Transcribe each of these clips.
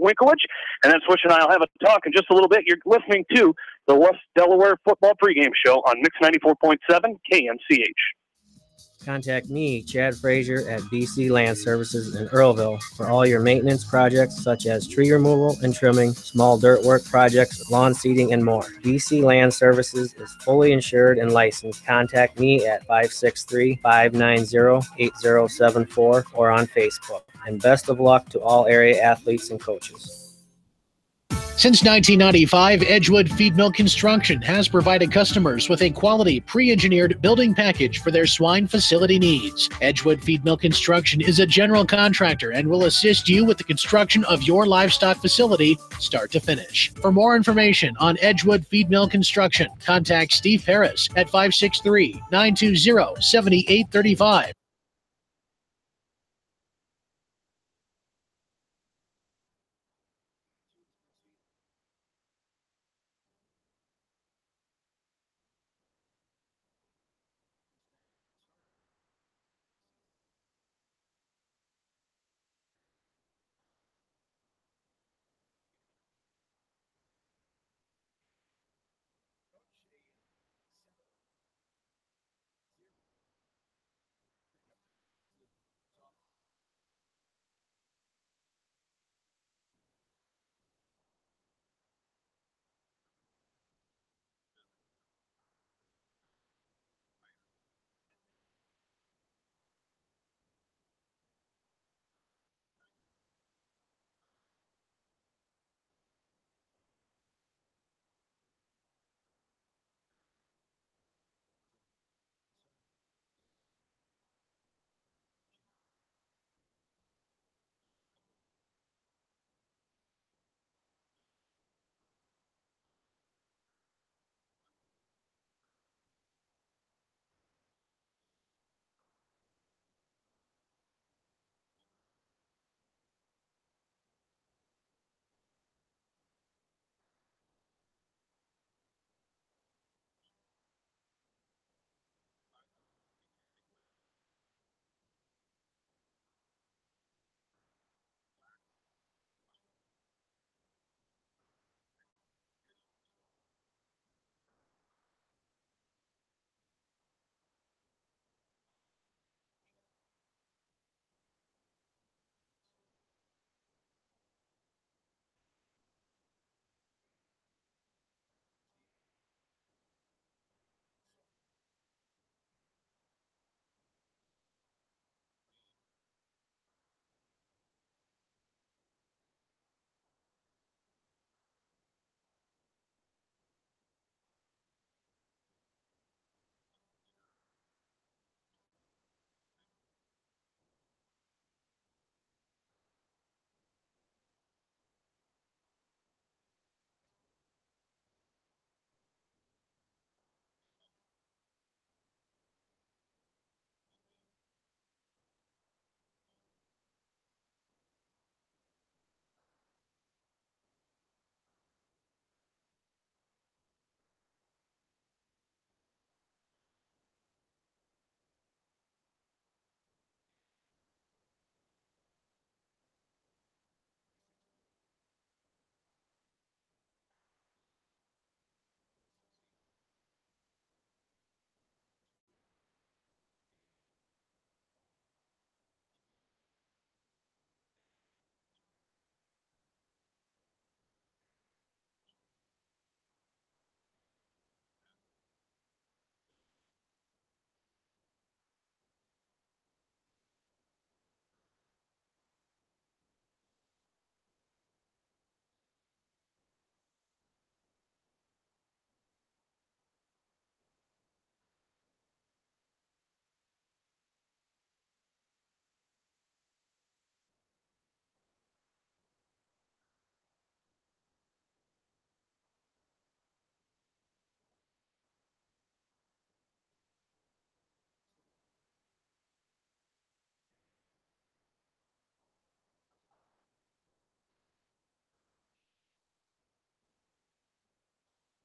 Winkowich. And then Swish and I will have a talk in just a little bit. You're listening to the West Delaware Football Pregame Show on Mix 94.7 KMCH. Contact me, Chad Frazier, at BC Land Services in Earlville for all your maintenance projects such as tree removal and trimming, small dirt work projects, lawn seeding, and more. BC Land Services is fully insured and licensed. Contact me at 563-590-8074 or on Facebook. And best of luck to all area athletes and coaches. Since 1995, Edgewood Feed Mill Construction has provided customers with a quality, pre-engineered building package for their swine facility needs. Edgewood Feed Mill Construction is a general contractor and will assist you with the construction of your livestock facility, start to finish. For more information on Edgewood Feed Mill Construction, contact Steve Harris at 563-920-7835.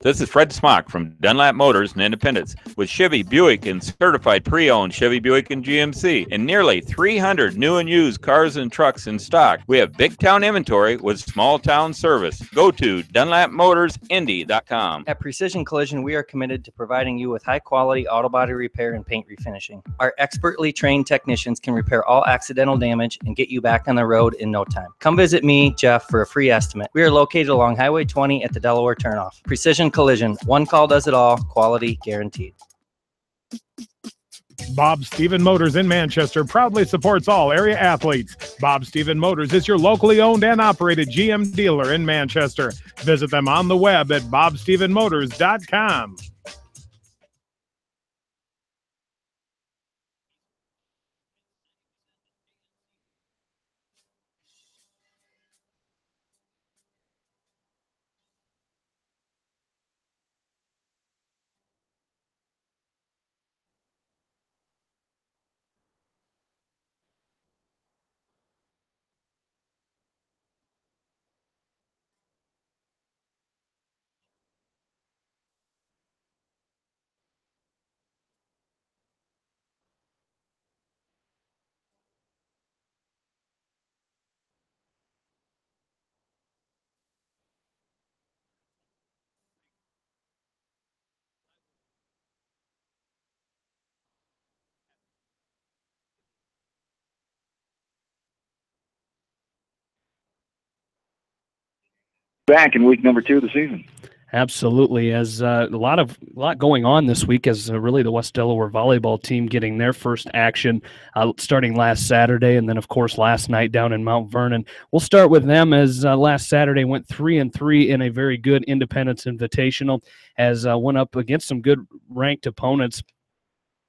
This is Fred Smock from Dunlap Motors in Independence with Chevy, Buick, and certified pre-owned Chevy, Buick, and GMC, and nearly 300 new and used cars and trucks in stock. We have big town inventory with small town service. Go to DunlapMotorsIndy.com. At Precision Collision, we are committed to providing you with high-quality auto body repair and paint refinishing. Our expertly trained technicians can repair all accidental damage and get you back on the road in no time. Come visit me, Jeff, for a free estimate. We are located along Highway 20 at the Delaware turnoff. Precision Collision. One call does it all. Quality guaranteed. Bob Stephen Motors in Manchester proudly supports all area athletes. Bob Stephen Motors is your locally owned and operated GM dealer in Manchester. Visit them on the web at bobstephenmotors.com. Back in week number 2 of the season. Absolutely, as a lot going on this week, as really the West Delaware volleyball team getting their first action starting last Saturday, and then of course last night down in Mount Vernon. We'll start with them, as last Saturday went 3-3 in a very good Independence Invitational, as went up against some good ranked opponents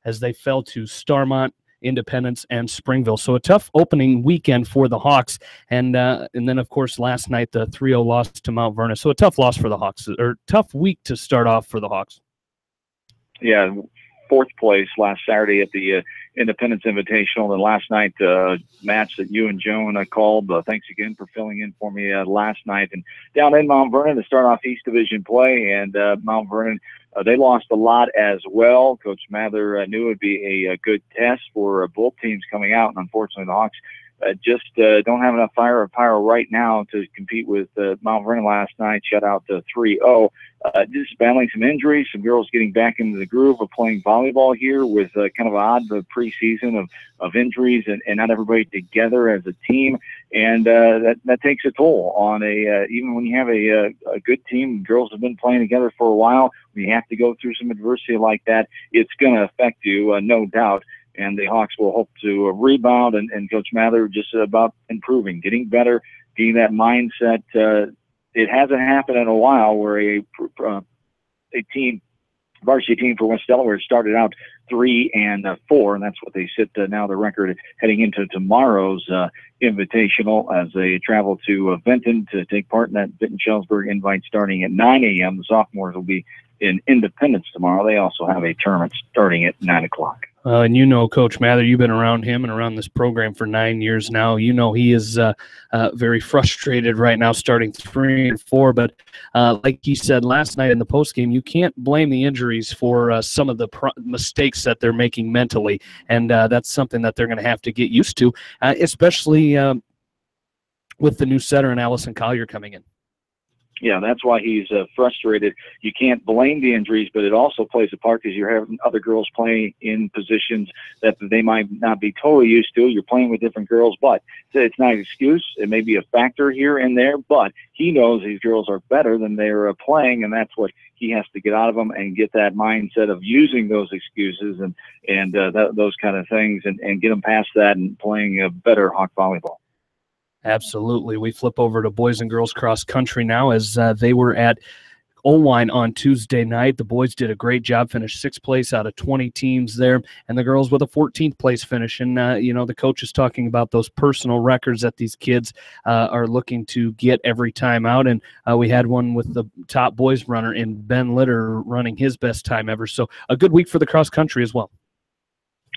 as they fell to Starmont, Independence, and Springville. So a tough opening weekend for the Hawks, and then of course last night the 3-0 loss to Mount Vernon. So a tough loss for the Hawks, or tough week to start off for the Hawks. Yeah, 4th place last Saturday at the Independence Invitational, and last night match that you and Joan called. Thanks again for filling in for me last night. And down in Mount Vernon to start off East Division play, and Mount Vernon, they lost a lot as well. Coach Mather knew it would be a good test for both teams coming out, and unfortunately the Hawks just don't have enough firepower right now to compete with Mount Vernon last night. Shut out to 3-0. Just battling some injuries, some girls getting back into the groove of playing volleyball here with kind of an odd preseason of injuries and not everybody together as a team. And that takes a toll on even when you have a good team, girls have been playing together for a while, when you have to go through some adversity like that, it's going to affect you, no doubt. And the Hawks will hope to rebound, and Coach Mather just about improving, getting better, getting that mindset. It hasn't happened in a while where a varsity team for West Delaware started out 3-4, and that's what they sit now, the record heading into tomorrow's invitational as they travel to Benton to take part in that Benton-Schellsburg invite starting at 9 a.m. The sophomores will be in Independence tomorrow. They also have a tournament starting at 9 o'clock. And you know Coach Mather, you've been around him and around this program for 9 years now. You know he is very frustrated right now starting 3-4. But like he said last night in the postgame, you can't blame the injuries for some of the mistakes that they're making mentally. And that's something that they're going to have to get used to, especially with the new setter and Allison Collier coming in. Yeah, that's why he's frustrated. You can't blame the injuries, but it also plays a part because you're having other girls playing in positions that they might not be totally used to. You're playing with different girls, but it's not an excuse. It may be a factor here and there, but he knows these girls are better than they're playing, and that's what he has to get out of them and get that mindset of using those excuses and those kind of things and get them past that and playing a better Hawk volleyball. Absolutely. We flip over to boys and girls cross country now, as they were at Owine on Tuesday night. The boys did a great job, finished 6th place out of 20 teams there, and the girls with a 14th place finish. And, the coach is talking about those personal records that these kids are looking to get every time out. And we had one with the top boys runner in Ben Litter running his best time ever. So a good week for the cross country as well.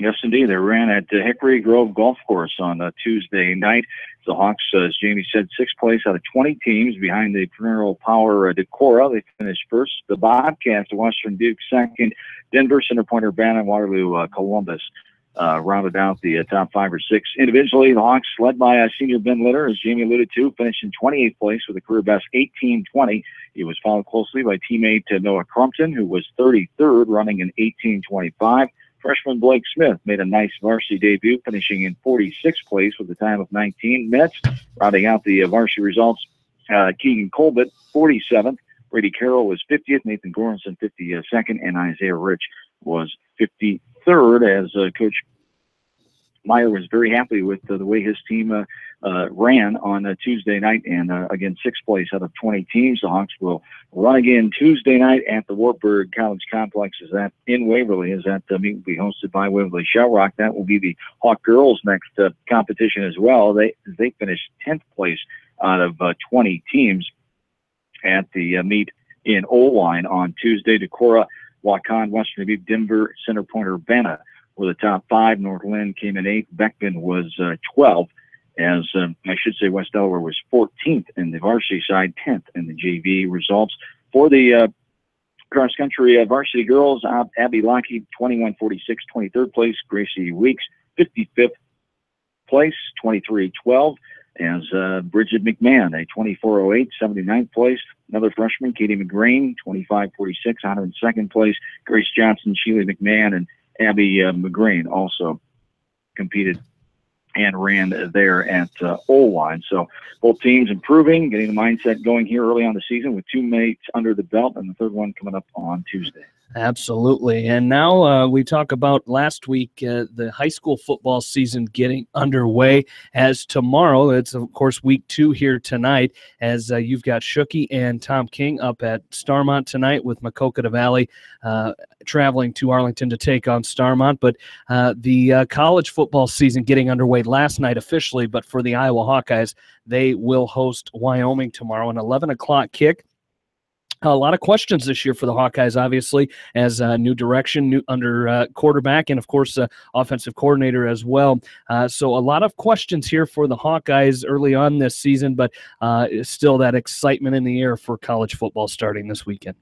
Yes, indeed. They ran at Hickory Grove Golf Course on Tuesday night. The Hawks, as Jamie said, sixth place out of 20 teams behind the Premier Power Decorah. They finished first. The Bobcats of Western Duke second. Denver, Center Pointer, Bannon, Waterloo, Columbus rounded out the top 5 or 6. Individually, the Hawks, led by senior Ben Litter, as Jamie alluded to, finished in 28th place with a career best 18:20. He was followed closely by teammate Noah Crumpton, who was 33rd, running an 18:25. Freshman Blake Smith made a nice varsity debut, finishing in 46th place with a time of 19 minutes. Rounding out the varsity results, Keegan Colbert, 47th. Brady Carroll was 50th. Nathan Goranson, 52nd. And Isaiah Rich was 53rd, as Coach Meyer was very happy with the way his team ran on Tuesday night. And again, sixth place out of 20 teams. The Hawks will run again Tuesday night at the Wartburg College Complex. Is that in Waverly? Is that meet will be hosted by Waverly Shell Rock? That will be the Hawk girls' next competition as well. They finished 10th place out of 20 teams at the meet in Oline on Tuesday. Decorah, Waukon, Western Dubuque, Denver, Center Pointer, Urbana were the top 5. North Lynn came in 8th. Beckman was 12th. As I should say, West Delaware was 14th in the varsity side, 10th in the JV results. For the cross-country varsity girls, Abby Lockheed, 21:46, 23rd place. Gracie Weeks, 55th place, 23:12. As Bridget McMahon, a 24:08, 79th place. Another freshman, Katie McGrain, 25:46, 102nd place. Grace Johnson, Sheila McMahon, and Abby McGrain also competed and ran there at Oline. So both teams improving, getting the mindset going here early on the season with 2 mates under the belt, and the third one coming up on Tuesday. Absolutely. And now we talk about last week, the high school football season getting underway, as tomorrow, it's of course week 2 here tonight, as you've got Shookie and Tom King up at Starmont tonight, with Maquoketa Valley traveling to Arlington to take on Starmont. But the college football season getting underway last night officially, but for the Iowa Hawkeyes, they will host Wyoming tomorrow, an 11 o'clock kick. A lot of questions this year for the Hawkeyes, obviously, as new direction, new under quarterback, and, of course, offensive coordinator as well. So a lot of questions here for the Hawkeyes early on this season, but still that excitement in the air for college football starting this weekend.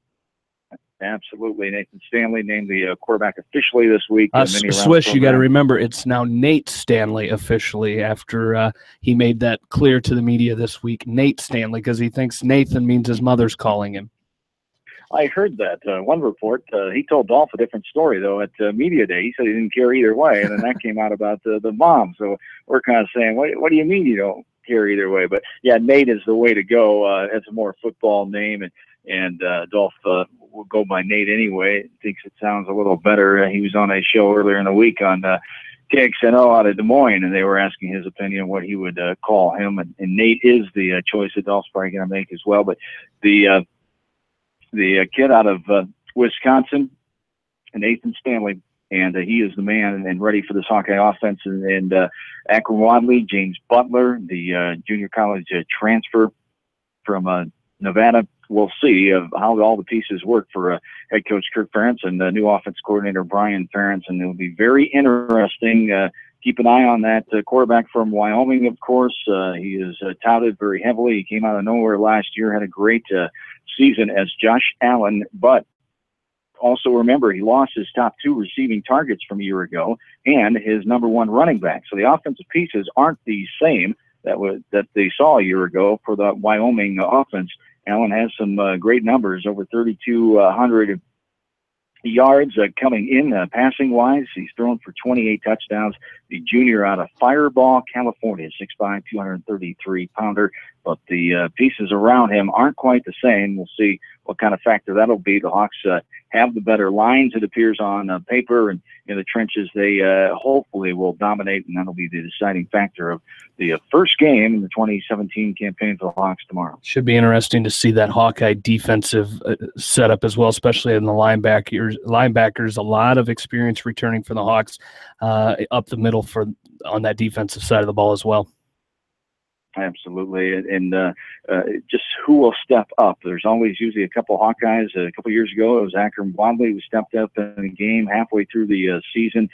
Absolutely. Nathan Stanley named the quarterback officially this week. Swish, you got to remember, it's now Nate Stanley officially, after he made that clear to the media this week. Nate Stanley, because he thinks Nathan means his mother's calling him. I heard that. One report, he told Dolph a different story, though, at Media Day. He said he didn't care either way, and then that came out about the mom. So we're kind of saying, what do you mean you don't care either way? But, yeah, Nate is the way to go. It's a more football name, and Dolph will go by Nate anyway. Thinks it sounds a little better. He was on a show earlier in the week on KXNO out of Des Moines, and they were asking his opinion what he would call him. And Nate is the choice that Dolph's probably going to make as well. But the kid out of Wisconsin, Nathan Stanley, and he is the man and ready for this Hawkeye offense. And Akron Wadley, James Butler, the junior college transfer from Nevada. We'll see how all the pieces work for head coach Kirk Ferentz and new offense coordinator Brian Ferentz. And it'll be very interesting. Keep an eye on that quarterback from Wyoming, of course. He is touted very heavily. He came out of nowhere last year, had a great season as Josh Allen, but also remember he lost his top 2 receiving targets from a year ago and his number 1 running back. So the offensive pieces aren't the same that they saw a year ago for the Wyoming offense. Allen has some great numbers, over 3,200 yards coming in passing wise. He's thrown for 28 touchdowns. The junior out of Fireball, California, 6'5", 233-pounder. But the pieces around him aren't quite the same. We'll see what kind of factor that'll be. The Hawks have the better lines, it appears, on paper, and in the trenches they hopefully will dominate, and that'll be the deciding factor of the first game in the 2017 campaign for the Hawks tomorrow. Should be interesting to see that Hawkeye defensive setup as well, especially in the linebackers. A lot of experience returning for the Hawks up the middle on that defensive side of the ball as well. Absolutely, and just who will step up? There's always usually a couple Hawkeyes. A couple years ago, it was Akron Wadley who stepped up in the game halfway through the season.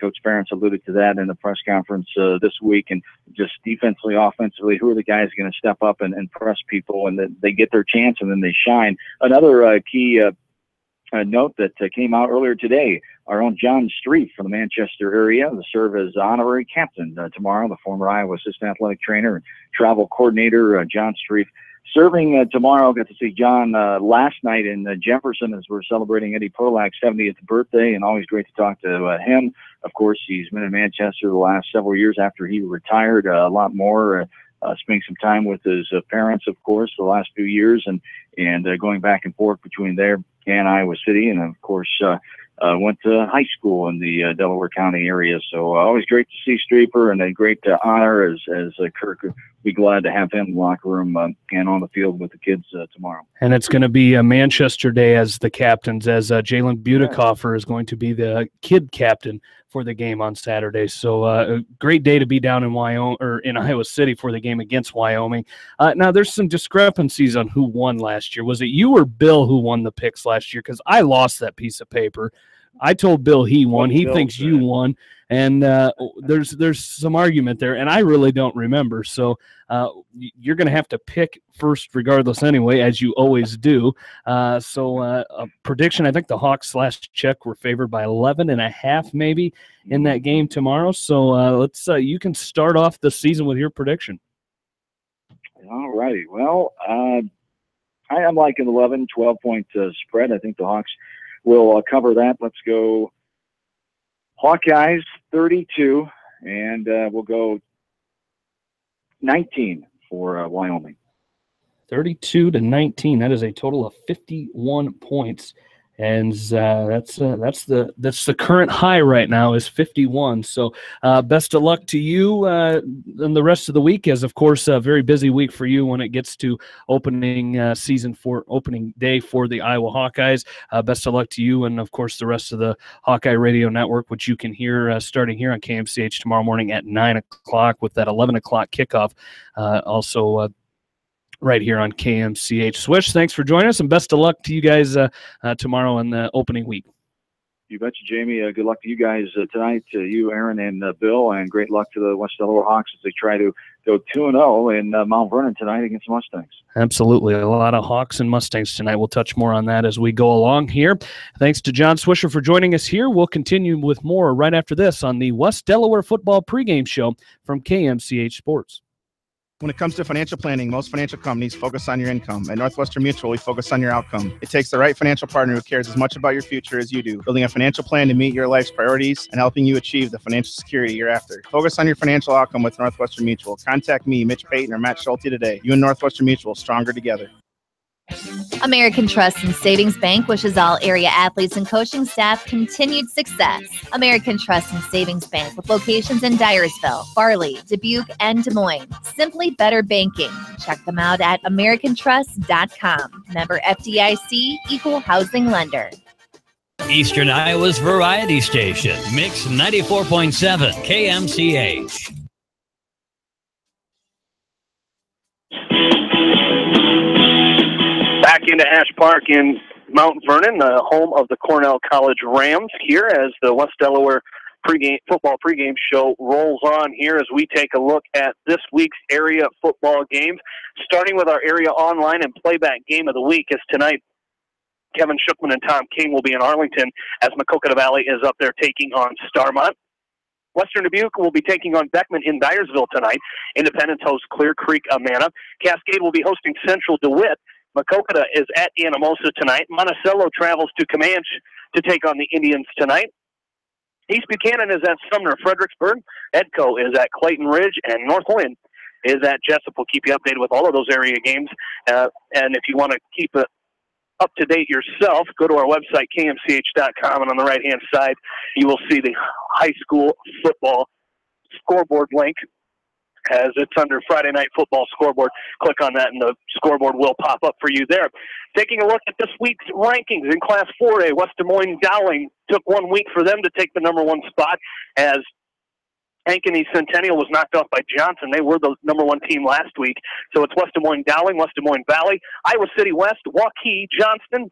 Coach Ferentz alluded to that in the press conference this week. And just defensively, offensively, who are the guys going to step up and press people, and then they get their chance and then they shine? Another key note that came out earlier today: our own John Street from the Manchester area will serve as honorary captain tomorrow. The former Iowa assistant athletic trainer and travel coordinator, John Street, serving tomorrow. Got to see John last night in Jefferson as we're celebrating Eddie Polak's 70th birthday, and always great to talk to him. Of course, he's been in Manchester the last several years after he retired, a lot more. Spending some time with his parents, of course, the last few years, and going back and forth between there and Iowa City, and of course went to high school in the Delaware County area. So always great to see Streeper, and a great honor as Kirk. Be glad to have him in the locker room and on the field with the kids tomorrow. And it's going to be a Manchester Day as the captains, as Jalen Butikoffer is going to be the kid captain for the game on Saturday. So a great day to be down in Wyoming, or in Iowa City, for the game against Wyoming. Now, there's some discrepancies on who won last year. Was it you or Bill who won the picks last year? Because I lost that piece of paper. I told Bill he won. He thinks you won. And there's some argument there, and I really don't remember. So you're going to have to pick first regardless anyway, as you always do. So a prediction, I think the Hawks last check were favored by 11.5 maybe in that game tomorrow. So let's you can start off the season with your prediction. All righty. Well, I am liking 11, 12-point spread. I think the Hawks will cover that. Let's go Hawkeyes 32, and we'll go 19 for Wyoming. 32-19. That is a total of 51 points. And that's the current high right now is 51. So best of luck to you in the rest of the week, as of course a very busy week for you when it gets to opening opening day for the Iowa Hawkeyes. Best of luck to you, and of course the rest of the Hawkeye Radio Network, which you can hear starting here on KMCH tomorrow morning at 9 o'clock with that 11 o'clock kickoff. Also right here on KMCH. Swish, thanks for joining us, and best of luck to you guys tomorrow in the opening week. You betcha, Jamie. Good luck to you guys tonight, to you, Aaron, and Bill, and great luck to the West Delaware Hawks as they try to go 2-0 in Mount Vernon tonight against the Mustangs. Absolutely. A lot of Hawks and Mustangs tonight. We'll touch more on that as we go along here. Thanks to John Swisher for joining us here. We'll continue with more right after this on the West Delaware Football Pregame Show from KMCH Sports. When it comes to financial planning, most financial companies focus on your income. At Northwestern Mutual, we focus on your outcome. It takes the right financial partner who cares as much about your future as you do, building a financial plan to meet your life's priorities and helping you achieve the financial security you're after. Focus on your financial outcome with Northwestern Mutual. Contact me, Mitch Payton, or Matt Schulte today. You and Northwestern Mutual, stronger together. American Trust and Savings Bank wishes all area athletes and coaching staff continued success. American Trust and Savings Bank, with locations in Dyersville, Farley, Dubuque, and Des Moines. Simply better banking. Check them out at americantrust.com. Member FDIC, equal housing lender. Eastern Iowa's variety station, Mix 94.7 KMCH. Back into Ash Park in Mount Vernon, the home of the Cornell College Rams, here as the West Delaware football pregame show rolls on here as we take a look at this week's area football games, starting with our area online and playback game of the week, as tonight Kevin Shookman and Tom King will be in Arlington as Maquoketa Valley is up there taking on Starmont. Western Dubuque will be taking on Beckman in Dyersville tonight. Independence hosts Clear Creek Amana. Cascade will be hosting Central DeWitt. Maquoketa is at Anamosa tonight. Monticello travels to Comanche to take on the Indians tonight. East Buchanan is at Sumner Fredericksburg. Edco is at Clayton Ridge, and North Lynn is at Jessup. We'll keep you updated with all of those area games. And if you want to keep it up to date yourself, go to our website, kmch.com, and on the right-hand side, you will see the high school football scoreboard link. As it's under Friday Night Football scoreboard. Click on that and the scoreboard will pop up for you there. Taking a look at this week's rankings in Class 4A, West Des Moines Dowling took 1 week for them to take the #1 spot as Ankeny Centennial was knocked off by Johnson. They were the number 1 team last week. So it's West Des Moines Dowling, West Des Moines Valley, Iowa City West, Waukee, Johnston,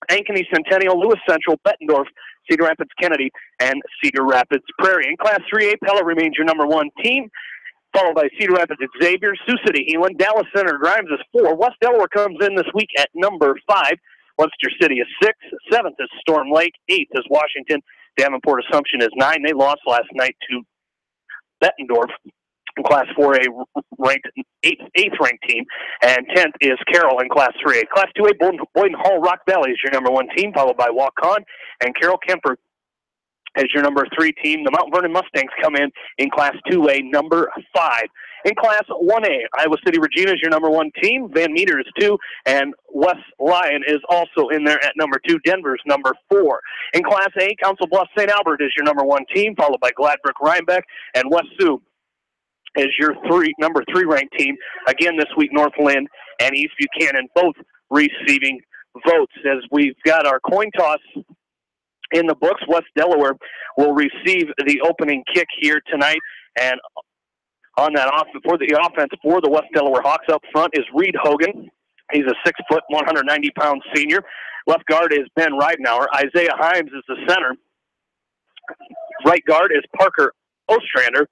Ankeny Centennial, Lewis Central, Bettendorf, Cedar Rapids Kennedy, and Cedar Rapids Prairie. In Class 3A, Pella remains your number 1 team, followed by Cedar Rapids Xavier, Sioux City Heelan, Dallas Center Grimes is 4. West Delaware comes in this week at number 5. Webster City is 6. 7th is Storm Lake. 8th is Washington. Davenport Assumption is 9. They lost last night to Bettendorf. In Class 4A, ranked 8th ranked team, and 10th is Carroll in Class 3A. Class 2A, Boyden Hall Rock Valley is your number 1 team, followed by Waukon, and Carroll Kemper as your number 3 team. The Mount Vernon Mustangs come in Class 2A, number 5. In Class 1A, Iowa City Regina is your number 1 team. Van Meter is 2, and West Lyon is also in there at number 2. Denver's number 4. In Class A, Council Bluffs St. Albert is your number 1 team, followed by Gladbrook Rhinebeck, and West Sioux is your number 3 ranked team. Again this week, Northland and East Buchanan both receiving votes. As we've got our coin toss in the books, West Delaware will receive the opening kick here tonight. And on that for the offense for the West Delaware Hawks up front is Reed Hogan. He's a 6 foot, 190-pound senior. Left guard is Ben Ridenauer. Isaiah Himes is the center. Right guard is Parker Ostrander.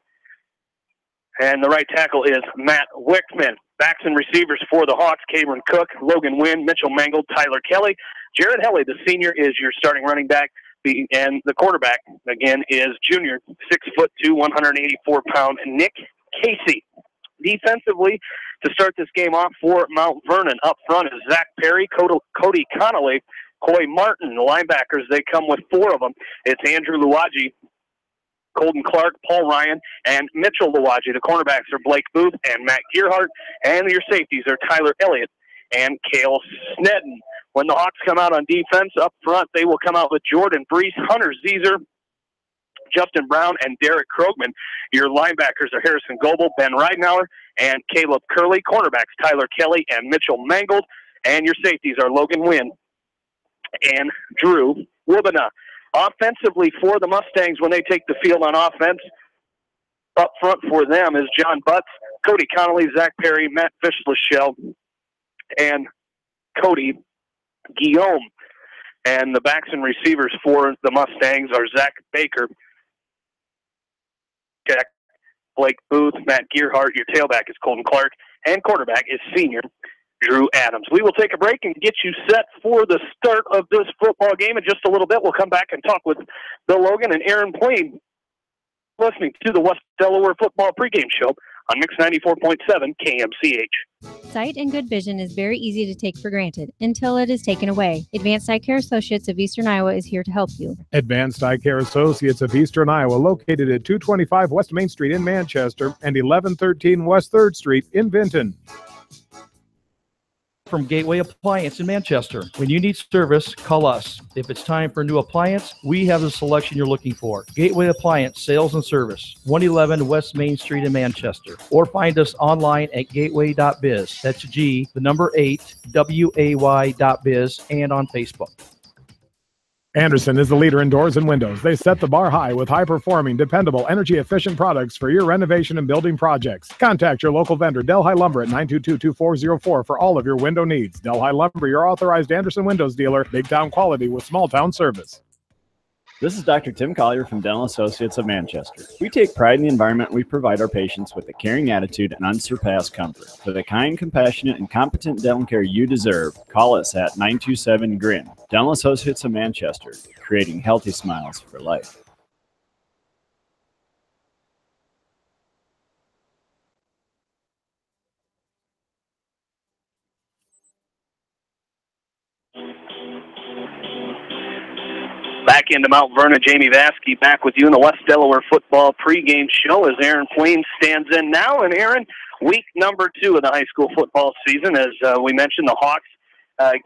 And the right tackle is Matt Wickman. Backs and receivers for the Hawks, Cameron Cook, Logan Wynn, Mitchell Mangold, Tyler Kelly. Jared Helly, the senior, is your starting running back. And the quarterback, again, is junior, 6'2", 184-pound Nick Casey. Defensively, to start this game off for Mount Vernon, up front is Zach Perry, Cody Connolly, Coy Martin. The linebackers, they come with 4 of them. It's Andrew Luwaji, Colton Clark, Paul Ryan, and Mitchell Luwaji. The cornerbacks are Blake Booth and Matt Gearhart, and your safeties are Tyler Elliott and Cale Snedden. When the Hawks come out on defense up front, they will come out with Jordan Brees, Hunter Zeezer, Justin Brown, and Derek Krogman. Your linebackers are Harrison Goebel, Ben Ridenauer, and Caleb Curley. Cornerbacks Tyler Kelly and Mitchell Mangold, and your safeties are Logan Wynn and Drew Wubina. Offensively for the Mustangs, when they take the field on offense, up front for them is John Butts, Cody Connolly, Zach Perry, Matt Fish-Lachelle, and Cody Guillaume. And the backs and receivers for the Mustangs are Zach Baker, Jack, Blake Booth, Matt Gearhart. Your tailback is Colton Clark, and quarterback is senior Drew Adams. We will take a break and get you set for the start of this football game in just a little bit. We'll come back and talk with Bill Logan and Aaron Plain, listening to the West Delaware Football Pregame Show on Mix 94.7 KMCH. Sight and good vision is very easy to take for granted until it is taken away. Advanced Eye Care Associates of Eastern Iowa is here to help you. Advanced Eye Care Associates of Eastern Iowa, located at 225 West Main Street in Manchester and 1113 West 3rd Street in Vinton. From Gateway Appliance in Manchester. When you need service, call us. If it's time for a new appliance, we have the selection you're looking for. Gateway Appliance Sales and Service, 111 West Main Street in Manchester. Or find us online at gateway.biz. That's G, the number 8, WAY.biz, and on Facebook. Anderson is the leader in doors and windows. They set the bar high with high-performing, dependable, energy-efficient products for your renovation and building projects. Contact your local vendor, Delhi Lumber, at 922-2404 for all of your window needs. Delhi Lumber, your authorized Anderson Windows dealer, big-town quality with small-town service. This is Dr. Tim Collier from Dental Associates of Manchester. We take pride in the environment we provide our patients with a caring attitude and unsurpassed comfort. For the kind, compassionate, and competent dental care you deserve, call us at 927-GRIN. Dental Associates of Manchester, creating healthy smiles for life. Back into Mount Vernon, Jamie Vaskey back with you in the West Delaware Football Pregame Show as Aaron Plain stands in now. And Aaron, week number 2 of the high school football season, as we mentioned, the Hawks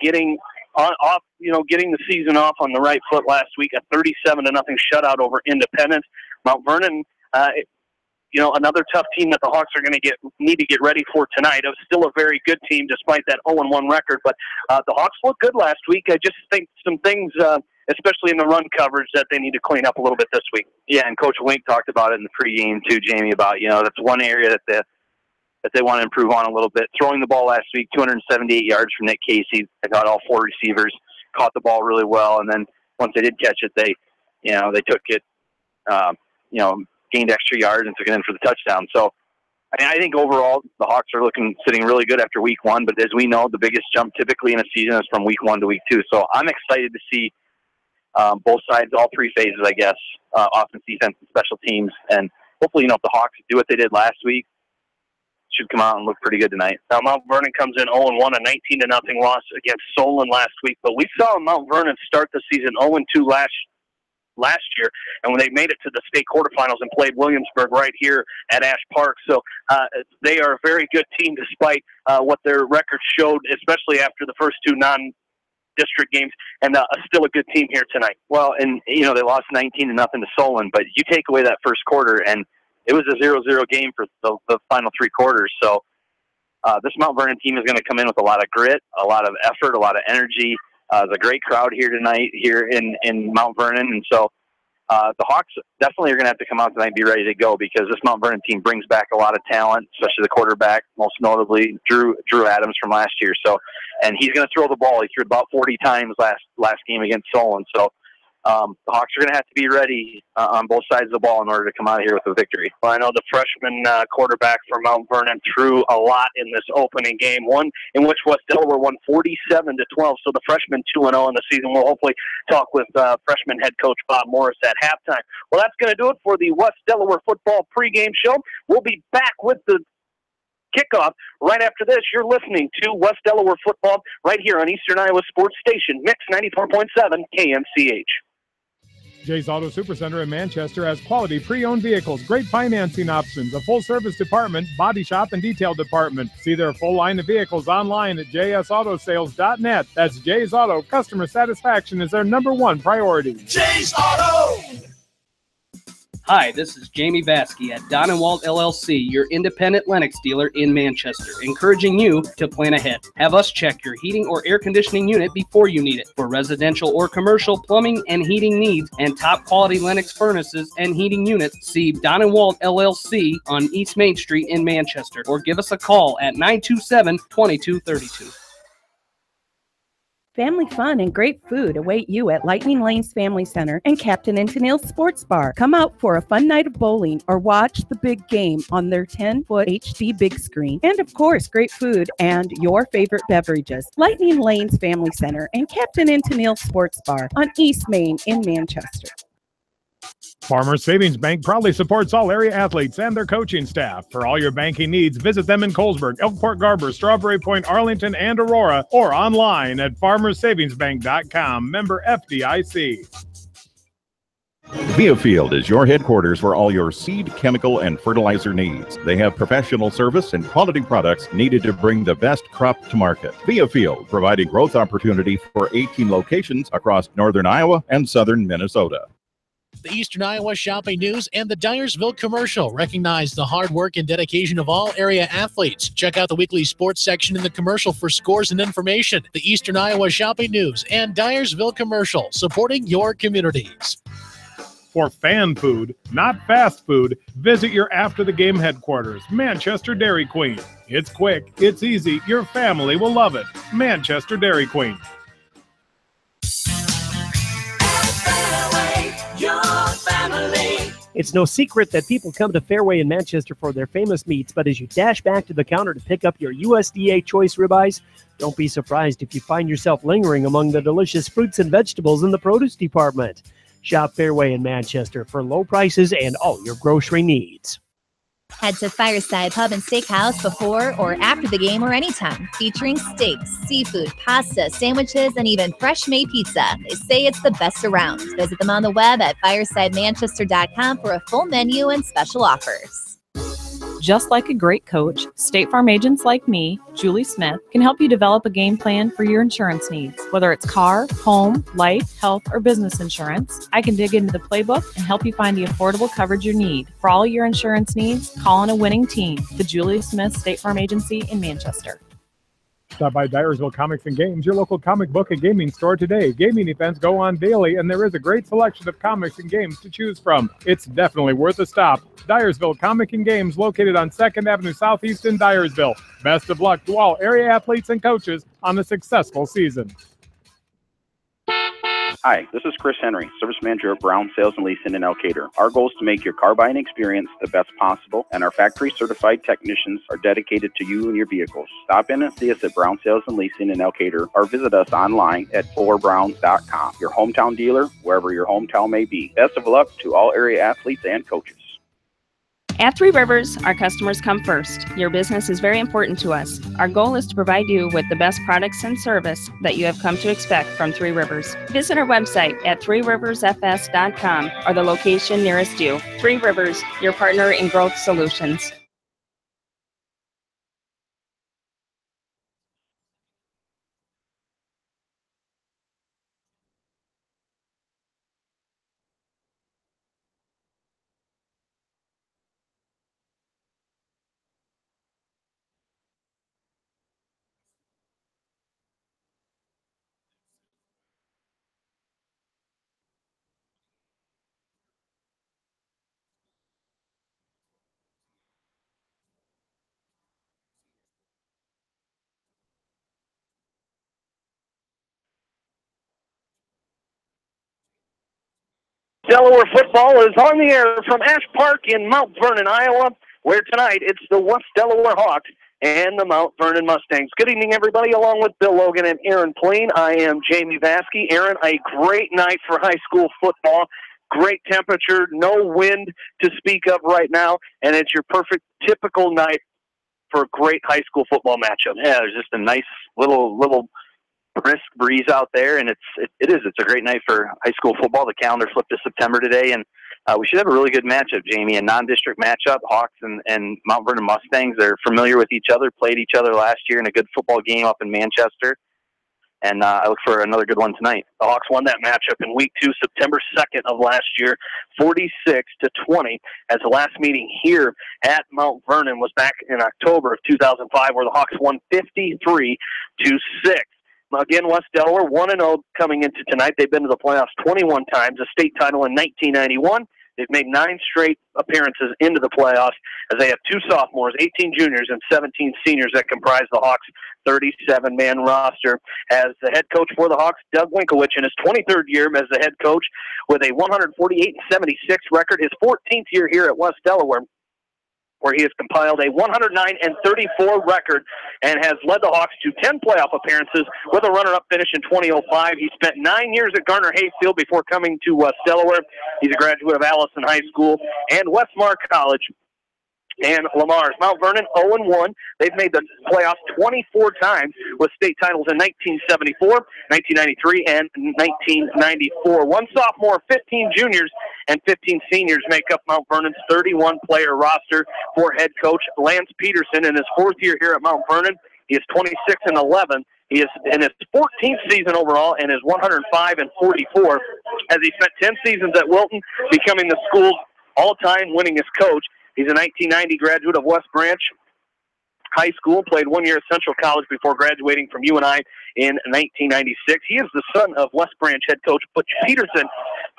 getting the season off on the right foot last week, a 37-0 shutout over Independence. Mount Vernon, another tough team that the Hawks are going to need to get ready for tonight. It was still a very good team despite that 0-1 record, but the Hawks looked good last week. I just think some things especially in the run coverage, that they need to clean up a little bit this week. Yeah, and Coach Wink talked about it in the pregame too, Jamie, about, that's one area that they want to improve on a little bit. Throwing the ball last week, 278 yards from Nick Casey. They got all 4 receivers, caught the ball really well, and then once they did catch it, they took it, gained extra yards and took it in for the touchdown. So, I think overall the Hawks are sitting really good after week 1, but as we know, the biggest jump typically in a season is from week 1 to week 2. So I'm excited to see both sides, all 3 phases, I guess, offense, defense, and special teams. And hopefully, if the Hawks do what they did last week, should come out and look pretty good tonight. Now, Mount Vernon comes in 0-1, a 19-0 loss against Solon last week. But we saw Mount Vernon start the season 0-2 last year, and when they made it to the state quarterfinals and played Williamsburg right here at Ash Park. So they are a very good team despite what their record showed, especially after the first 2 non-district games, and still a good team here tonight. Well, and, they lost 19-0 to Solon, but you take away that first quarter, and it was a 0-0 game for the final 3 quarters. So this Mount Vernon team is going to come in with a lot of grit, a lot of effort, a lot of energy. There's a great crowd here tonight here in Mount Vernon, and so the Hawks definitely are going to have to come out tonight and be ready to go, because this Mount Vernon team brings back a lot of talent, especially the quarterback, most notably Drew Adams from last year. So, and he's going to throw the ball. He threw about 40 times last game against Solon. So the Hawks are going to have to be ready on both sides of the ball in order to come out of here with a victory. Well, I know the freshman quarterback for Mount Vernon threw a lot in this opening game, one in which West Delaware won 47-12. So the freshman 2-0 in the season. We'll hopefully talk with freshman head coach Bob Morris at halftime. Well, that's going to do it for the West Delaware football pregame show. We'll be back with the kickoff right after this. You're listening to West Delaware football right here on Eastern Iowa Sports Station, Mix 94.7 KMCH. Jay's Auto Supercenter in Manchester has quality pre-owned vehicles, great financing options, a full-service department, body shop, and detail department. See their full line of vehicles online at jsautosales.net. That's Jay's Auto. Customer satisfaction is their #1 priority. Jay's Auto! Hi, this is Jamie Baskey at Don & Walt LLC, your independent Lennox dealer in Manchester, encouraging you to plan ahead. Have us check your heating or air conditioning unit before you need it. For residential or commercial plumbing and heating needs and top quality Lennox furnaces and heating units, see Don & Walt LLC on East Main Street in Manchester, or give us a call at 927-2232. Family fun and great food await you at Lightning Lanes Family Center and Captain and Tennille's Sports Bar. Come out for a fun night of bowling or watch the big game on their 10-foot HD big screen. And of course, great food and your favorite beverages. Lightning Lanes Family Center and Captain and Tennille's Sports Bar on East Main in Manchester. Farmers Savings Bank proudly supports all area athletes and their coaching staff. For all your banking needs, visit them in Colesburg, Elkport Garber, Strawberry Point, Arlington, and Aurora, or online at farmersavingsbank.com. Member FDIC. Viafield is your headquarters for all your seed, chemical, and fertilizer needs. They have professional service and quality products needed to bring the best crop to market. Viafield, providing growth opportunity for 18 locations across northern Iowa and southern Minnesota. The Eastern Iowa Shopping News and the Dyersville Commercial recognize the hard work and dedication of all area athletes. Check out the weekly sports section in the commercial for scores and information. The Eastern Iowa Shopping News and Dyersville Commercial, supporting your communities. For fan food, not fast food, visit your after-the-game headquarters, Manchester Dairy Queen. It's quick, it's easy, your family will love it. Manchester Dairy Queen. It's no secret that people come to Fairway in Manchester for their famous meats, but as you dash back to the counter to pick up your USDA choice ribeyes, don't be surprised if you find yourself lingering among the delicious fruits and vegetables in the produce department. Shop Fairway in Manchester for low prices and all your grocery needs. Head to Fireside Pub and Steakhouse before or after the game or anytime, featuring steaks, seafood, pasta, sandwiches, and even fresh-made pizza. They say it's the best around. Visit them on the web at firesidemanchester.com for a full menu and special offers. Just like a great coach, State Farm agents like me, Julie Smith, can help you develop a game plan for your insurance needs. Whether it's car, home, life, health, or business insurance, I can dig into the playbook and help you find the affordable coverage you need. For all your insurance needs, call on a winning team. The Julie Smith State Farm Agency in Manchester. Stop by Dyersville Comics and Games, your local comic book and gaming store today. Gaming events go on daily, and there is a great selection of comics and games to choose from. It's definitely worth a stop. Dyersville Comic and Games, located on 2nd Avenue Southeast in Dyersville. Best of luck to all area athletes and coaches on a successful season. Hi, this is Chris Henry, Service Manager of Brown Sales and Leasing in Elkader. Our goal is to make your car buying experience the best possible, and our factory-certified technicians are dedicated to you and your vehicles. Stop in and see us at Brown Sales and Leasing in Elkader, or visit us online at fullerbrowns.com. Your hometown dealer, wherever your hometown may be. Best of luck to all area athletes and coaches. At Three Rivers, our customers come first. Your business is very important to us. Our goal is to provide you with the best products and service that you have come to expect from Three Rivers. Visit our website at threeriversfs.com or the location nearest you. Three Rivers, your partner in growth solutions. Delaware football is on the air from Ash Park in Mount Vernon, Iowa, where tonight it's the West Delaware Hawks and the Mount Vernon Mustangs. Good evening, everybody, along with Bill Logan and Aaron Pleen. I am Jamie Vasky. Aaron, a great night for high school football. Great temperature, no wind to speak of right now, and it's your perfect, typical night for a great high school football matchup. Yeah, there's just a nice little brisk breeze out there, and it's a great night for high school football. The calendar flipped to September today, and we should have a really good matchup, Jamie. A non-district matchup. Hawks and Mount Vernon Mustangs. They're familiar with each other, played each other last year in a good football game up in Manchester, and I look for another good one tonight. The Hawks won that matchup in week 2, September 2nd of last year, 46-20, as the last meeting here at Mount Vernon was back in October of 2005, where the Hawks won 53-6. Again, West Delaware 1-0 coming into tonight. They've been to the playoffs 21 times, a state title in 1991. They've made 9 straight appearances into the playoffs, as they have 2 sophomores, 18 juniors, and 17 seniors that comprise the Hawks' 37-man roster. As the head coach for the Hawks, Doug Winkowicz, in his 23rd year as the head coach with a 148-76 record, his 14th year here at West Delaware, where he has compiled a 109-34 record and has led the Hawks to 10 playoff appearances with a runner-up finish in 2005. He spent 9 years at Garner-Hayfield before coming to West Delaware. He's a graduate of Allison High School and Westmar College and Lamar's. Mount Vernon 0-1. They've made the playoffs 24 times with state titles in 1974, 1993, and 1994. 1 sophomore, 15 juniors, and 15 seniors make up Mount Vernon's 31-player roster for head coach Lance Peterson in his 4th year here at Mount Vernon. He is 26-11. He is in his 14th season overall and is 105-44, as he spent 10 seasons at Wilton, becoming the school's all-time winningest coach. He's a 1990 graduate of West Branch High School, played 1 year at Central College before graduating from UNI in 1996. He is the son of West Branch head coach Butch Peterson,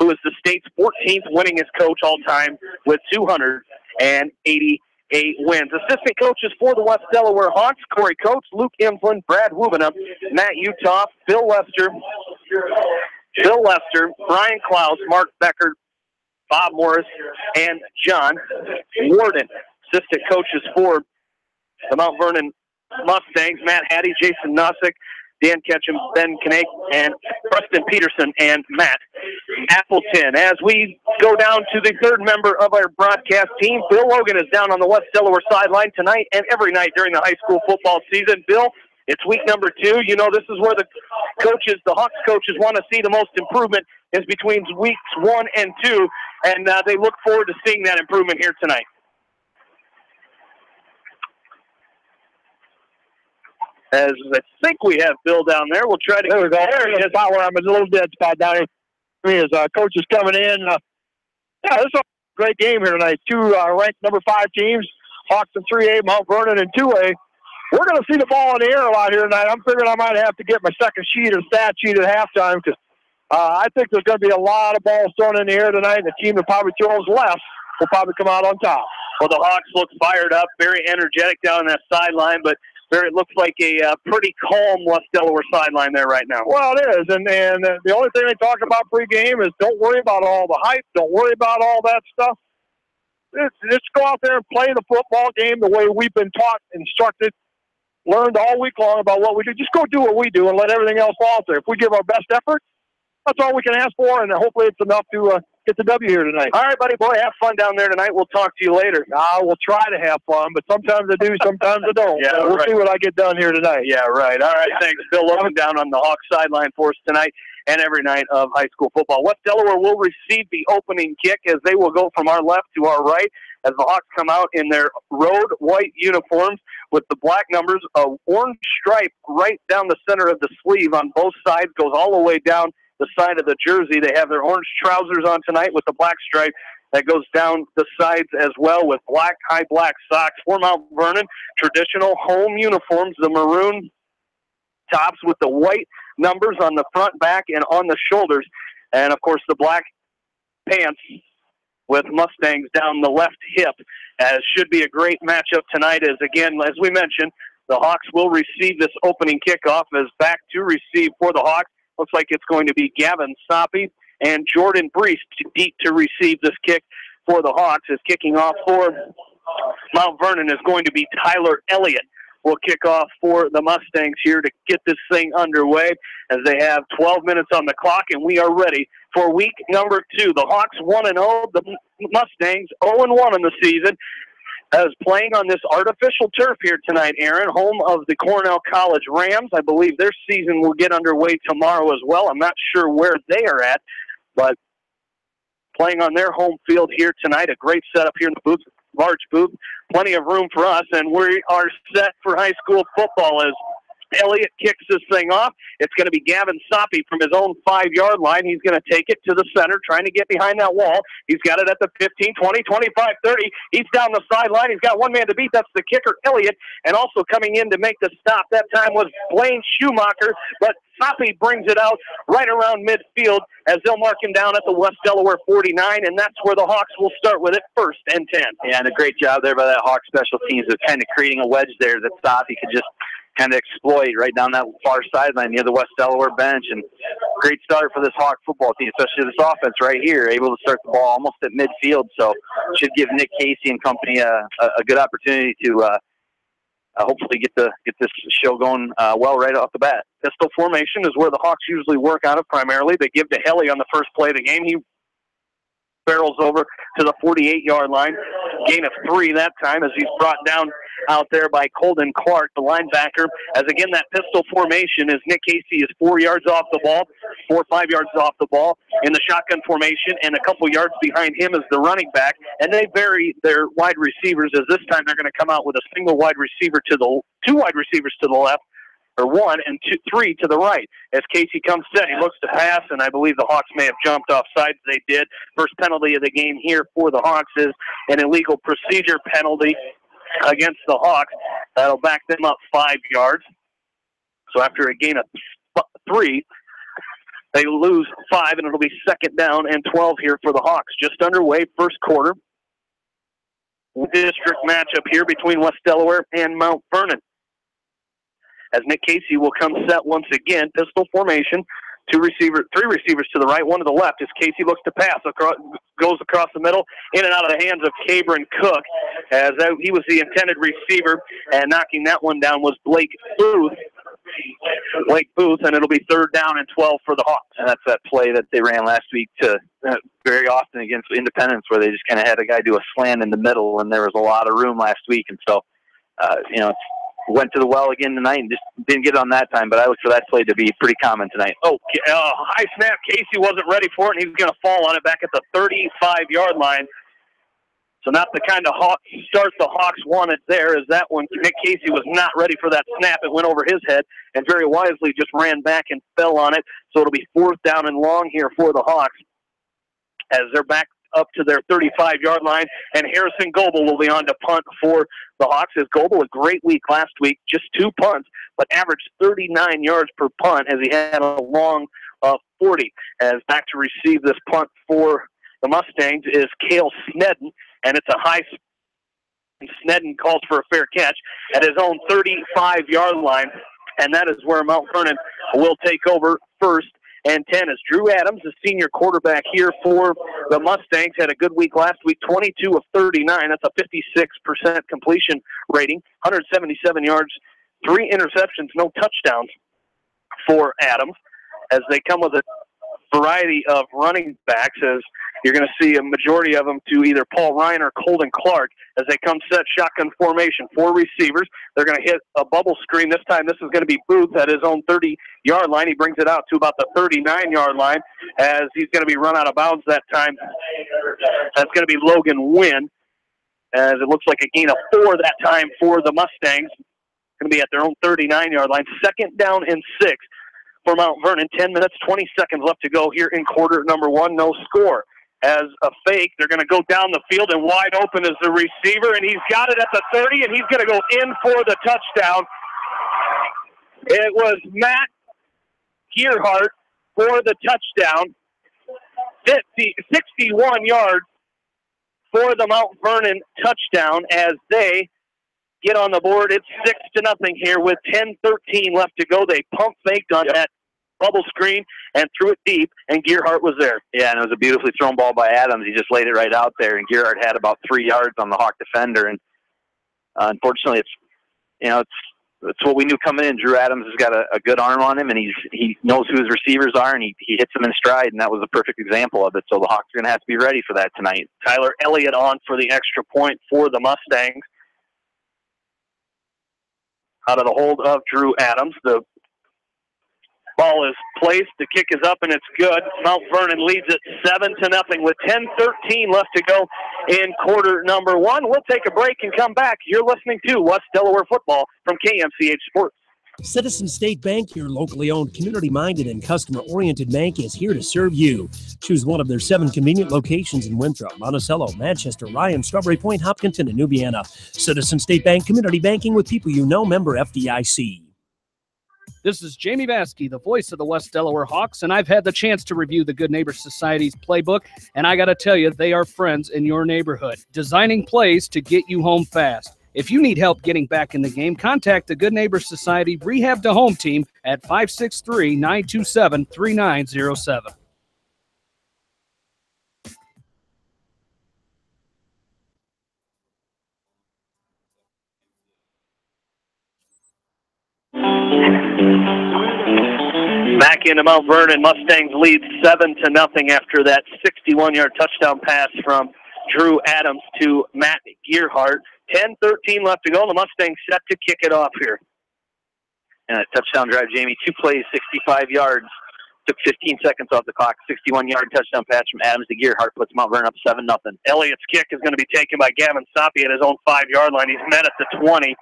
who is the state's 14th winningest coach all time with 288 wins. Assistant coaches for the West Delaware Hawks: Corey Coates, Luke Imflin, Brad Wubena, Matt Uthoff, Phil Lester, Brian Klaus, Mark Becker, Bob Morris, and John Warden. Assistant coaches for the Mount Vernon Mustangs: Matt Hattie, Jason Nossick, Dan Ketchum, Ben Kinnick, and Preston Peterson, and Matt Appleton. As we go down to the 3rd member of our broadcast team, Bill Logan is down on the West Delaware sideline tonight and every night during the high school football season. Bill, it's week number 2. You know, this is where the Hawks coaches want to see the most improvement, is between weeks 1 and 2, and they look forward to seeing that improvement here tonight. As I think we have Bill down there, we'll try to. There we go. There's a spot where I'm a little dead spot down here. As coach is coming in. This is a great game here tonight. 2 ranked number 5 teams, Hawks in 3A, Mount Vernon in 2A. we're going to see the ball in the air a lot here tonight. I'm figuring I might have to get my second sheet or stat sheet at halftime because I think there's going to be a lot of balls thrown in the air tonight, and the team that probably throws less will probably come out on top. Well, the Hawks look fired up, very energetic down that sideline, but it looks like a pretty calm West Delaware sideline there right now. Well, it is, and the only thing they talk about pregame is don't worry about all the hype, don't worry about all that stuff. Just go out there and play the football game the way we've been taught, instructed, learned all week long about what we do. Just go do what we do and let everything else fall out there. If we give our best effort, that's all we can ask for, and hopefully it's enough to get the W here tonight. All right, buddy boy, have fun down there tonight. We'll talk to you later. We'll try to have fun, but sometimes I do, sometimes I don't. Yeah, so we'll see what I get done here tonight. Yeah, right. All right, thanks, Bill Logan down on the Hawks sideline for us tonight and every night of high school football. West Delaware will receive the opening kick as they will go from our left to our right as the Hawks come out in their road white uniforms with the black numbers, a orange stripe right down the center of the sleeve on both sides, goes all the way down the side of the jersey. They have their orange trousers on tonight with the black stripe that goes down the sides as well with high black socks. For Mount Vernon, traditional home uniforms, the maroon tops with the white numbers on the front, back, and on the shoulders. And, of course, the black pants with Mustangs down the left hip. As should be a great matchup tonight as, again, as we mentioned, the Hawks will receive this opening kickoff as back to receive for the Hawks. Looks like it's going to be Gavin Soppy and Jordan Brees deep to receive this kick for the Hawks. As kicking off for Mount Vernon is going to be Tyler Elliott. Will kick off for the Mustangs here to get this thing underway as they have 12 minutes on the clock, and we are ready for week number 2. The Hawks 1-0, the Mustangs 0-1 in the season. As playing on this artificial turf here tonight, Aaron, home of the Cornell College Rams. I believe their season will get underway tomorrow as well. I'm not sure where they are at, but playing on their home field here tonight, a great setup here in the booth, large booth, plenty of room for us, and we are set for high school football as Elliott kicks this thing off. It's going to be Gavin Soppy from his own 5-yard line. He's going to take it to the center, trying to get behind that wall. He's got it at the 15, 20, 25, 30. He's down the sideline. He's got one man to beat. That's the kicker, Elliott. And also coming in to make the stop that time was Blaine Schumacher. But Soppy brings it out right around midfield as they'll mark him down at the West Delaware 49, and that's where the Hawks will start with it, 1st and 10. Yeah, and a great job there by that Hawks special teams of kind of creating a wedge there that Soppy could just kind of exploit right down that far sideline near the West Delaware bench. And great start for this Hawk football team, especially this offense right here, able to start the ball almost at midfield. So should give Nick Casey and company a good opportunity to hopefully get this show going well right off the bat. Pistol formation is where the Hawks usually work out of primarily. They give to Helly on the first play of the game. He barrels over to the 48-yard line. Gain of 3 that time as he's brought down out there by Colden Clark, the linebacker. As again, that pistol formation is Nick Casey is 4 yards off the ball, 4 or 5 yards off the ball in the shotgun formation, and a couple yards behind him is the running back. And they vary their wide receivers as this time they're going to come out with a single wide receiver to the 2 wide receivers to the left, or 1 and 2, 3 to the right. As Casey comes set, he looks to pass, and I believe the Hawks may have jumped offside. They did. First penalty of the game here for the Hawks is an illegal procedure penalty against the Hawks. That'll back them up 5 yards. So after a gain of 3, they lose 5, and it'll be 2nd down and 12 here for the Hawks. Just underway, first quarter. District matchup here between West Delaware and Mount Vernon. As Nick Casey will come set once again, pistol formation, 3 receivers to the right, 1 to the left. As Casey looks to pass, goes across the middle, in and out of the hands of Cabron Cook, as he was the intended receiver, and knocking that one down was Blake Booth, and it'll be 3rd down and 12 for the Hawks. And that's that play that they ran last week to very often against Independence, where they just kind of had a guy do a slant in the middle, and there was a lot of room last week, and so went to the well again tonight and just didn't get it on that time, but I look for that play to be pretty common tonight. High snap. Casey wasn't ready for it, and he's going to fall on it back at the 35-yard line. So not the kind of start the Hawks wanted there, as that one, Nick Casey was not ready for that snap. It went over his head and very wisely just ran back and fell on it. So it'll be 4th down and long here for the Hawks as they're back up to their 35-yard line, and Harrison Goebel will be on to punt for the Hawks. As Goebel, a great week last week, just 2 punts, but averaged 39 yards per punt as he had a long 40. As back to receive this punt for the Mustangs is Cale Snedden, and it's a high. Snedden calls for a fair catch at his own 35-yard line, and that is where Mount Vernon will take over first and 10. As Drew Adams, the senior quarterback here for the Mustangs, had a good week last week, 22 of 39. That's a 56% completion rating, 177 yards, 3 interceptions, no touchdowns for Adams, as they come with a variety of running backs, as you're going to see a majority of them to either Paul Ryan or Colden Clark as they come set shotgun formation. 4 receivers. They're going to hit a bubble screen. This time this is going to be Booth at his own 30-yard line. He brings it out to about the 39-yard line as he's going to be run out of bounds that time. That's going to be Logan Wynn, as it looks like a gain of 4 that time for the Mustangs. Going to be at their own 39-yard line. 2nd down and 6 for Mount Vernon. 10 minutes, 20 seconds left to go here in quarter number 1. No score. As a fake, they're going to go down the field, and wide open is the receiver, and he's got it at the 30, and he's going to go in for the touchdown. It was Matt Gearhart for the touchdown. 61 yards for the Mount Vernon touchdown as they get on the board. It's 6-0 here with 10:13 left to go. They pump faked on that bubble screen and threw it deep, and Gearhart was there. Yeah, and it was a beautifully thrown ball by Adams. He just laid it right out there, and Gearhart had about 3 yards on the Hawk defender. And unfortunately, it's what we knew coming in. Drew Adams has got a good arm on him, and he knows who his receivers are, and he hits them in stride, and that was a perfect example of it. So the Hawks are going to have to be ready for that tonight. Tyler Elliott on for the extra point for the Mustangs. Out of the hold of Drew Adams, the ball is placed, the kick is up, and it's good. Mount Vernon leads it 7-0 with 10:13 left to go in quarter number 1. We'll take a break and come back. You're listening to West Delaware Football from KMCH Sports. Citizen State Bank, your locally owned, community-minded, and customer-oriented bank, is here to serve you. Choose one of their 7 convenient locations in Winthrop, Monticello, Manchester, Ryan, Strawberry Point, Hopkinton, and Nubiana. Citizen State Bank, community banking with people you know, member FDIC. This is Jamie Baskey, the voice of the West Delaware Hawks, and I've had the chance to review the Good Neighbor Society's playbook, and I got to tell you, they are friends in your neighborhood, designing plays to get you home fast. If you need help getting back in the game, contact the Good Neighbor Society Rehab to Home team at 563-927-3907. Back into Mount Vernon, Mustangs lead 7-0 after that 61-yard touchdown pass from Drew Adams to Matt Gearhart. 10:13 left to go. The Mustangs set to kick it off here. And a touchdown drive, Jamie. 2 plays, 65 yards. Took 15 seconds off the clock. 61-yard touchdown pass from Adams to Gearhart puts Mount Vernon up 7-0. Elliott's kick is going to be taken by Gavin Soppy at his own 5-yard line. He's met at the 20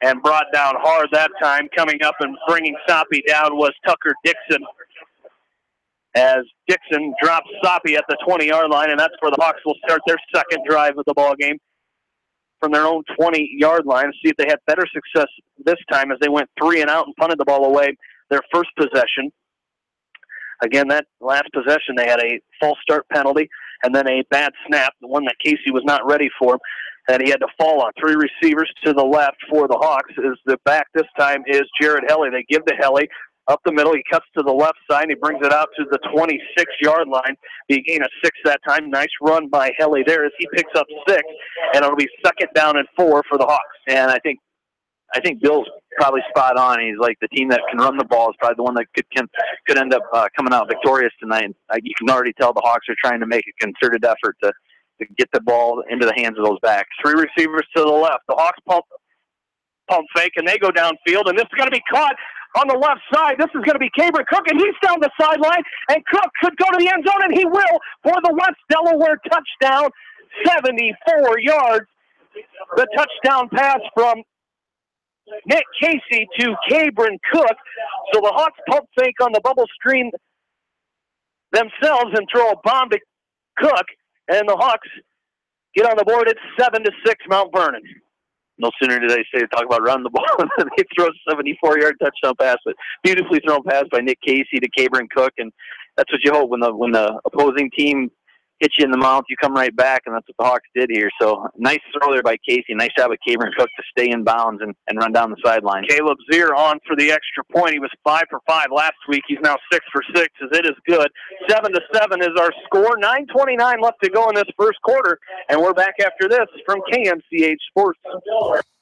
and brought down hard that time. Coming up and bringing Soppy down was Tucker Dixon, as Dixon drops Soppy at the 20-yard line, and that's where the Hawks will start their second drive of the ball game from their own 20-yard line. See if they had better success this time as they went 3 and out and punted the ball away their first possession. Again, that last possession, they had a false start penalty and then a bad snap, the one that Casey was not ready for, that he had to fall on. 3 receivers to the left for the Hawks. Is the back this time is Jared Helly. They give to Helly up the middle. He cuts to the left side. And he brings it out to the 26-yard line. He gained a 6 that time. Nice run by Helly there as he picks up 6, and it'll be 2nd down and 4 for the Hawks. And I think Bill's probably spot on. He's like, the team that can run the ball is probably the one that could end up coming out victorious tonight. You can already tell the Hawks are trying to make a concerted effort to get the ball into the hands of those backs. 3 receivers to the left. The Hawks pump fake, and they go downfield, and this is going to be caught on the left side. This is going to be Cameron Cook, and he's down the sideline, and Cook could go to the end zone, and he will for the West Delaware touchdown, 74 yards. The touchdown pass from Nick Casey to Cameron Cook. So the Hawks pump fake on the bubble screen themselves and throw a bomb to Cook, and the Hawks get on the board at 7-6 Mount Vernon. No sooner did I say talk about running the ball than they throw a 74-yard touchdown pass, but beautifully thrown pass by Nick Casey to Cabron Cook, and that's what you hope when the opposing team hits you in the mouth, you come right back, and that's what the Hawks did here. So nice throw there by Casey. Nice job of Cabron Cook to stay in bounds and run down the sideline. Caleb Zier on for the extra point. He was 5 for 5 last week. He's now 6 for 6, as it is good. 7-7 is our score. 9:29 left to go in this first quarter, and we're back after this from KMCH Sports.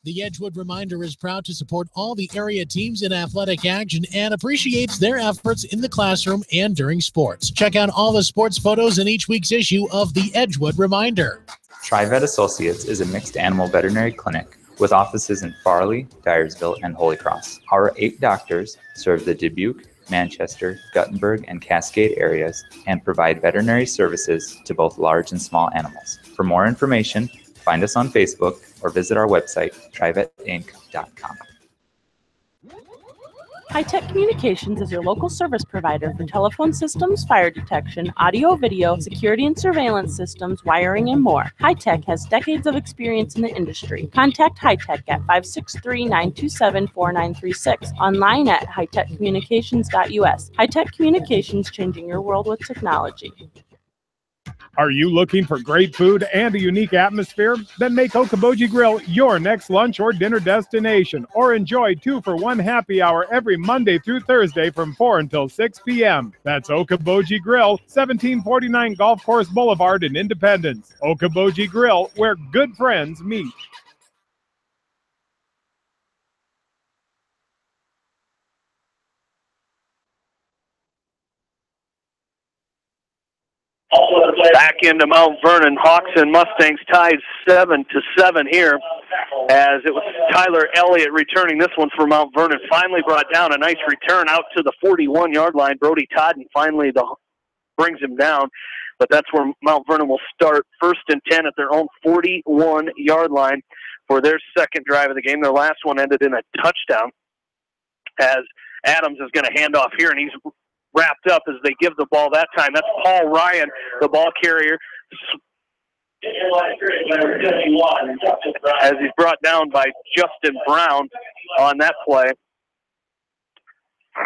The Edgewood Reminder is proud to support all the area teams in athletic action and appreciates their efforts in the classroom and during sports. Check out all the sports photos in each week's issue of the Edgewood Reminder. TriVet Associates is a mixed animal veterinary clinic with offices in Farley, Dyersville, and Holy Cross. Our 8 doctors serve the Dubuque, Manchester, Guttenberg, and Cascade areas and provide veterinary services to both large and small animals. For more information, find us on Facebook or visit our website, trivetinc.com. High-Tech Communications is your local service provider for telephone systems, fire detection, audio, video, security and surveillance systems, wiring, and more. High-Tech has decades of experience in the industry. Contact High-Tech at 563-927-4936, online at hightechcommunications.us. High-Tech Communications, changing your world with technology. Are you looking for great food and a unique atmosphere? Then make Okoboji Grill your next lunch or dinner destination, or enjoy 2-for-1 happy hour every Monday through Thursday from 4 until 6 p.m. That's Okoboji Grill, 1749 Golf Course Boulevard in Independence. Okoboji Grill, where good friends meet. Back into Mount Vernon, Hawks and Mustangs tied 7-7 here, as it was Tyler Elliott returning this one for Mount Vernon. Finally brought down a nice return out to the 41-yard line. Brody Todden finally brings him down, but that's where Mount Vernon will start 1st and 10 at their own 41-yard line for their second drive of the game. Their last one ended in a touchdown, as Adams is going to hand off here, and he's wrapped up as they give the ball that time. That's Paul Ryan, the ball carrier, as he's brought down by Justin Brown on that play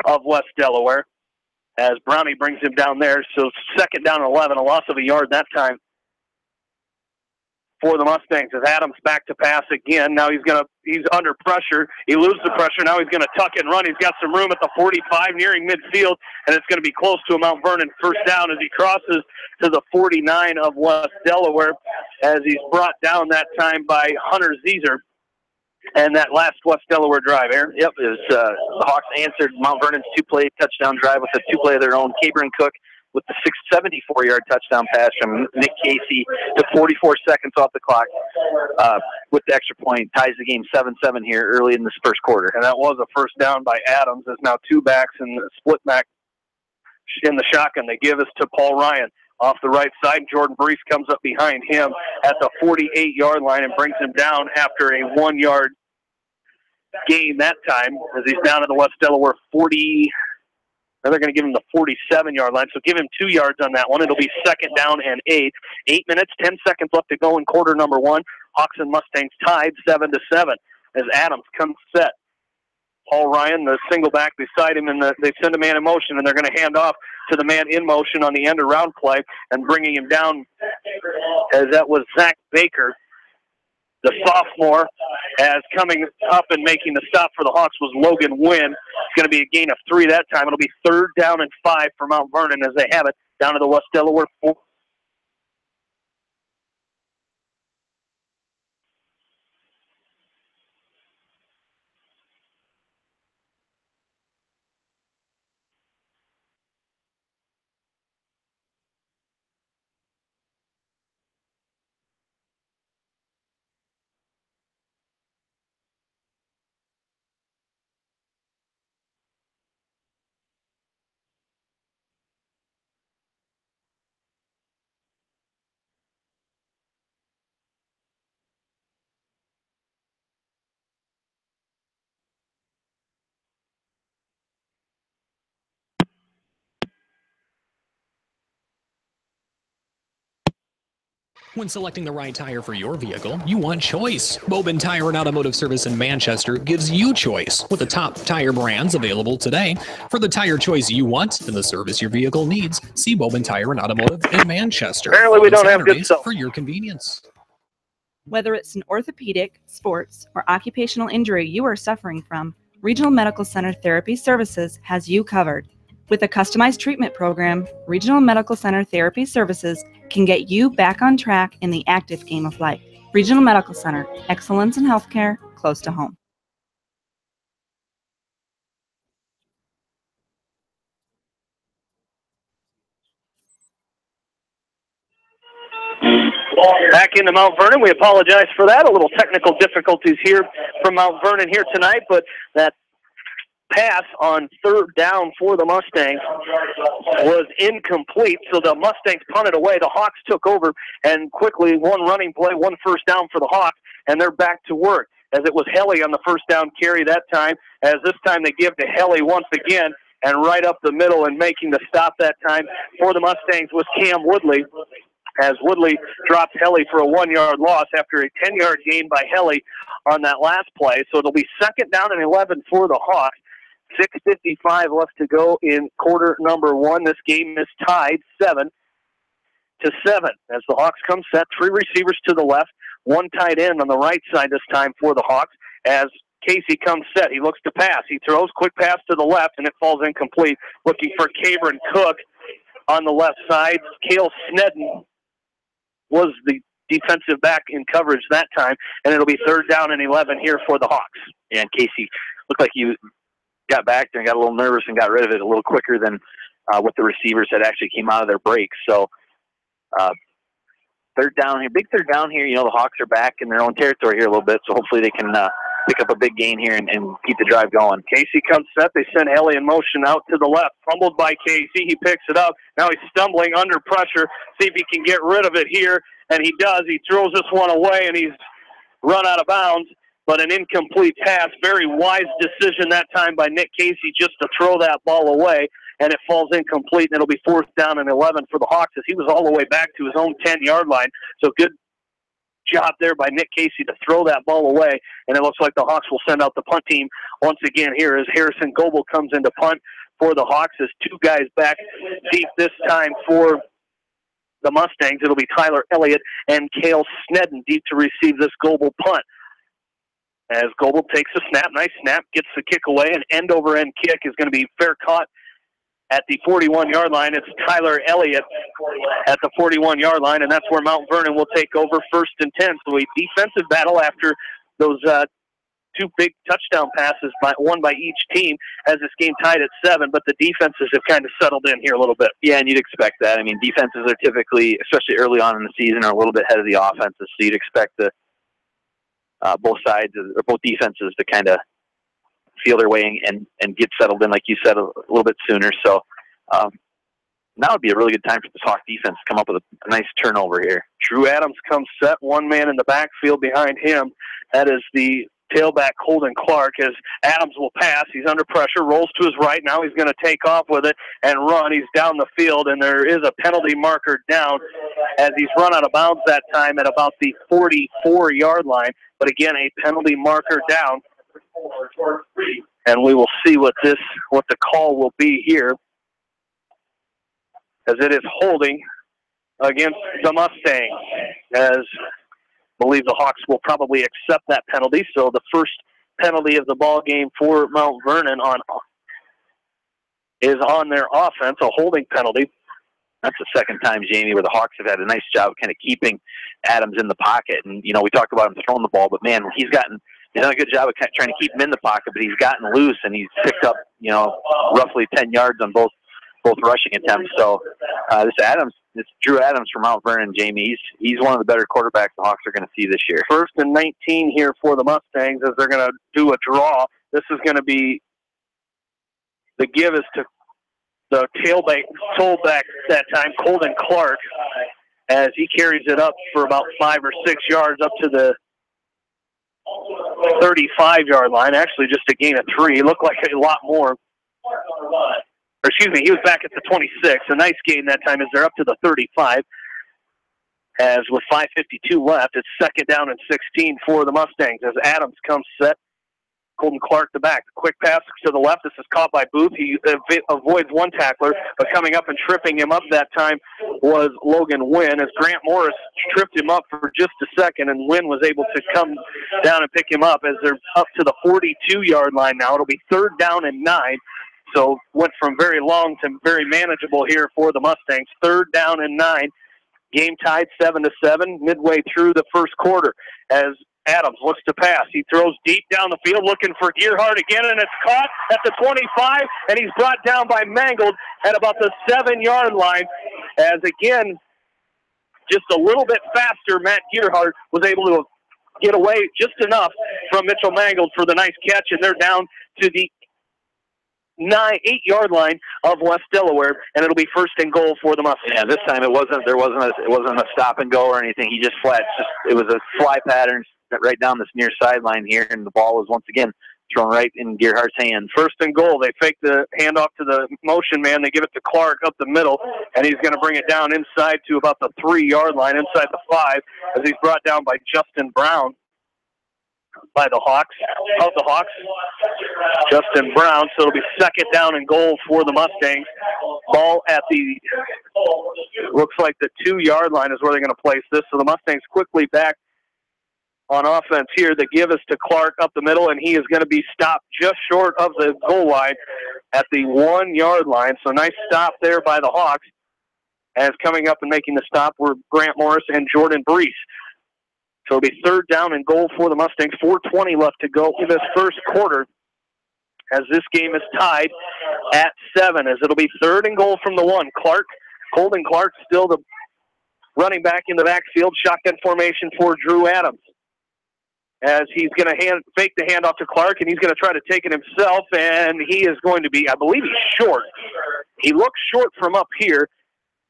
of West Delaware, as Brownie brings him down there. So 2nd down and 11, a loss of a yard that time for the Mustangs, as Adams back to pass again. Now he's under pressure. He loses the pressure. Now he's going to tuck and run. He's got some room at the 45 nearing midfield, and it's going to be close to a Mount Vernon first down as he crosses to the 49 of West Delaware, as he's brought down that time by Hunter Zeeser. And that last West Delaware drive, Aaron? Yep, the Hawks answered Mount Vernon's 2-play touchdown drive with a 2-play of their own. Cabron Cook with the 74-yard touchdown pass from Nick Casey to 44 seconds off the clock with the extra point. Ties the game 7-7 here early in this first quarter. And that was a first down by Adams. There's now 2 backs and the split back in the shotgun. They give us to Paul Ryan off the right side. Jordan Brees comes up behind him at the 48-yard line and brings him down after a 1-yard gain that time, as he's down at the West Delaware 40. Now they're going to give him the 47-yard line, so give him 2 yards on that one. It'll be 2nd down and 8. 8 minutes, 10 seconds left to go in quarter number 1. Hawks and Mustangs tied 7-7 as Adams comes set. Paul Ryan, the single back beside him, and they send a man in motion, and they're going to hand off to the man in motion on the end around play and bringing him down, as that was Zach Baker, the sophomore, as coming up and making the stop for the Hawks was Logan Wynn. It's going to be a gain of 3 that time. It'll be 3rd down and 5 for Mount Vernon as they have it down to the West Delaware 4. When selecting the right tire for your vehicle, you want choice. Bobin Tire and Automotive Service in Manchester gives you choice with the top tire brands available today. For the tire choice you want and the service your vehicle needs, see Bobin Tire and Automotive in Manchester. Apparently we don't have good stuff for your convenience. Whether it's an orthopedic, sports, or occupational injury you are suffering from, Regional Medical Center Therapy Services has you covered. With a customized treatment program, Regional Medical Center Therapy Services can get you back on track in the active game of life. Regional Medical Center, excellence in healthcare, close to home. Back into Mount Vernon. We apologize for that. A little technical difficulties here from Mount Vernon here tonight, but that pass on third down for the Mustangs was incomplete, so the Mustangs punted away. The Hawks took over, and quickly one running play, one first down for the Hawks, and they're back to work, as it was Helly on the first down carry that time, as this time they give to Helly once again, and right up the middle and making the stop that time for the Mustangs was Cam Woodley, as Woodley drops Helly for a 1-yard loss after a 10-yard gain by Helly on that last play. So it'll be second down and 11 for the Hawks. 6:55 left to go in quarter number one. This game is tied 7-7 as the Hawks come set. 3 receivers to the left, 1 tight end on the right side this time for the Hawks. As Casey comes set, he looks to pass. He throws, quick pass to the left, and it falls incomplete. Looking for Cabron Cook on the left side. Cale Snedden was the defensive back in coverage that time, and it'll be third down and 11 here for the Hawks. Yeah, and Casey looked like he got back there and got a little nervous and got rid of it a little quicker than what the receivers had actually came out of their breaks. So third down here, big third down here. You know, the Hawks are back in their own territory here a little bit, so hopefully they can pick up a big gain here and keep the drive going. Casey comes set. They send Helly in motion out to the left. Fumbled by Casey. He picks it up. Now he's stumbling under pressure. See if he can get rid of it here, and he does. He throws this one away, and he's run out of bounds. But an incomplete pass, very wise decision that time by Nick Casey just to throw that ball away, and it falls incomplete, and it'll be fourth down and 11 for the Hawks as he was all the way back to his own 10-yard line. So good job there by Nick Casey to throw that ball away, and it looks like the Hawks will send out the punt team once again here as Harrison Goebel comes into punt for the Hawks. As 2 guys back deep this time for the Mustangs. It'll be Tyler Elliott and Cale Snedden deep to receive this Goebel punt. As Goebel takes a snap, nice snap, gets the kick away, an end-over-end kick is going to be fair caught at the 41-yard line. It's Tyler Elliott at the 41-yard line, and that's where Mount Vernon will take over first and 10. So a defensive battle after those 2 big touchdown passes, one by each team, as this game tied at 7, but the defenses have kind of settled in here a little bit. Yeah, and you'd expect that. I mean, defenses are typically, especially early on in the season, are a little bit ahead of the offenses, so you'd expect the both sides or both defenses to kind of feel their way and get settled in, like you said, a little bit sooner. So now would be a really good time for this Hawk defense to come up with a nice turnover here. Drew Adams comes set, 1 man in the backfield behind him. That is the tailback Holden Clark, as Adams will pass. He's under pressure, rolls to his right. Now he's going to take off with it and run. He's down the field, and there is a penalty marker down as he's run out of bounds that time at about the 44-yard line. But again, a penalty marker down. And we will see what the call will be here, as it is holding against the Mustangs, as I believe the Hawks will probably accept that penalty. So the first penalty of the ball game for Mount Vernon is on their offense, a holding penalty. That's the second time, Jamie, where the Hawks have had a nice job kind of keeping Adams in the pocket. And, you know, we talked about him throwing the ball, but, man, he's done a good job of trying to keep him in the pocket, but he's gotten loose, and he's picked up, you know, roughly 10 yards on both rushing attempts. So this Drew Adams from Mount Vernon, Jamie, he's one of the better quarterbacks the Hawks are going to see this year. First and 19 here for the Mustangs as they're going to do a draw. This is going to be the give is to the tailback that time, Colden Clark, as he carries it up for about 5 or 6 yards up to the 35-yard line. Actually, just a gain of 3. It looked like a lot more. He was back at the 26. A nice gain that time as they're up to the 35. As with 5:52 left, it's second down and 16 for the Mustangs as Adams comes set. Colton Clark the back. Quick pass to the left. This is caught by Booth. He avoids one tackler, but coming up and tripping him up that time was Logan Wynn as Grant Morris tripped him up for just a second, and Wynn was able to come down and pick him up as they're up to the 42-yard line now. It'll be third down and 9. So went from very long to very manageable here for the Mustangs. Third down and 9. Game tied 7-7 midway through the first quarter as Adams looks to pass. He throws deep down the field looking for Gearhart again, and it's caught at the 25, and he's brought down by Mangold at about the 7-yard line as, again, just a little bit faster, Matt Gearhart was able to get away just enough from Mitchell Mangold for the nice catch, and they're down to the 8-yard line of West Delaware, and it'll be first and goal for the Mustangs. Yeah, this time it wasn't a stop and go or anything. He just flat. It was a fly pattern right down this near sideline here, and the ball was once again thrown right in Gearhart's hands. First and goal. They fake the handoff to the motion man. They give it to Clark up the middle, and he's going to bring it down inside to about the 3-yard line, inside the 5, as he's brought down by Justin Brown. By the Hawks, Justin Brown. So it'll be second down and goal for the Mustangs. Ball at the, looks like the 2-yard line is where they're going to place this. So the Mustangs quickly back on offense here. They give us to Clark up the middle, and he is going to be stopped just short of the goal line at the 1-yard line. So nice stop there by the Hawks. As coming up and making the stop were Grant Morris and Jordan Brees. So it'll be third down and goal for the Mustangs. 4:20 left to go in this first quarter as this game is tied at 7, as it'll be third and goal from the 1. Colton Clark still the running back in the backfield. Shotgun formation for Drew Adams. As he's going to fake the handoff to Clark, and he's going to try to take it himself, and he is going to be, I believe he's short. He looks short from up here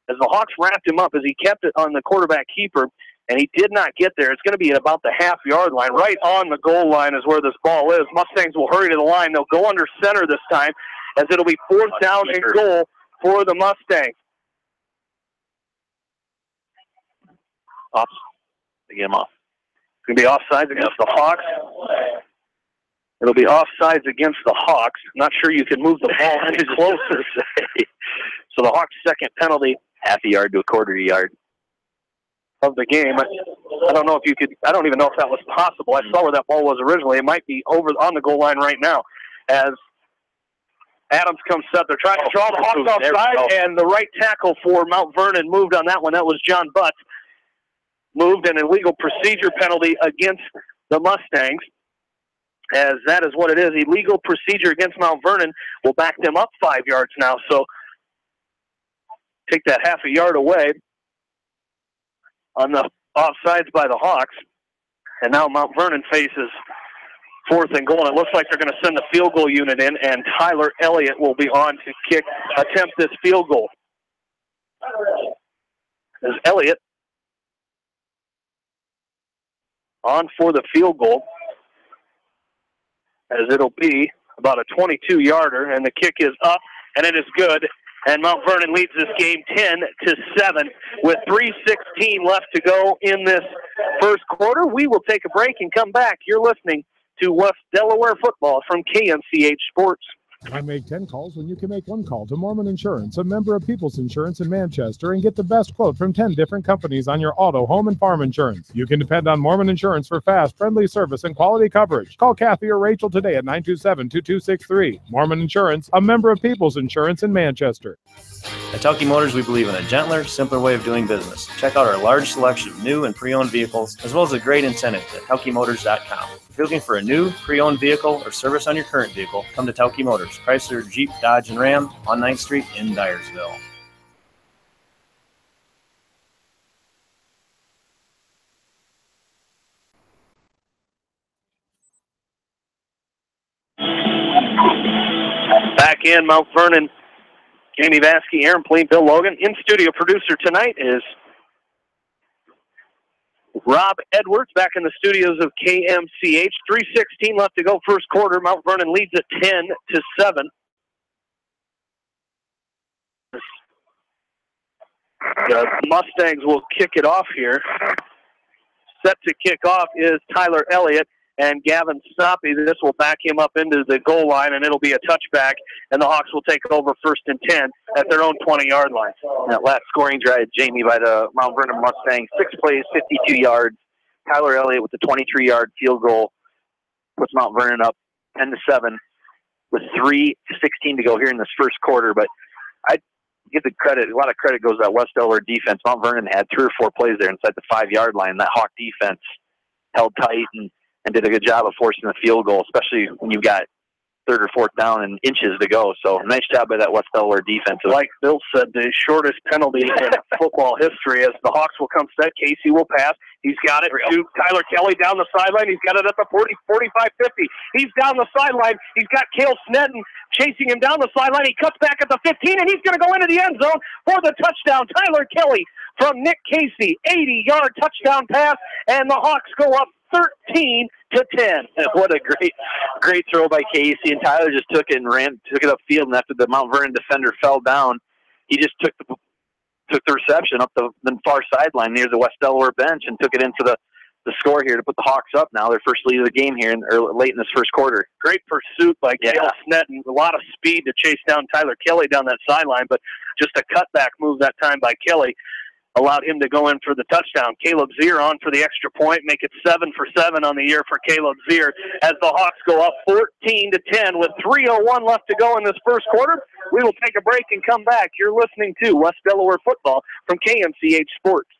as the Hawks wrapped him up as he kept it on the quarterback keeper. And he did not get there. It's going to be at about the half-yard line. Right on the goal line is where this ball is. Mustangs will hurry to the line. They'll go under center this time, as it'll be fourth down and goal for the Mustangs. Off. They get him off. It's going to be offsides against the Hawks. It'll be offsides against the Hawks. Not sure you can move the ball any closer. So the Hawks' second penalty. Half a yard to a quarter yard of the game. I don't know if you could, I don't even know if that was possible. I saw where that ball was originally. It might be over on the goal line right now as Adams comes set. They're trying to draw the Hawks offside, and the right tackle for Mount Vernon moved on that one. That was John Butts. Moved an illegal procedure penalty against the Mustangs, as that is what it is. Illegal procedure against Mount Vernon will back them up 5 yards now. So take that half a yard away on the offsides by the Hawks. And now Mount Vernon faces fourth and goal. And it looks like they're going to send the field goal unit in, and Tyler Elliott will be on to attempt this field goal. As Elliott on for the field goal, as it'll be about a 22-yarder, and the kick is up, and it is good. And Mount Vernon leads this game 10-7 with 3:16 left to go in this first quarter. We will take a break and come back. You're listening to West Delaware football from KMCH Sports. I make 10 calls when you can make 1 call to Mormon Insurance, a member of People's Insurance in Manchester, and get the best quote from 10 different companies on your auto, home, and farm insurance. You can depend on Mormon Insurance for fast, friendly service and quality coverage. Call Kathy or Rachel today at 927-2263. Mormon Insurance, a member of People's Insurance in Manchester. At Telke Motors, we believe in a gentler, simpler way of doing business. Check out our large selection of new and pre-owned vehicles, as well as a great incentive at TelkeMotors.com. If you're looking for a new, pre-owned vehicle or service on your current vehicle, come to Telke Motors, Chrysler, Jeep, Dodge, and Ram on 9th Street in Dyersville. Back in Mount Vernon, Jamie Vaskey, Aaron Pleen, Bill Logan. In-studio producer tonight is Rob Edwards, back in the studios of KMCH. 3:16 left to go first quarter. Mount Vernon leads at 10-7. The Mustangs will kick it off here. Set to kick off is Tyler Elliott and Gavin Stoppy. This will back him up into the goal line, and it'll be a touchback, and the Hawks will take over 1st and 10 at their own 20-yard line. That last scoring drive, Jamie, by the Mount Vernon Mustangs, 6 plays, 52 yards. Tyler Elliott with the 23-yard field goal puts Mount Vernon up 10-7 with 3:16 to go here in this first quarter. But I give the credit, a lot of credit goes to that West Delaware defense. Mount Vernon had 3 or 4 plays there inside the 5-yard line. That Hawk defense held tight and did a good job of forcing the field goal, especially when you've got 3rd or 4th down and inches to go. So nice job by that West Delaware defense. Like Bill said, the shortest penalty in football history as the Hawks will come set. Casey will pass. He's got it to Tyler Kelly down the sideline. He's got it at the 40, 45, 50. He's down the sideline. He's got Cale Snedden chasing him down the sideline. He cuts back at the 15, and he's going to go into the end zone for the touchdown. Tyler Kelly from Nick Casey, 80-yard touchdown pass, and the Hawks go up 13-10. What a great throw by Casey, and Tyler just took it upfield, and after the Mount Vernon defender fell down, he just took the reception up the far sideline near the West Delaware bench and took it into the score here to put the Hawks up now, their first lead of the game here late in this first quarter. Great pursuit by Cale Snedden. A lot of speed to chase down Tyler Kelly down that sideline, but just a cutback move that time by Kelly allowed him to go in for the touchdown. Caleb Zier on for the extra point, make it 7 for 7 on the year for Caleb Zier as the Hawks go up 14-10 with 3:01 left to go in this first quarter. We will take a break and come back. You're listening to West Delaware football from KMCH Sports.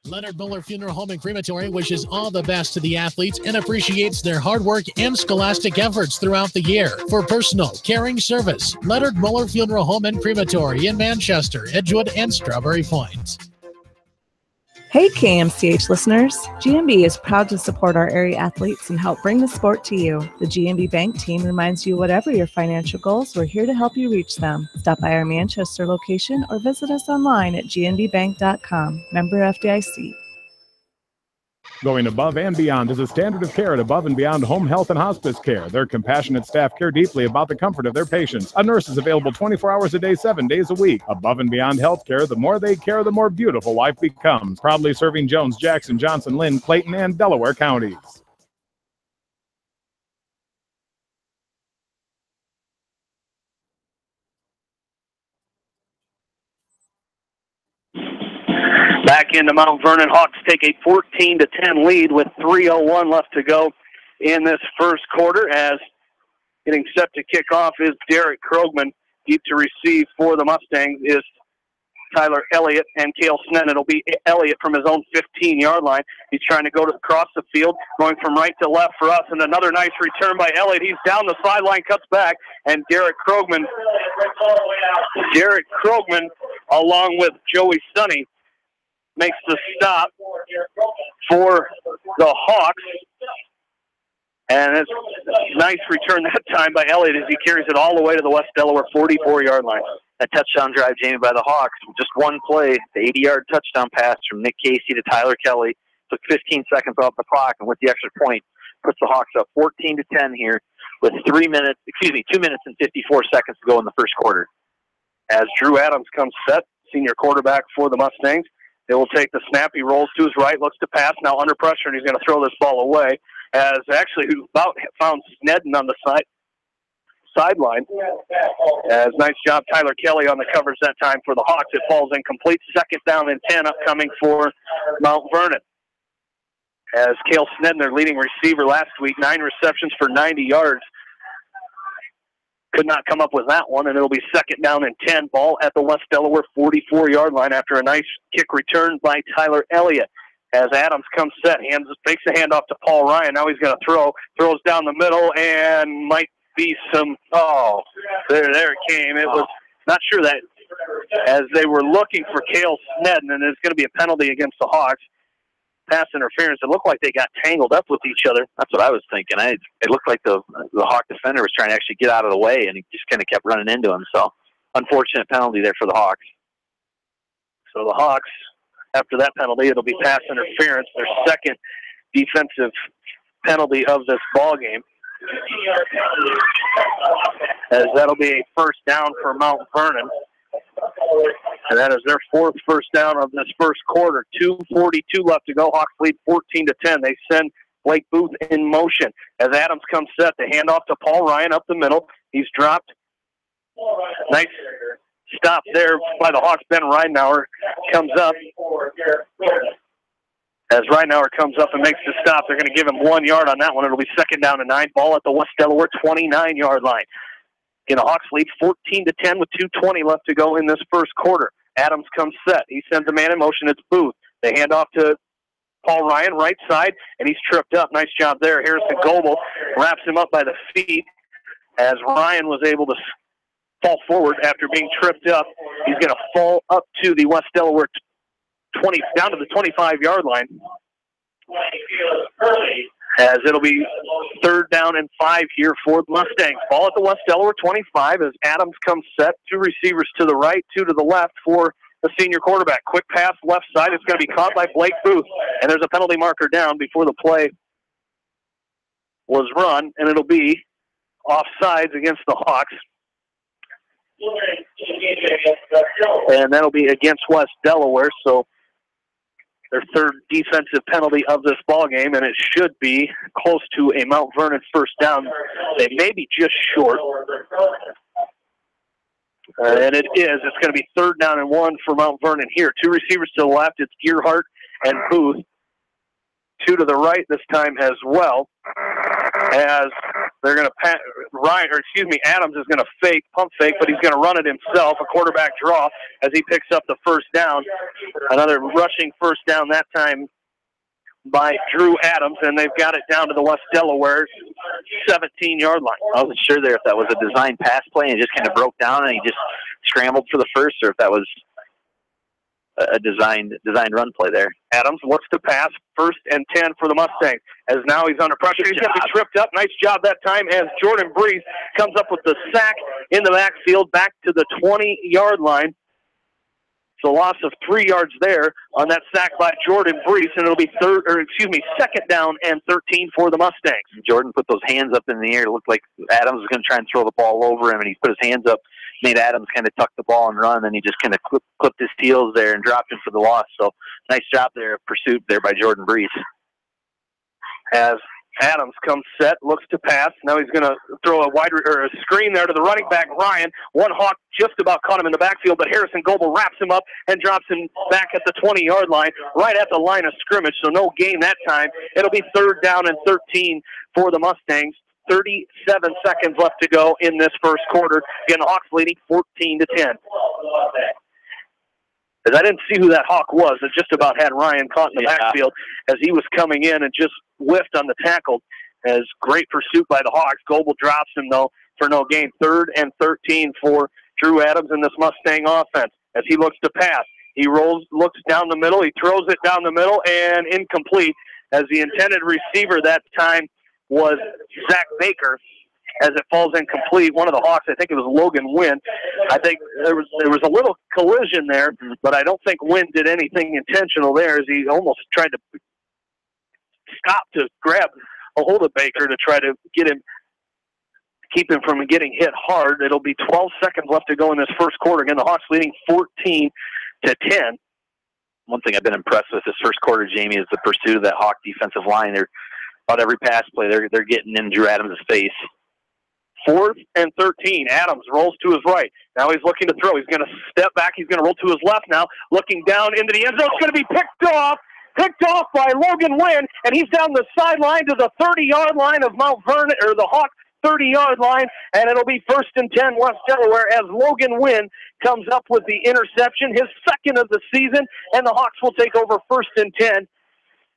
Leonard Muller Funeral Home and Crematory wishes all the best to the athletes and appreciates their hard work and scholastic efforts throughout the year. For personal, caring service, Leonard Muller Funeral Home and Crematory in Manchester, Edgewood, and Strawberry Point. Hey KMCH listeners, GMB is proud to support our area athletes and help bring the sport to you. The GMB Bank team reminds you whatever your financial goals, we're here to help you reach them. Stop by our Manchester location or visit us online at gnbbank.com. Member FDIC. Going above and beyond is a standard of care at Above and Beyond Home Health and Hospice Care. Their compassionate staff care deeply about the comfort of their patients. A nurse is available 24 hours a day, 7 days a week. Above and Beyond Healthcare, the more they care, the more beautiful life becomes. Proudly serving Jones, Jackson, Johnson, Lynn, Clayton, and Delaware counties. Back into Mount Vernon, Hawks take a 14-10 lead with 3:01 left to go in this first quarter as getting set to kick off is Derek Krogman. Deep to receive for the Mustangs is Tyler Elliott and Cale Snedden. It'll be Elliott from his own 15-yard line. He's trying to go across the field, going from right to left for us, and another nice return by Elliott. He's down the sideline, cuts back, and Derek Krogman, along with Joey Sonny, makes the stop for the Hawks. And it's a nice return that time by Elliott as he carries it all the way to the West Delaware 44-yard line. A touchdown drive, Jamie, by the Hawks. Just one play, the 80-yard touchdon pass from Nick Casey to Tyler Kelly. Took 15 seconds off the clock, and with the extra point, puts the Hawks up 14-10 here with 2 minutes and 54 seconds to go in the first quarter. As Drew Adams comes set, senior quarterback for the Mustangs, they will take the snap. He rolls to his right, looks to pass, now under pressure, and he's going to throw this ball away. As actually, who found Snedden on the sideline. As nice job, Tyler Kelly on the covers that time for the Hawks. It falls incomplete. 2nd down and 10 upcoming for Mount Vernon. As Cale Snedden, their leading receiver last week, 9 receptions for 90 yards. Could not come up with that one, and it'll be 2nd down and 10. Ball at the West Delaware 44-yard line after a nice kick return by Tyler Elliott. As Adams comes set, fakes the handoff to Paul Ryan. Now he's going to throws down the middle, and might be there it came. It was not sure that as they were looking for Cale Snedden, and it's going to be a penalty against the Hawks. Pass interference. It looked like they got tangled up with each other. That's what I was thinking. It looked like the Hawk defender was trying to actually get out of the way, and he just kind of kept running into him. So, unfortunate penalty there for the Hawks. So the Hawks, after that penalty, it'll be pass interference, their second defensive penalty of this ball game. As that'll be a 1st down for Mount Vernon. And that is their fourth first down of this first quarter. 2:42 left to go. Hawks lead 14-10. They send Blake Booth in motion. As Adams comes set, they hand off to Paul Ryan up the middle. He's dropped. Nice stop there by the Hawks. Ben Ridenauer comes up. As Ridenauer comes up and makes the stop, they're going to give him 1 yard on that one. It'll be 2nd down and 9. Ball at the West Delaware 29-yard line. Again, the Hawks lead 14-10 with 2:20 left to go in this first quarter. Adams comes set. He sends a man in motion. It's Booth. They hand off to Paul Ryan, right side, and he's tripped up. Nice job there. Harrison Goebel wraps him up by the feet as Ryan was able to fall forward after being tripped up. He's going to fall up to the West Delaware 20, down to the 25-yard line. As it'll be 3rd down and 5 here for the Mustangs. Ball at the West Delaware 25 as Adams comes set. 2 receivers to the right, 2 to the left for the senior quarterback. Quick pass left side. It's going to be caught by Blake Booth. And there's a penalty marker down before the play was run, and it'll be offsides against the Hawks. And that'll be against West Delaware, so their 3rd defensive penalty of this ball game, and it should be close to a Mount Vernon first down. They may be just short. And it is. It's going to be 3rd down and 1 for Mount Vernon here. 2 receivers to the left. It's Gearhart and Booth. 2 to the right this time as well. As they're going to Adams is going to pump fake, but he's going to run it himself. A quarterback draw as he picks up the first down. Another rushing first down that time by Drew Adams, and they've got it down to the West Delaware 17-yard line. I wasn't sure there if that was a design pass play and it just kind of broke down and he just scrambled for the first, or if that was a designed run play there. Adams looks to pass, 1st and 10 for the Mustangs, as now he's under pressure. He's going to be tripped up. Nice job that time as Jordan Breeze comes up with the sack in the backfield back to the 20-yard line. So loss of 3 yards there on that sack by Jordan Breeze, and it'll be 2nd down and 13 for the Mustangs. Jordan put those hands up in the air. It looked like Adams was going to try and throw the ball over him, and he put his hands up, made Adams kind of tuck the ball and run, and he just kind of clipped his heels there and dropped him for the loss. So nice job there of pursuit there by Jordan Breeze. As Adams comes set, looks to pass. Now he's going to throw a screen there to the running back, Ryan. One Hawk just about caught him in the backfield, but Harrison Goebel wraps him up and drops him back at the 20-yard line, right at the line of scrimmage, so no gain that time. It'll be 3rd down and 13 for the Mustangs. 37 seconds left to go in this first quarter. Again, the Hawks leading 14-10. As I didn't see who that Hawk was. It just about had Ryan caught in the backfield as he was coming in and just whiffed on the tackle. As great pursuit by the Hawks. Goebel drops him, though, for no gain. 3rd and 13 for Drew Adams in this Mustang offense. As he looks to pass, he looks down the middle. He throws it down the middle and incomplete, as the intended receiver that time was Zach Baker. As it falls incomplete, one of the Hawks, I think it was Logan Wynn. I think there was a little collision there, but I don't think Wynn did anything intentional there, as he almost tried to stop to grab a hold of Baker to try to keep him from getting hit hard. It'll be 12 seconds left to go in this first quarter. Again, the Hawks leading 14-10. One thing I've been impressed with this first quarter, Jamie, is the pursuit of that Hawk defensive line. They're about every pass play, they're getting in Drew Adams' face. 4th and 13. Adams rolls to his right. Now he's looking to throw. He's going to step back. He's going to roll to his left now, looking down into the end zone. It's going to be picked off by Logan Wynn, and he's down the sideline to the 30-yard line of Mount Vernon, or the Hawk 30-yard line, and it'll be 1st and 10 West Delaware as Logan Wynn comes up with the interception, his 2nd of the season, and the Hawks will take over 1st and 10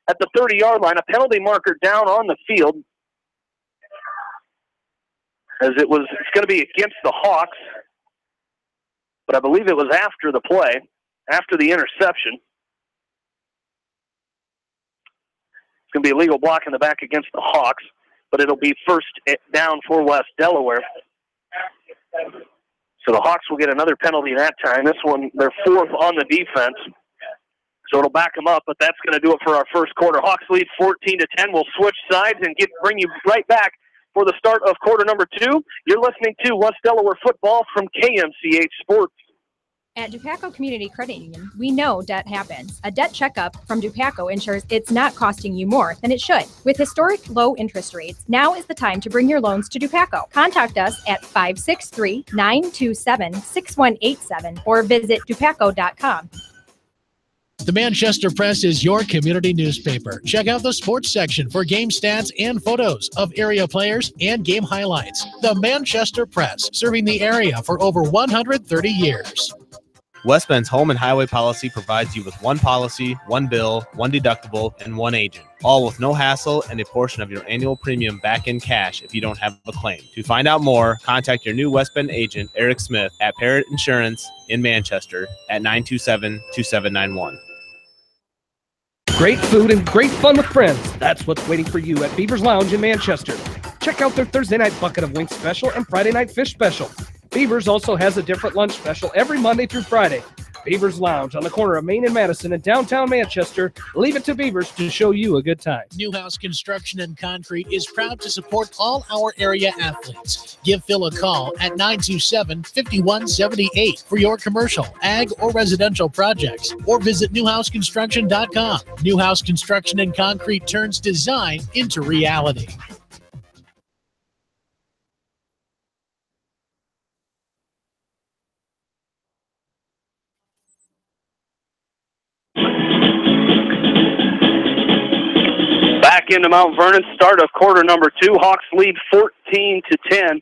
at the 30-yard line. A penalty marker down on the field, as it's going to be against the Hawks, but I believe it was after the play, after the interception. It's going to be a legal block in the back against the Hawks, but it'll be 1st down for West Delaware. So the Hawks will get another penalty that time. This one, they're 4th on the defense, so it'll back them up, but that's going to do it for our first quarter. Hawks lead 14-10. We'll switch sides and bring you right back for the start of quarter number 2. You're listening to West Delaware football from KMCH Sports. At Dupaco Community Credit Union, we know debt happens. A debt checkup from Dupaco ensures it's not costing you more than it should. With historic low interest rates, now is the time to bring your loans to Dupaco. Contact us at 563-927-6187 or visit dupaco.com. The Manchester Press is your community newspaper. Check out the sports section for game stats and photos of area players and game highlights. The Manchester Press, serving the area for over 130 years. West Bend's home and highway policy provides you with one policy, one bill, one deductible, and one agent, all with no hassle and a portion of your annual premium back in cash if you don't have a claim. To find out more, contact your new West Bend agent, Eric Smith, at Parrott Insurance in Manchester at 927-2791. Great food and great fun with friends. That's what's waiting for you at Beaver's Lounge in Manchester. Check out their Thursday night bucket of wings special and Friday night fish special. Beaver's also has a different lunch special every Monday through Friday. Beaver's Lounge on the corner of Main and Madison in downtown Manchester. Leave it to Beaver's to show you a good time. Newhouse Construction and Concrete is proud to support all our area athletes. Give Phil a call at 927-5178 for your commercial, ag, or residential projects, or visit newhouseconstruction.com. Newhouse Construction and Concrete turns design into reality. Back into Mount Vernon, start of quarter number 2. Hawks lead 14-10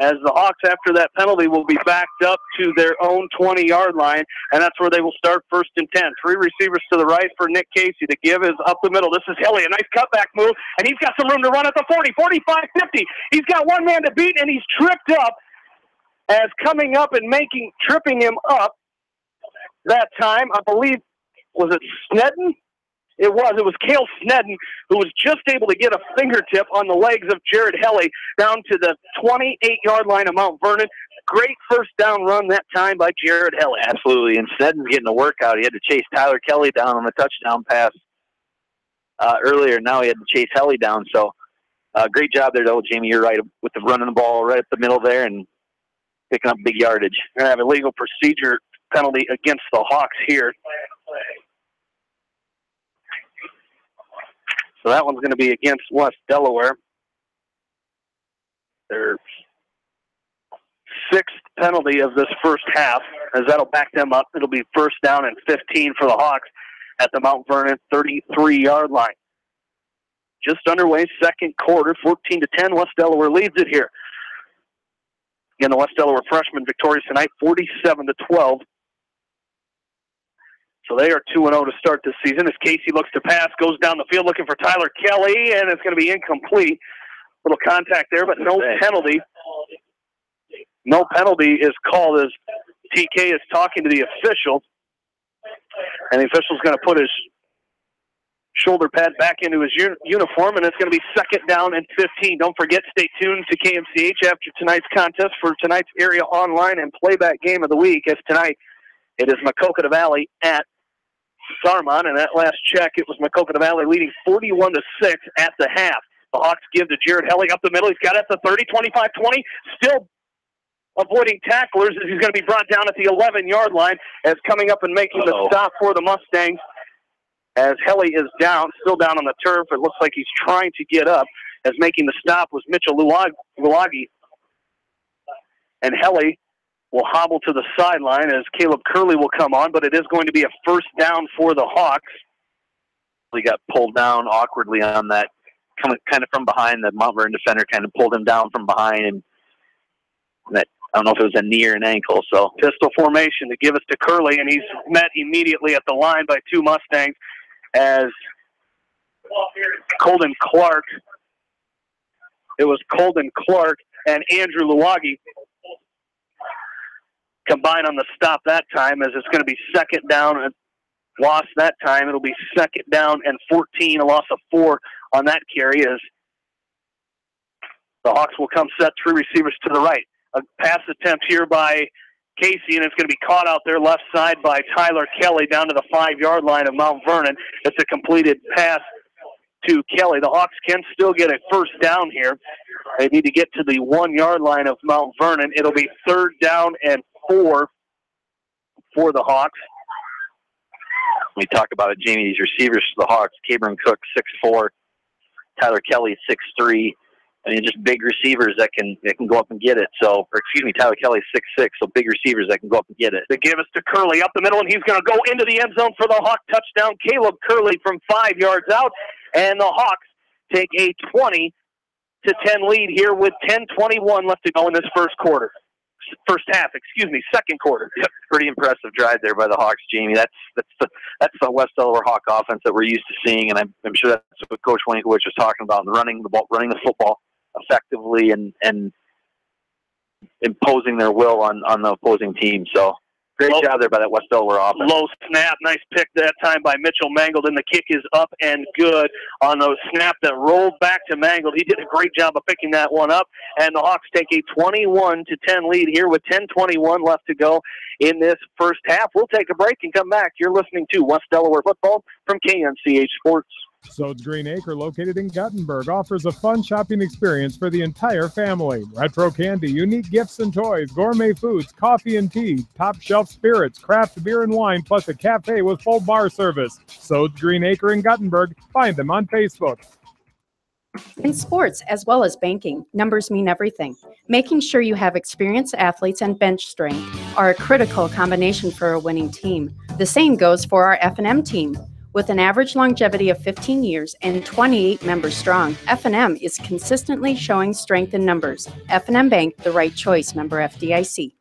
as the Hawks, after that penalty, will be backed up to their own 20-yard line, and that's where they will start 1st and 10. 3 receivers to the right for Nick Casey. The give is up the middle. This is Hilly, a nice cutback move, and he's got some room to run at the 40, 45, 50. He's got one man to beat, and he's tripped up as coming up and tripping him up that time, I believe, was it Snedden? It was Cale Snedden who was just able to get a fingertip on the legs of Jared Helly down to the 28-yard line of Mount Vernon. Great first down run that time by Jared Helly. Absolutely, and Snedden's getting a workout. He had to chase Tyler Kelly down on the touchdown pass earlier. Now he had to chase Helly down. So great job there, though, Jamie. You're right with the running the ball right up the middle there and picking up big yardage. We're going to have a legal procedure penalty against the Hawks here. So that one's going to be against West Delaware. Their 6th penalty of this first half, as that'll back them up. It'll be 1st down and 15 for the Hawks at the Mount Vernon 33-yard line. Just underway, second quarter, 14-10. West Delaware leads it here. Again, the West Delaware freshmen victorious tonight, 47-12. So they are 2-0 to start this season. As Casey looks to pass, goes down the field looking for Tyler Kelly, and it's going to be incomplete. Little contact there, but no penalty. No penalty is called as TK is talking to the official. And the official's going to put his shoulder pad back into his uniform, and it's going to be 2nd down and 15. Don't forget, stay tuned to KMCH after tonight's contest for tonight's area online and playback game of the week, as tonight it is Maquoketa Valley at Sarmon, and that last check, it was Maquoketa Valley leading 41-6 at the half. The Hawks give to Jared Helly up the middle. He's got it at the 30, 25, 20. Still avoiding tacklers as he's going to be brought down at the 11-yard line as coming up and making the stop for the Mustangs. As Helly is down, still down on the turf. It looks like he's trying to get up. As making the stop was Mitchell Luagi. And Helly will hobble to the sideline as Caleb Curley will come on, but it is going to be a 1st down for the Hawks. He got pulled down awkwardly on that, kind of from behind. The Mount Vernon defender kind of pulled him down from behind, and that, I don't know if it was a knee or an ankle. So pistol formation to give us to Curley, and he's met immediately at the line by 2 Mustangs as Colden Clark. It was Colden Clark and Andrew Luagi combine on the stop that time, as it's going to be 2nd down and loss that time. It'll be 2nd down and 14, a loss of 4 on that carry, as the Hawks will come set 3 receivers to the right. A pass attempt here by Casey, and it's going to be caught out there left side by Tyler Kelly down to the 5-yard line of Mount Vernon. It's a completed pass to Kelly. The Hawks can still get a 1st down here. They need to get to the 1-yard line of Mount Vernon. It'll be 3rd down and 4 for the Hawks. We talk about it, Jamie, these receivers for the Hawks. Cabron Cook, 6'4", Tyler Kelly, 6'3". I mean, just big receivers that can go up and get it. So, or excuse me, Tyler Kelly, 6'6", so big receivers that can go up and get it. They give us to Curley up the middle, and he's going to go into the end zone for the Hawk touchdown. Caleb Curley from 5 yards out, and the Hawks take a 20-10 lead here with 10:21 left to go in this second quarter. Yep, pretty impressive drive there by the Hawks, Jamie. That's the West Delaware Hawk offense that we're used to seeing, and I'm sure that's what Coach Wankowicz was talking about, running the football effectively and imposing their will on the opposing team. So great job there by that West Delaware offense. Low snap, nice pick that time by Mitchell Mangold, and the kick is up and good on the snap that rolled back to Mangold. He did a great job of picking that one up, and the Hawks take a 21-10 lead here with 10:21 left to go in this first half. We'll take a break and come back. You're listening to West Delaware Football from KNCH Sports. Sode's Green Acre, located in Guttenberg, offers a fun shopping experience for the entire family. Retro candy, unique gifts and toys, gourmet foods, coffee and tea, top shelf spirits, craft beer and wine, plus a cafe with full bar service. Sode's Green Acre in Guttenberg. Find them on Facebook. In sports, as well as banking, numbers mean everything. Making sure you have experienced athletes and bench strength are a critical combination for a winning team. The same goes for our F&M team. With an average longevity of 15 years and 28 members strong, F&M is consistently showing strength in numbers. F&M Bank, the right choice, member FDIC.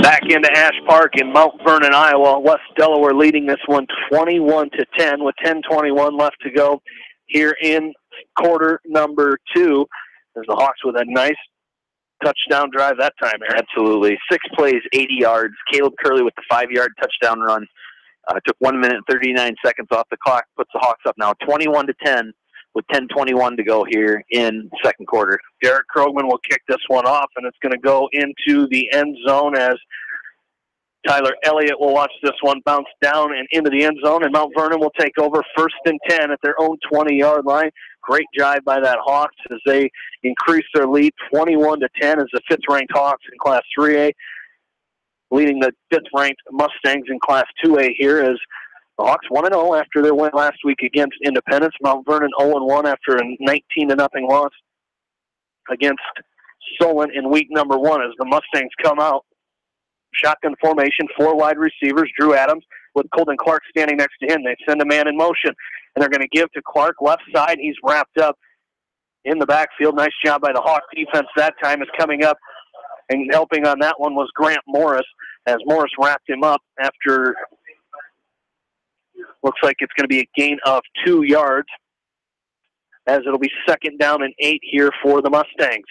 Back into Ash Park in Mount Vernon, Iowa. West Delaware leading this one 21-10 with 10:21 left to go here in quarter number 2. There's the Hawks with a nice touchdown drive that time, Aaron. Absolutely. 6 plays, 80 yards. Caleb Curley with the 5-yard touchdown run. Took 1 minute and 39 seconds off the clock. Puts the Hawks up now 21-10 with 10:21 to go here in second quarter. Derek Krogman will kick this one off, and it's going to go into the end zone as Tyler Elliott will watch this one bounce down and into the end zone, and Mount Vernon will take over 1st and 10 at their own 20-yard line. Great drive by that Hawks as they increase their lead 21-10 as the 5th-ranked Hawks in Class 3A, leading the 5th-ranked Mustangs in Class 2A here as the Hawks 1-0 after their win last week against Independence. Mount Vernon 0-1 after a 19-0 loss against Solon in week number 1 as the Mustangs come out. Shotgun formation, 4 wide receivers. Drew Adams with Colton Clark standing next to him. They send a man in motion, and they're going to give to Clark left side. He's wrapped up in the backfield. Nice job by the Hawk defense that time. Is coming up and helping on that one was Grant Morris as Morris wrapped him up after looks like it's going to be a gain of 2 yards as it'll be 2nd down and 8 here for the Mustangs.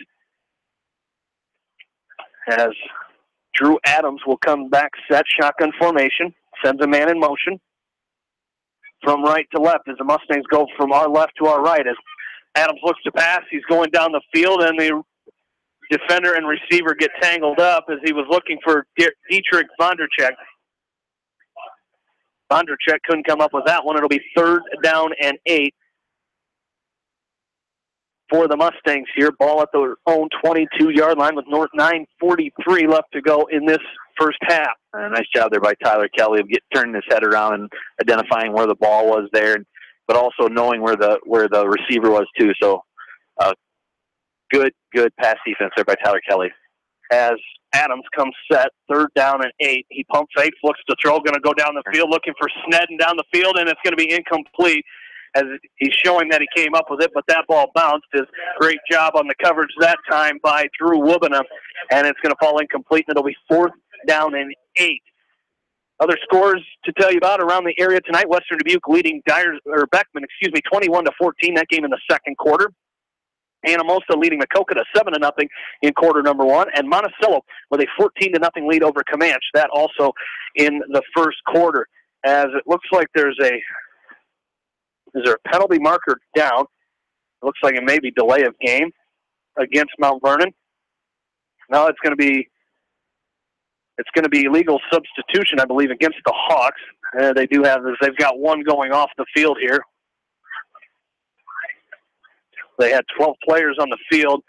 As Drew Adams will come back, set shotgun formation, sends a man in motion from right to left as the Mustangs go from our left to our right. As Adams looks to pass, he's going down the field, and the defender and receiver get tangled up as he was looking for Dietrich Vonderchek. Vonderchek couldn't come up with that one. It'll be 3rd down and 8 for the Mustangs here. Ball at their own 22-yard line with 9:43 left to go in this first half. Nice job there by Tyler Kelly of turning his head around and identifying where the ball was there, but also knowing where the receiver was too. So good pass defense there by Tyler Kelly. As Adams comes set, 3rd down and 8. He pump fakes, looks to throw, going to go down the field looking for Snedden down the field, and it's going to be incomplete. As he's showing that he came up with it, but that ball bounced. His great job on the coverage that time by Drew Wubena, and it's going to fall incomplete, and it'll be 4th down and 8. Other scores to tell you about around the area tonight: Western Dubuque leading Beckman, 21-14. That game in the second quarter. Anamosa leading Maquoketa 7-0 in quarter number 1, and Monticello with a 14-0 lead over Comanche. That also in the first quarter. As it looks like is there a penalty marker down? It looks like it may be delay of game against Mount Vernon. Now it's going to be illegal substitution, I believe, against the Hawks. They've got one going off the field here. They had 12 players on the field.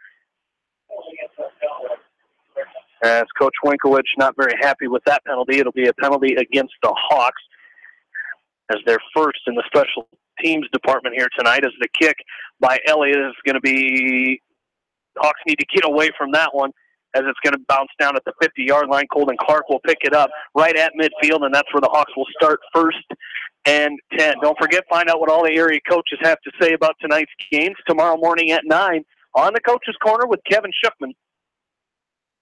As Coach Winkowicz not very happy with that penalty. It'll be a penalty against the Hawks as their first in the special teams department here tonight, as the kick by Elliott is going to be, Hawks need to get away from that one as it's going to bounce down at the 50-yard line. Colton Clark will pick it up right at midfield, and that's where the Hawks will start 1st and 10. Don't forget, find out what all the area coaches have to say about tonight's games tomorrow morning at 9 on the Coach's Corner with Kevin Schuckman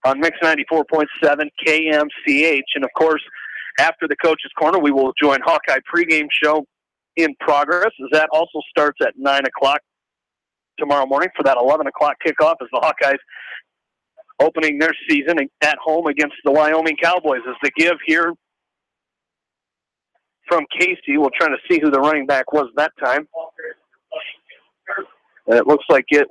on Mix 94.7 KMCH. And, of course, after the Coach's Corner, we will join Hawkeye pregame show in progress, as that also starts at 9 o'clock tomorrow morning for that 11 o'clock kickoff as the Hawkeyes opening their season at home against the Wyoming Cowboys. As the give here from Casey, we'll try to see who the running back was that time. It looks like it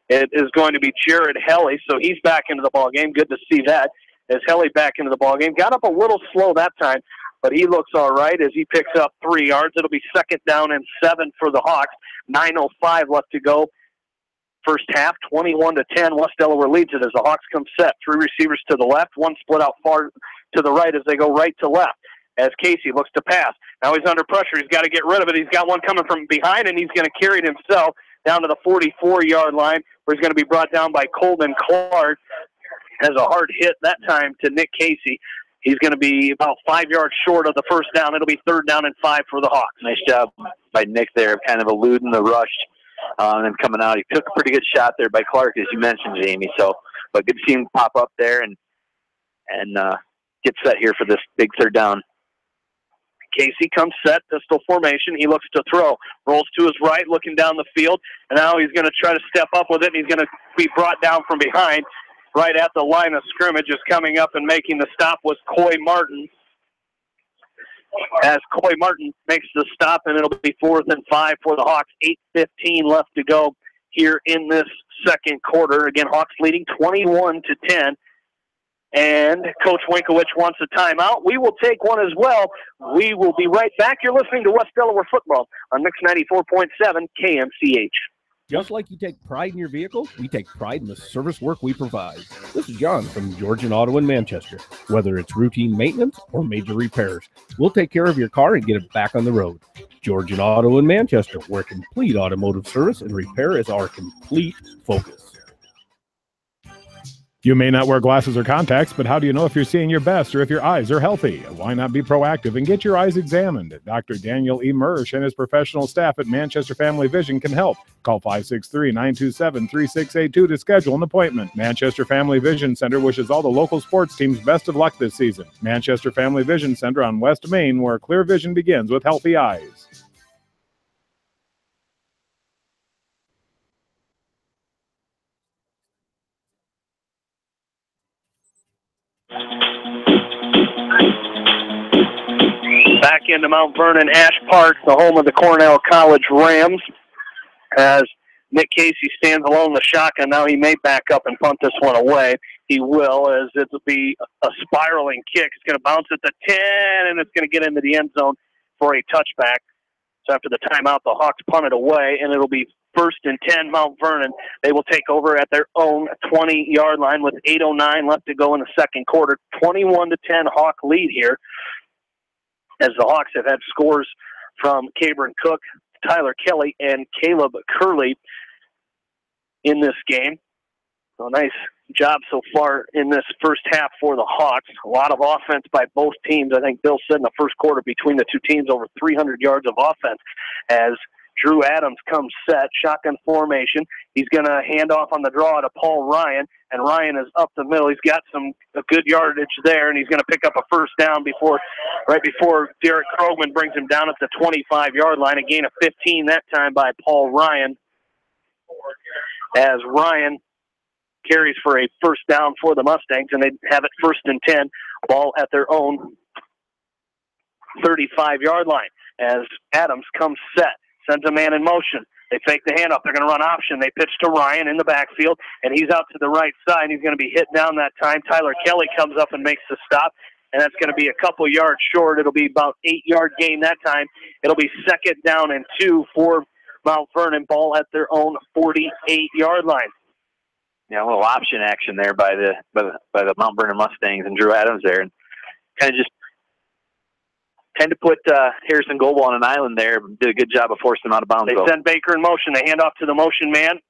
is going to be Jared Helly, so he's back into the ball game. Good to see that. As Helly back into the ball game, got up a little slow that time, but he looks all right as he picks up 3 yards. It'll be 2nd down and 7 for the Hawks. 9:05 left to go. First half, 21-10. West Delaware leads it as the Hawks come set. 3 receivers to the left, 1 split out far to the right as they go right to left. As Casey looks to pass. Now he's under pressure. He's got to get rid of it. He's got one coming from behind, and he's going to carry it himself down to the 44-yard line, where he's going to be brought down by Colton Clark. Has a hard hit that time to Nick Casey. He's going to be about 5 yards short of the first down. It'll be 3rd down and 5 for the Hawks. Nice job by Nick there, kind of eluding the rush and then coming out. He took a pretty good shot there by Clark, as you mentioned, Jamie. So, but good to see him pop up there and get set here for this big 3rd down. Casey comes set, pistol formation. He looks to throw. Rolls to his right, looking down the field. And now he's going to try to step up with it, and he's going to be brought down from behind. Right at the line of scrimmage is coming up and making the stop was Coy Martin. As Coy Martin makes the stop, and it'll be 4th and 5 for the Hawks. 8:15 left to go here in this second quarter. Again, Hawks leading 21-10. And Coach Winkowicz wants a timeout. We will take one as well. We will be right back. You're listening to West Delaware Football on Mix 94.7 KMCH. Just like you take pride in your vehicle, we take pride in the service work we provide. This is John from Georgian Auto in Manchester. Whether it's routine maintenance or major repairs, we'll take care of your car and get it back on the road. Georgian Auto in Manchester, where complete automotive service and repair is our complete focus. You may not wear glasses or contacts, but how do you know if you're seeing your best or if your eyes are healthy? Why not be proactive and get your eyes examined? Dr. Daniel E. Mersch and his professional staff at Manchester Family Vision can help. Call 563-927-3682 to schedule an appointment. Manchester Family Vision Center wishes all the local sports teams best of luck this season. Manchester Family Vision Center on West Main, where clear vision begins with healthy eyes. Back into Mount Vernon Ash Park, the home of the Cornell College Rams, as Nick Casey stands alone the shotgun. Now he may back up and punt this one away. He will, as it'll be a spiraling kick. It's going to bounce at the 10, and it's going to get into the end zone for a touchback. So after the timeout, the Hawks punt it away, and it'll be 1st and 10 Mount Vernon. They will take over at their own 20-yard line with 8:09 left to go in the second quarter. 21-10 Hawk lead here, as the Hawks have had scores from Cabron Cook, Tyler Kelly, and Caleb Curley in this game. So nice job so far in this first half for the Hawks. A lot of offense by both teams. I think Bill said in the first quarter between the two teams over 300 yards of offense, as Drew Adams comes set, shotgun formation. He's going to hand off on the draw to Paul Ryan, and Ryan is up the middle. He's got a good yardage there, and he's going to pick up a first down right before Derek Krogman brings him down at the 25-yard line. A gain of 15 that time by Paul Ryan, as Ryan carries for a first down for the Mustangs, and they have it 1st and 10, ball at their own 35-yard line, as Adams comes set. Sends a man in motion. They fake the handoff. They're going to run option. They pitch to Ryan in the backfield, and he's out to the right side. He's going to be hit down that time. Tyler Kelly comes up and makes the stop and that's going to be a couple yards short. It'll be about 8-yard gain that time. It'll be 2nd down and 2 for Mount Vernon, ball at their own 48-yard line. Yeah, a little option action there by the Mount Vernon Mustangs and Drew Adams there, and kind of put Harrison Goebel on an island there. Did a good job of forcing him out of bounds. They send Baker in motion. They hand off to the motion man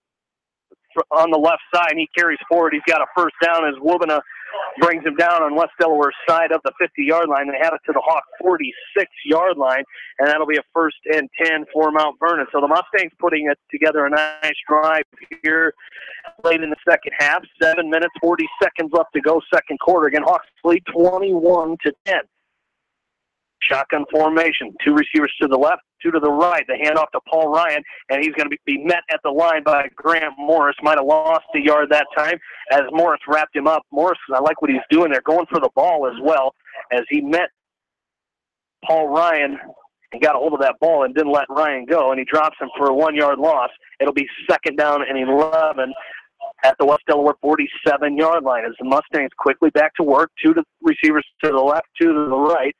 on the left side, and he carries forward. He's got a first down as Wobena brings him down on West Delaware's side of the 50-yard line. They have it to the Hawk 46-yard line, and that'll be a 1st and 10 for Mount Vernon. So the Mustangs putting it together a nice drive here late in the second half. 7 minutes, 40 seconds left to go, second quarter. Again, Hawks lead 21-10. Shotgun formation. 2 receivers to the left, 2 to the right. The handoff to Paul Ryan, and he's going to be met at the line by Grant Morris. Might have lost a yard that time as Morris wrapped him up. Morris, I like what he's doing there, going for the ball as well, as he met Paul Ryan and got a hold of that ball and didn't let Ryan go, and he drops him for a 1-yard loss. It'll be 2nd down and 11 at the West Delaware 47-yard line as the Mustangs quickly back to work. 2 receivers to the left, 2 to the right,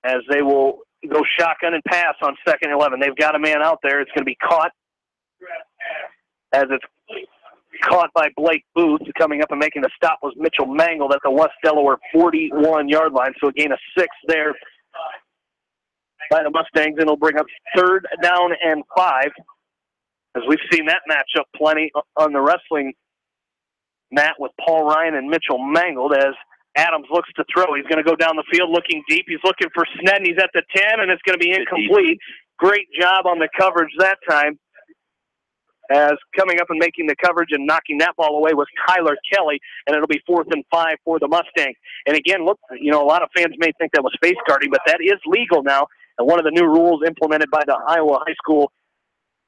as they will go shotgun and pass on 2nd and 11. They've got a man out there. It's going to be caught as it's caught by Blake Booth. Coming up and making the stop was Mitchell Mangled at the West Delaware 41-yard line. So a gain of 6 there by the Mustangs, and it'll bring up 3rd down and 5, as we've seen that matchup plenty on the wrestling mat with Paul Ryan and Mitchell Mangled. As Adams looks to throw, he's going to go down the field looking deep. He's looking for Snedden. He's at the 10, and it's going to be incomplete. Great job on the coverage that time, as coming up and making the coverage and knocking that ball away was Tyler Kelly, and it'll be 4th and 5 for the Mustangs. And again, look, a lot of fans may think that was face guarding, but that is legal now, and one of the new rules implemented by the Iowa High School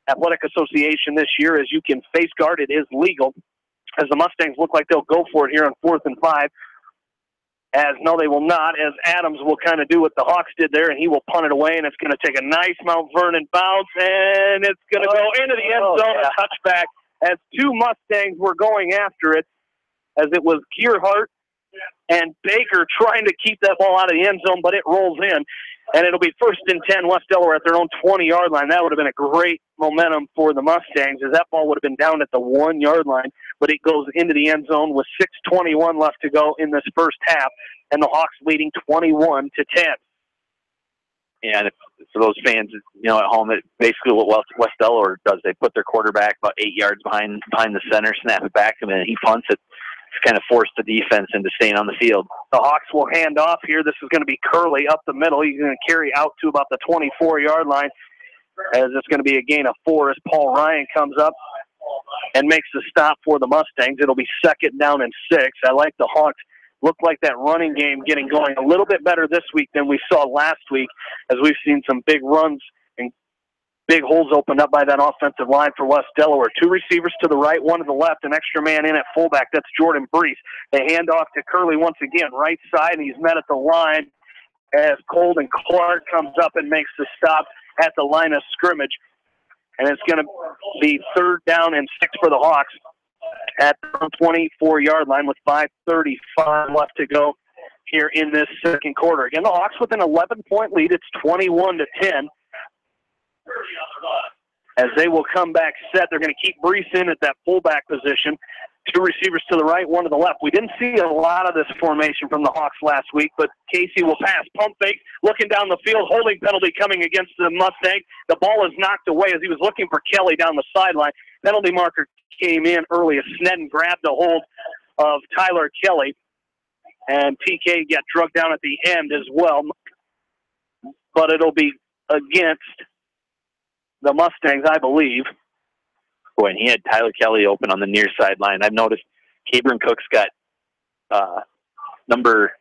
Athletic Association this year is you can face guard. It is legal, as the Mustangs look like they'll go for it here on 4th and 5. As no, they will not, as Adams will kind of do what the Hawks did there, and he will punt it away, and it's going to take a nice Mount Vernon bounce, and it's going to go into the end zone, a touchback, as 2 Mustangs were going after it, as it was Gearhart and Baker trying to keep that ball out of the end zone, but it rolls in, and it'll be 1st and 10, West Delaware at their own 20-yard line. That would have been a great momentum for the Mustangs, as that ball would have been down at the 1-yard line, but it goes into the end zone with 6:21 left to go in this first half, and the Hawks leading 21-10. Yeah, and for those fans, at home, it basically what West Delaware does, they put their quarterback about 8 yards behind the center, snap it back to him, and he punts it to kind of force the defense into staying on the field. The Hawks will hand off here. This is going to be Curley up the middle. He's going to carry out to about the 24-yard line, as it's going to be a gain of 4 as Paul Ryan comes up and makes the stop for the Mustangs. It'll be 2nd down and 6. I like the Hawks. Look like that running game getting going a little bit better this week than we saw last week, as we've seen some big runs and big holes opened up by that offensive line for West Delaware. 2 receivers to the right, 1 to the left, an extra man in at fullback. That's Jordan Brees. They hand off to Curley once again, right side, and he's met at the line as Colden Clark comes up and makes the stop at the line of scrimmage. And it's going to be 3rd down and 6 for the Hawks at the 24-yard line with 5:35 left to go here in this second quarter. Again, the Hawks with an 11-point lead. It's 21-10. As they will come back set, they're going to keep Brees in at that fullback position. 2 receivers to the right, 1 to the left. We didn't see a lot of this formation from the Hawks last week, but Casey will pass. Pump fake, looking down the field, holding penalty coming against the Mustang. The ball is knocked away as he was looking for Kelly down the sideline. Penalty marker came in early as Snedden grabbed a hold of Tyler Kelly, and TK got drugged down at the end as well. But it'll be against the Mustangs, I believe. Boy, and he had Tyler Kelly open on the near sideline. I've noticed Cabron Cook's got number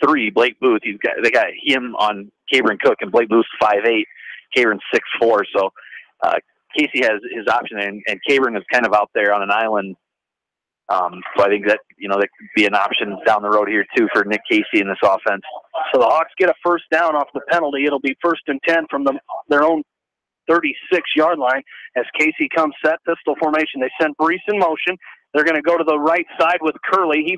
3, Blake Booth. They got him on Cabron Cook, and Blake Booth's 5'8", Cabron's 6'4". So Casey has his option, and Cabron is kind of out there on an island. So I think that that could be an option down the road here too for Nick Casey in this offense. So the Hawks get a 1st down off the penalty. It'll be 1st and 10 from their own 36-yard line as Casey comes set, pistol formation. They send Brees in motion. They're going to go to the right side with Curley. He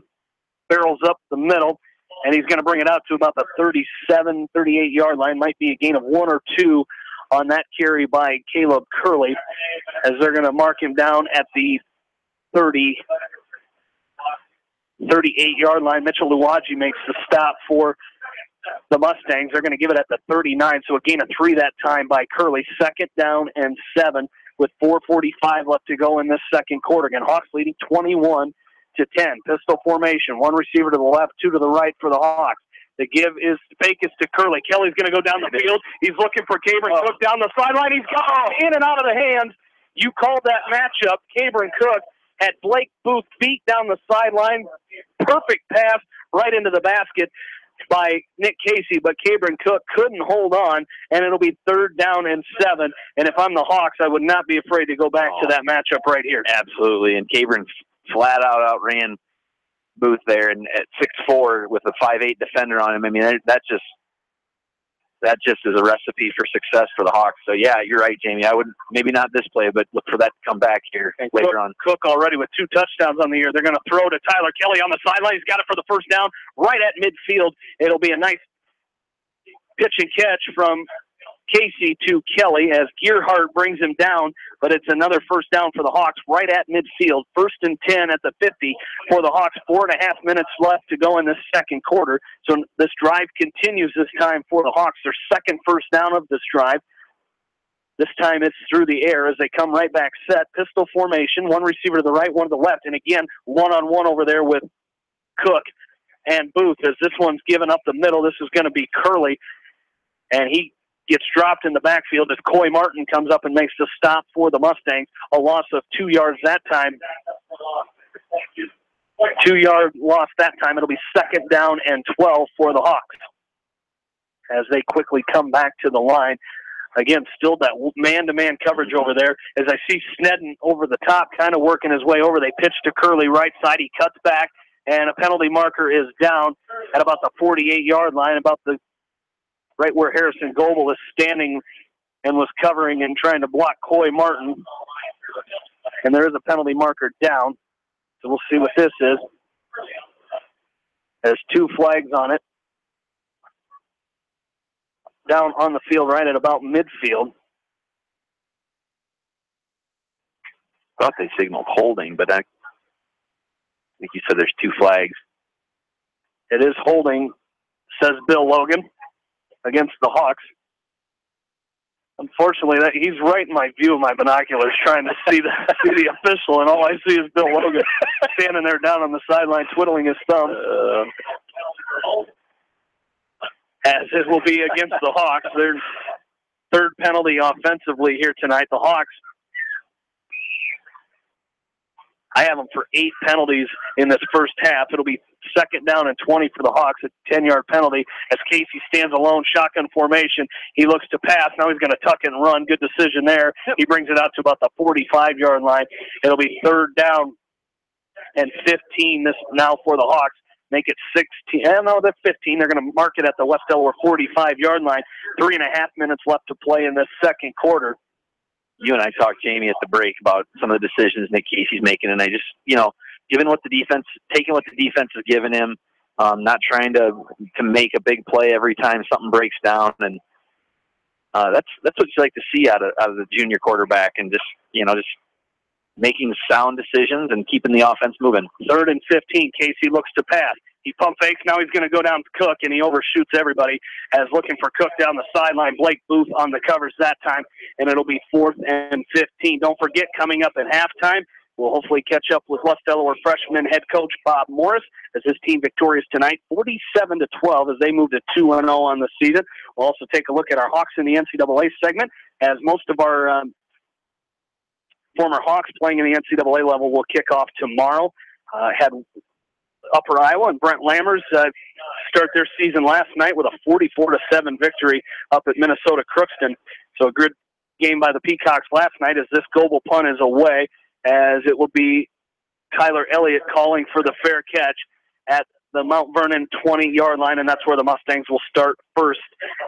barrels up the middle, and he's going to bring it out to about the 37, 38-yard line. Might be a gain of 1 or 2 on that carry by Caleb Curley, as they're going to mark him down at the 38-yard line. Mitchell Luwaji makes the stop for the Mustangs. They're going to give it at the 39, so a gain of 3 that time by Curley. 2nd down and 7 with 4:45 left to go in this second quarter. Again, Hawks leading 21-10. Pistol formation. 1 receiver to the left, 2 to the right for the Hawks. The give is fake is to Curley. Kelly's going to go down the field. He's looking for Cabron Cook down the sideline. He's got in and out of the hands. You called that matchup. Cabron Cook had Blake Booth beat down the sideline. Perfect pass right into the basket by Nick Casey, but Cabron Cook couldn't hold on, and it'll be 3rd down and 7. And if I'm the Hawks, I would not be afraid to go back to that matchup right here. Absolutely, and Cabron flat out outran Booth there, and at 6'4" with a 5'8" defender on him. I mean, that just is a recipe for success for the Hawks. So yeah, you're right, Jamie. I would maybe not this play, but look for that to come back here later on. Cook already with 2 touchdowns on the year. They're going to throw to Tyler Kelly on the sideline. He's got it for the first down right at midfield. It'll be a nice pitch and catch from Casey to Kelly as Gearhart brings him down, but it's another first down for the Hawks right at midfield. 1st and 10 at the 50 for the Hawks. 4.5 minutes left to go in this second quarter. So this drive continues this time for the Hawks. Their second first down of this drive. This time it's through the air as they come right back set. Pistol formation. 1 receiver to the right, 1 to the left. And again, one-on-one over there with Cook and Booth as this one's given up the middle. This is going to be Curley, and he gets dropped in the backfield as Coy Martin comes up and makes the stop for the Mustangs. A loss of 2 yards that time. 2-yard loss that time. It'll be 2nd down and 12 for the Hawks as they quickly come back to the line. Again, still that man-to-man coverage over there as I see Snedden over the top kind of working his way over. They pitch to Curley right side. He cuts back, and a penalty marker is down at about the 48-yard line, about the right where Harrison Goebel is standing and was covering and trying to block Coy Martin. And there is a penalty marker down. So we'll see what this is. There's 2 flags on it. Down on the field right at about midfield. Thought they signaled holding, but I think you said there's 2 flags. It is holding, says Bill Logan, against the Hawks. Unfortunately, he's right in my view of my binoculars trying to see the official, and all I see is Bill Logan standing there down on the sideline twiddling his thumb. As it will be against the Hawks. Their 3rd penalty offensively here tonight. The Hawks, I have them for 8 penalties in this first half. It'll be 2nd down and 20 for the Hawks. A 10-yard penalty as Casey stands alone, shotgun formation. He looks to pass. Now he's going to tuck and run. Good decision there. He brings it out to about the 45-yard line. It'll be 3rd down and 15 this now for the Hawks. Make it 16. No, they're 15. They're going to mark it at the West Delaware 45-yard line. 3.5 minutes left to play in this second quarter. You and I talked, Jamie, at the break about some of the decisions Nick Casey's making, and I just, taking what the defense is giving him, not trying to make a big play every time something breaks down, and that's what you like to see out of the junior quarterback, and just making sound decisions and keeping the offense moving. 3rd and 15. Casey looks to pass. He pump fakes. Now he's going to go down to Cook, and he overshoots everybody as looking for Cook down the sideline. Blake Booth on the covers that time, and it'll be 4th and 15. Don't forget, coming up at halftime, we'll hopefully catch up with West Delaware freshman head coach Bob Morris as his team victorious tonight, 47-12 as they move to 2-0 on the season. We'll also take a look at our Hawks in the NCAA segment as most of our former Hawks playing in the NCAA level will kick off tomorrow. Had Upper Iowa and Brent Lammers start their season last night with a 44-7 victory up at Minnesota Crookston. So a good game by the Peacocks last night as this Goebel punt is away, as it will be Tyler Elliott calling for the fair catch at the Mount Vernon 20-yard line, and that's where the Mustangs will start 1st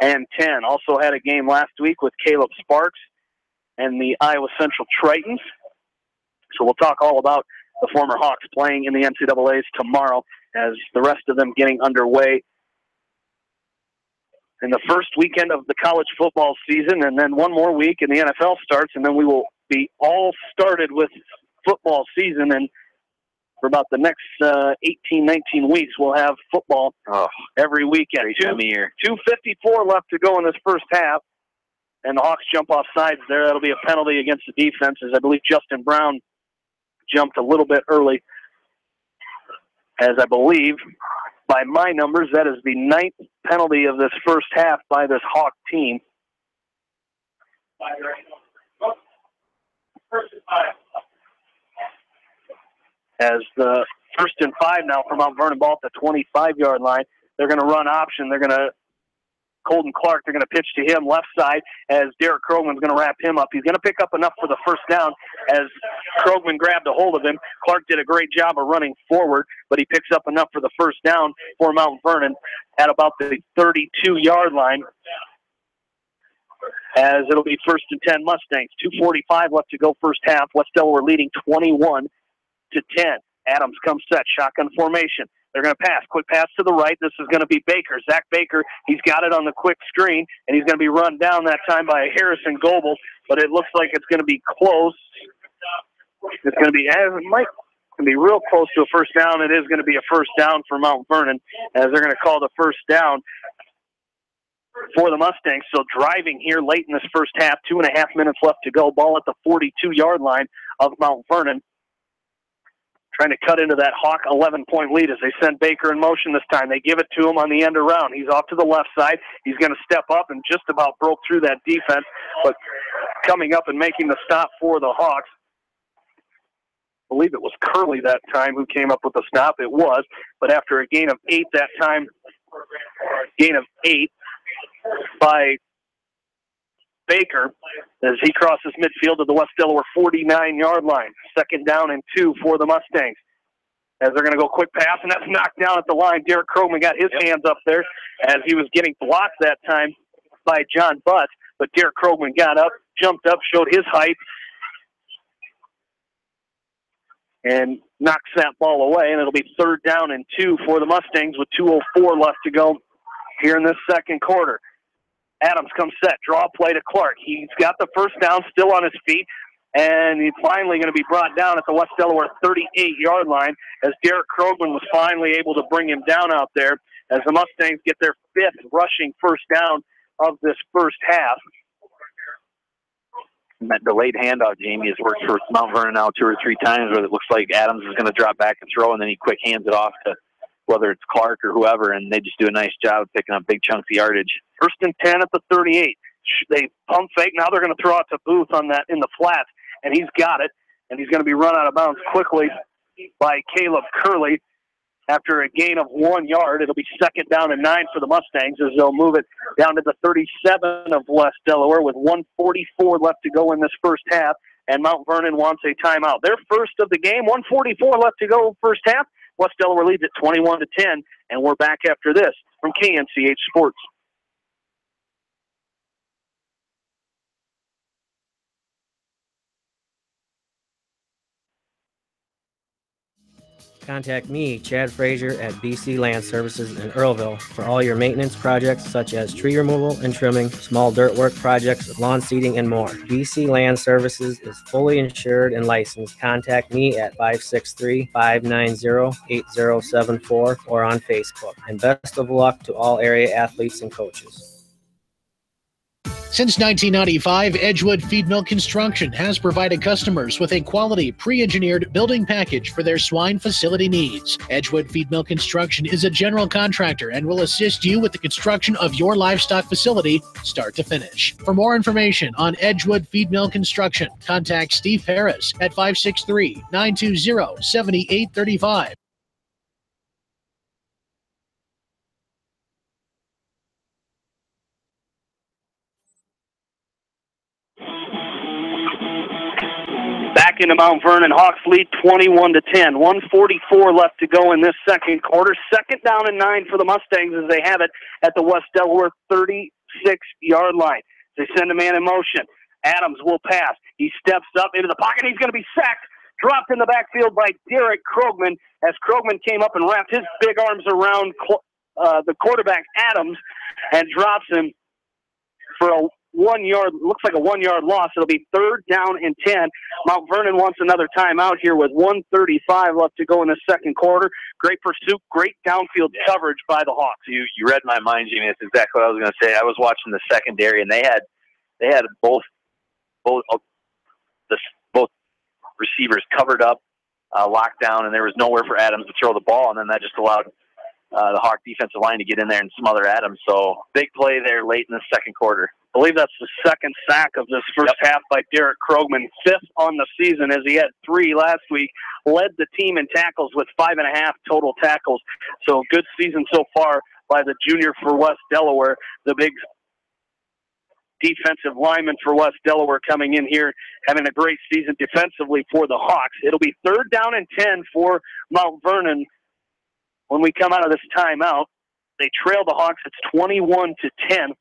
and 10. Also had a game last week with Caleb Sparks and the Iowa Central Tritons. So we'll talk all about the former Hawks playing in the NCAAs tomorrow as the rest of them getting underway in the first weekend of the college football season, and then one more week and the NFL starts, and then we will be all started with football season. And for about the next 18, 19 weeks, we'll have football every weekend. 2:54 left to go in this first half, and the Hawks jump off sides there. That'll be a penalty against the defense, as I believe Justin Brown jumped a little bit early, as I believe, by my numbers, that is the 9th penalty of this first half by this Hawk team. As the 1st and 5 now for Mount Vernon, ball at the 25-yard line. They're going to run option. Colton Clark, they're going to pitch to him left side as Derek Krogman's going to wrap him up. He's going to pick up enough for the first down as Krogman grabbed a hold of him. Clark did a great job of running forward, but he picks up enough for the first down for Mount Vernon at about the 32-yard line, as it'll be 1st and 10 Mustangs. 2:45 left to go first half. West Delaware leading 21-10. Adams comes set, shotgun formation. They're going to pass. Quick pass to the right. This is going to be Baker. Zach Baker, he's got it on the quick screen, and he's going to be run down that time by Harrison Goebel, but it looks like it's going to be close. It's going to be, real close to a first down. It is going to be a first down for Mount Vernon, as they're going to call the first down for the Mustangs. So driving here late in this first half, 2.5 minutes left to go. Ball at the 42-yard line of Mount Vernon, trying to cut into that Hawk 11-point lead as they send Baker in motion this time. They give it to him on the end around. He's off to the left side. He's going to step up and just about broke through that defense, but coming up and making the stop for the Hawks, I believe it was Curley that time who came up with the stop. It was, but after a gain of 8 that time, gain of 8 by Baker as he crosses midfield to the West Delaware 49-yard line. 2nd down and 2 for the Mustangs, as they're going to go quick pass, and that's knocked down at the line. Derek Krogman got his hands up there as he was getting blocked that time by John Butt, but Derek Krogman got up, jumped up, showed his height, and knocks that ball away, and it'll be 3rd down and 2 for the Mustangs with 2:04 left to go here in this second quarter. Adams comes set, draw play to Clark. He's got the first down, still on his feet, and he's finally going to be brought down at the West Delaware 38-yard line, as Derek Krogman was finally able to bring him down out there, as the Mustangs get their 5th rushing first down of this first half. And that delayed handoff, Jamie, has worked for Mount Vernon now 2 or 3 times, where it looks like Adams is going to drop back and throw, and then he quick hands it off to whether it's Clark or whoever, and they just do a nice job of picking up big chunks of yardage. 1st and 10 at the 38. They pump fake. Now they're going to throw out to Booth on that in the flats, and he's got it, and he's going to be run out of bounds quickly by Caleb Curley after a gain of 1 yard. It'll be 2nd down and 9 for the Mustangs, as they'll move it down to the 37 of West Delaware with 1:44 left to go in this first half, and Mount Vernon wants a timeout. Their first of the game, 1:44 left to go first half. West Delaware leads at 21-10, and we're back after this from KNCH Sports. Contact me, Chad Frazier, at BC Land Services in Earlville for all your maintenance projects such as tree removal and trimming, small dirt work projects, lawn seeding, and more. BC Land Services is fully insured and licensed. Contact me at 563-590-8074 or on Facebook. And best of luck to all area athletes and coaches. Since 1995, Edgewood Feed Mill Construction has provided customers with a quality, pre-engineered building package for their swine facility needs. Edgewood Feed Mill Construction is a general contractor and will assist you with the construction of your livestock facility, start to finish. For more information on Edgewood Feed Mill Construction, contact Steve Harris at 563-920-7835. Back into Mount Vernon, Hawks lead 21-10. 1:44 left to go in this second quarter. 2nd down and 9 for the Mustangs as they have it at the West Delaware 36-yard line. They send a man in motion. Adams will pass. He steps up into the pocket. He's going to be sacked Dropped in the backfield by Derek Krogman as Krogman came up and wrapped his big arms around the quarterback, Adams, and drops him for a 1 yard, looks like a 1 yard loss. It'll be 3rd down and 10. Mount Vernon wants another timeout here with 1:35 left to go in the second quarter. Great pursuit, great downfield coverage by the Hawks. You read my mind, Jimmy. That's exactly what I was going to say. I was watching the secondary, and they had both receivers covered up, locked down, and there was nowhere for Adams to throw the ball, and then that just allowed the Hawk defensive line to get in there and smother Adams. So big play there late in the second quarter. I believe that's the second sack of this first half by Derek Krogman, 5th on the season as he had 3 last week. Led the team in tackles with 5.5 total tackles. So good season so far by the junior for West Delaware, the big defensive lineman for West Delaware coming in here, having a great season defensively for the Hawks. It'll be 3rd down and 10 for Mount Vernon when we come out of this timeout. They trail the Hawks. It's 21-10.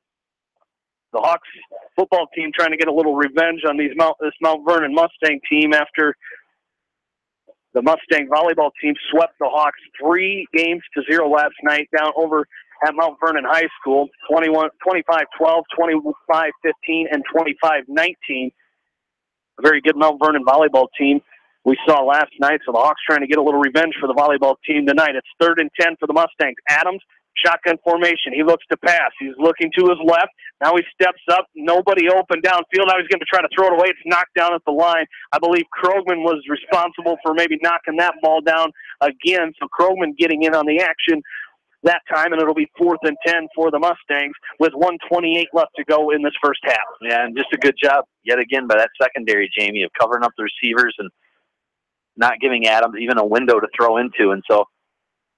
The Hawks football team trying to get a little revenge on this Mount Vernon Mustang team after the Mustang volleyball team swept the Hawks 3 games to 0 last night down over at Mount Vernon High School, 25-12, 25-15, and 25-19. A very good Mount Vernon volleyball team we saw last night, so the Hawks trying to get a little revenge for the volleyball team tonight. It's 3rd and 10 for the Mustangs. Adams, shotgun formation. He looks to pass. He's looking to his left. Now he steps up. Nobody open downfield. Now he's going to try to throw it away. It's knocked down at the line. I believe Krogman was responsible for maybe knocking that ball down again. So Krogman getting in on the action that time, and it'll be 4th and 10 for the Mustangs with 1:28 left to go in this first half. Yeah, and just a good job yet again by that secondary, Jamie, of covering up the receivers and not giving Adams even a window to throw into, and so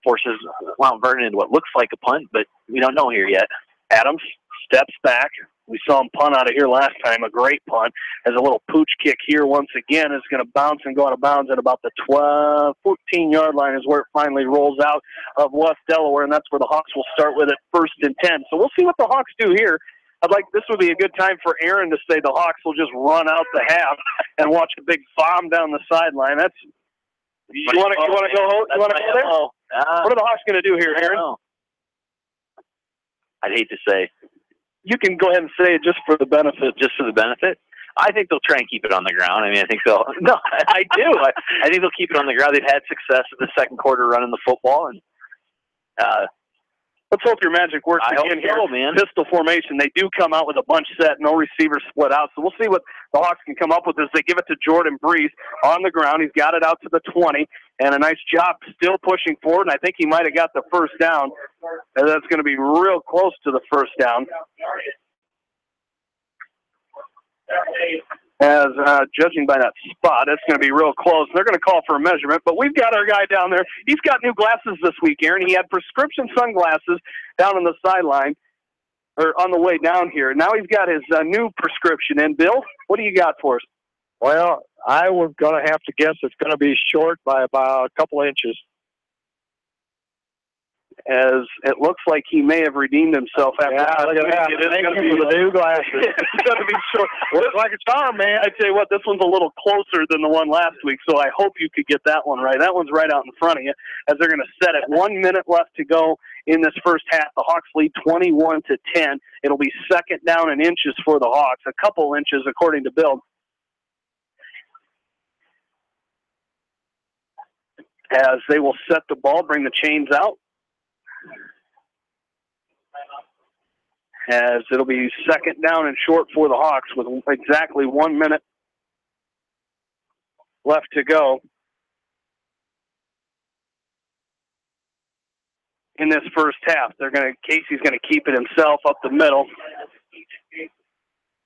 forces Mount Vernon into what looks like a punt, but we don't know here yet. Adams steps back. We saw him punt out of here last time, a great punt. As a little pooch kick here once again is going to bounce and go out of bounds at about the 14-yard line is where it finally rolls out of West Delaware, and that's where the Hawks will start with it 1st and 10. So we'll see what the Hawks do here. This would be a good time for Aaron to say the Hawks will just run out the half and watch a big bomb down the sideline. You want to go there? What are the Hawks going to do here, Aaron? I'd hate to say. You can go ahead and say it just for the benefit. Just for the benefit? I think they'll try and keep it on the ground. I mean, I think they'll. No, I do. I think they'll keep it on the ground. They've had success in the second quarter running the football, and let's hope your magic works again here. Man. Pistol formation. They do come out with a bunch set, no receivers split out. So we'll see what the Hawks can come up with as they give it to Jordan Breeze on the ground. He's got it out to the 20, and a nice job still pushing forward, and I think he might have got the first down. And that's going to be real close to the first down. As judging by that spot, it's going to be real close. They're going to call for a measurement, but we've got our guy down there. He's got new glasses this week, Aaron. He had prescription sunglasses down on the sideline, or on the way down here. Now he's got his new prescription in. Bill, what do you got for us? Well, I was going to have to guess it's going to be short by about a couple inches. As it looks like he may have redeemed himself after look at that. It is going to be the new glasses. It's going to be short. Looks like a charm, man. I tell you what, this one's a little closer than the one last week, so I hope you could get that one right. That one's right out in front of you as they're going to set it. 1 minute left to go in this first half. The Hawks lead 21-10. It'll be 2nd down and inches for the Hawks, a couple inches according to Bill. As they will set the ball, bring the chains out. As it'll be 2nd down and short for the Hawks with exactly 1 minute left to go in this first half. Casey's going to keep it himself up the middle,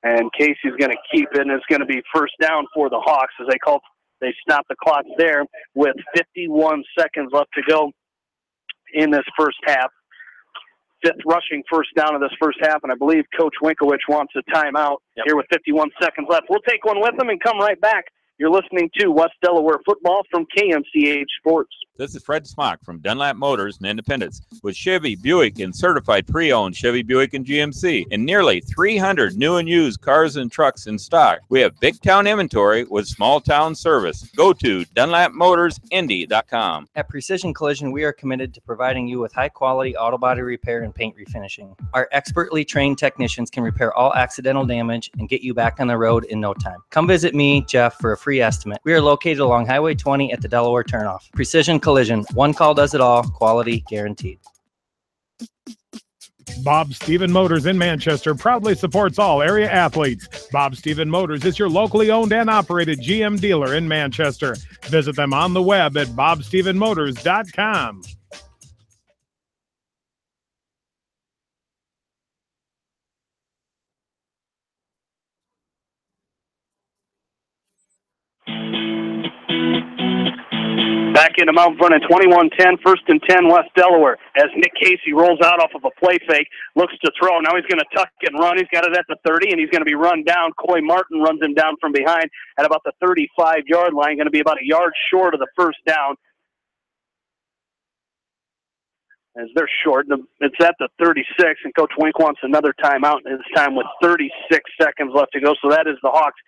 and Casey's going to keep it, and it's going to be 1st down for the Hawks as they stop the clock there with 51 seconds left to go in this first half. 5th rushing first down of this first half, and I believe Coach Winkowicz wants a timeout here with 51 seconds left. We'll take one with them and come right back. You're listening to West Delaware football from KMCH Sports. This is Fred Smock from Dunlap Motors in Independence with Chevy, Buick, and certified pre-owned Chevy, Buick, and GMC, and nearly 300 new and used cars and trucks in stock. We have big town inventory with small town service. Go to DunlapMotorsIndy.com. At Precision Collision, we are committed to providing you with high-quality auto body repair and paint refinishing. Our expertly trained technicians can repair all accidental damage and get you back on the road in no time. Come visit me, Jeff, for a free estimate. We are located along Highway 20 at the Delaware turnoff. Precision Collision. One call does it all. Quality guaranteed. Bob Stephen Motors in Manchester proudly supports all area athletes. Bob Stephen Motors is your locally owned and operated GM dealer in Manchester. Visit them on the web at bobstephenmotors.com. Back into Mount Vernon, 21-10, first and 10, West Delaware, as Nick Casey rolls out off of a play fake, looks to throw. Now he's going to tuck and run. He's got it at the 30, and he's going to be run down. Coy Martin runs him down from behind at about the 35-yard line, going to be about a yard short of the first down. As they're short, it's at the 36, and Coach Wink wants another timeout, and this time with 36 seconds left to go. So that is the Hawks'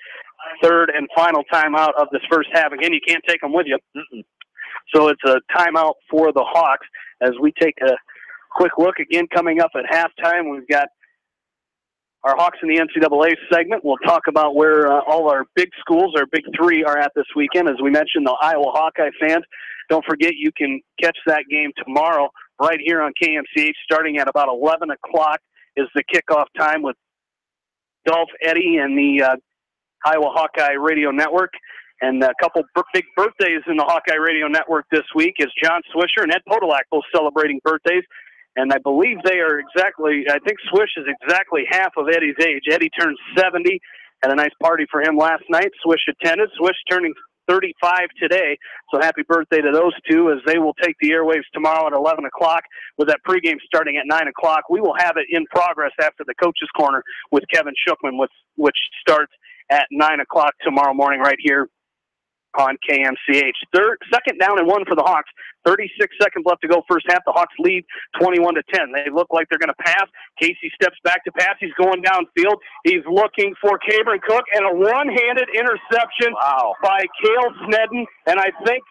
third and final timeout of this first half. Again, you can't take them with you. So it's a timeout for the Hawks as we take a quick look. Again, coming up at halftime, we've got our Hawks in the NCAA segment. We'll talk about where all our big schools, our big three, are at this weekend. As we mentioned, the Iowa Hawkeye fans, don't forget you can catch that game tomorrow right here on KMCH starting at about 11 o'clock is the kickoff time with Dolph Eddy and the Iowa Hawkeye Radio Network. And a couple big birthdays in the Hawkeye Radio Network this week is John Swisher and Ed Podolak, both celebrating birthdays. And I believe they are exactly, I think Swish is exactly half of Eddie's age. Eddie turned 70, had a nice party for him last night. Swish attended. Swish turning 35 today. So happy birthday to those two as they will take the airwaves tomorrow at 11 o'clock with that pregame starting at 9 o'clock. We will have it in progress after the Coach's Corner with Kevin Shookman, which starts at 9 o'clock tomorrow morning right here on KMCH. Second down and 1 for the Hawks. 36 seconds left to go first half. The Hawks lead 21-10. They look like they're going to pass. Casey steps back to pass. He's going downfield. He's looking for Cabron Cook, and a one-handed interception by Cale Snedden. And I think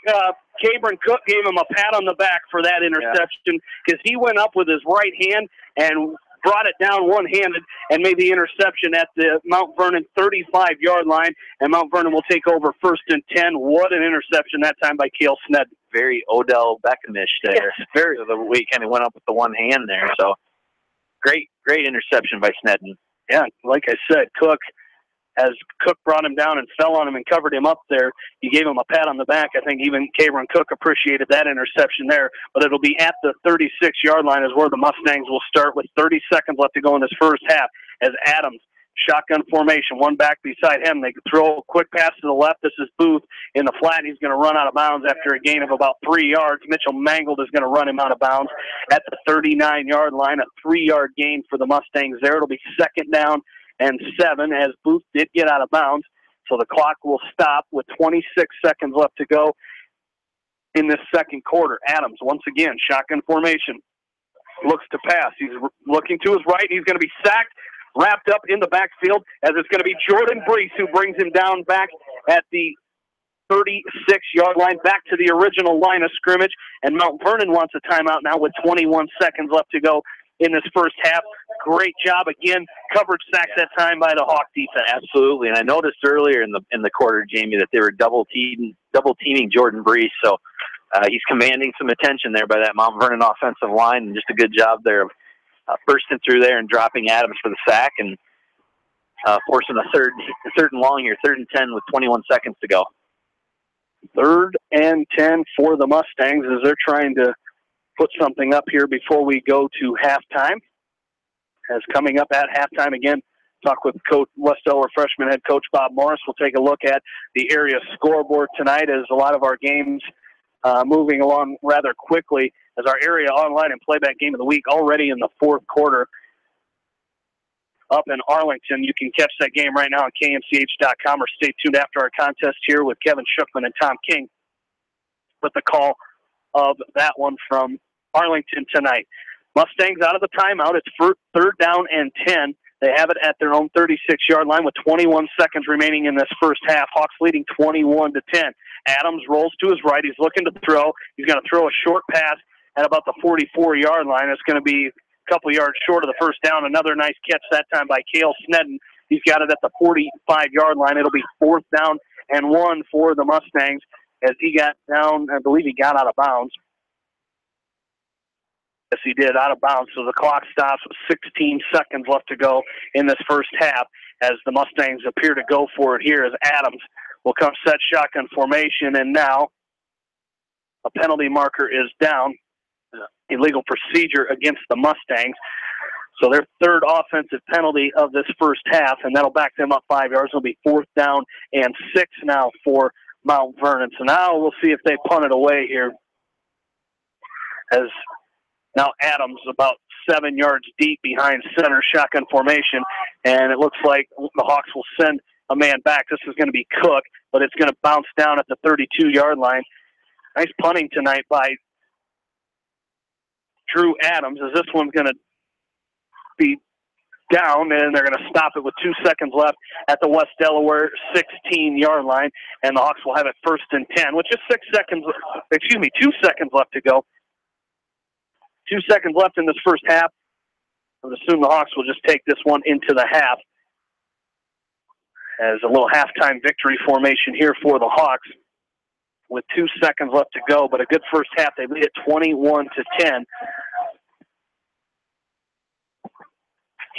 Cabron Cook gave him a pat on the back for that interception because he went up with his right hand and brought it down one-handed and made the interception at the Mount Vernon 35-yard line, and Mount Vernon will take over first and 10. What an interception that time by Cale Snedden. Very Odell Beckhamish there. Yes, very. So the way he kind of went up with the one hand there. So great interception by Snedden. Yeah, like I said, as Cook brought him down and fell on him and covered him up there, he gave him a pat on the back. I think even Cabron Cook appreciated that interception there. But it'll be at the 36-yard line is where the Mustangs will start with 30 seconds left to go in this first half as Adams, shotgun formation, one back beside him. They throw a quick pass to the left. This is Booth in the flat. He's going to run out of bounds after a gain of about 3 yards. Mitchell Mangold is going to run him out of bounds at the 39-yard line, a 3-yard gain for the Mustangs there. It'll be second down and 7 as Booth did get out of bounds. So the clock will stop with 26 seconds left to go in this second quarter. Adams, once again, shotgun formation, looks to pass. He's looking to his right. He's going to be sacked, wrapped up in the backfield, as it's going to be Jordan Brees who brings him down back at the 36-yard line, back to the original line of scrimmage. And Mount Vernon wants a timeout now with 21 seconds left to go in this first half. Great job again. Coverage sack that time by the Hawk defense. Absolutely. And I noticed earlier in the quarter, Jamie, that they were double teaming Jordan Brees. So he's commanding some attention there by that Mount Vernon offensive line, and just a good job there of bursting through there and dropping Adams for the sack and forcing a third and long here, 3rd and 10 with 21 seconds to go. 3rd and 10 for the Mustangs as they're trying to put something up here before we go to halftime. As coming up at halftime again, talk with Coach West Delaware freshman head coach Bob Morris. We'll take a look at the area scoreboard tonight as a lot of our games moving along rather quickly as our area online and playback game of the week already in the 4th quarter up in Arlington. You can catch that game right now on KMCH.com or stay tuned after our contest here with Kevin Shookman and Tom King with the call of that one from Arlington tonight. Mustangs out of the timeout. It's third down and 10. They have it at their own 36-yard line with 21 seconds remaining in this first half. Hawks leading 21-10. Adams rolls to his right. He's looking to throw. He's going to throw a short pass at about the 44-yard line. It's going to be a couple yards short of the first down. Another nice catch that time by Cale Snedden. He's got it at the 45-yard line. It'll be fourth down and 1 for the Mustangs as he got down. I believe he got out of bounds. Yes, he did, out of bounds. So the clock stops with 16 seconds left to go in this first half as the Mustangs appear to go for it here as Adams will come set shotgun formation. And now a penalty marker is down. Illegal procedure against the Mustangs. So their third offensive penalty of this first half, and that'll back them up 5 yards. It'll be fourth down and 6 now for Mount Vernon. So now we'll see if they punt it away here as now Adams about 7 yards deep behind center shotgun formation, and it looks like the Hawks will send a man back. This is going to be Cook, but it's going to bounce down at the 32-yard line. Nice punting tonight by Drew Adams as this one's going to be down, and they're going to stop it with 2 seconds left at the West Delaware 16-yard line, and the Hawks will have it first and 10, which is 2 seconds left to go. 2 seconds left in this first half. I would assume the Hawks will just take this one into the half as a little halftime victory formation here for the Hawks with 2 seconds left to go, but a good first half. They lead it 21-10.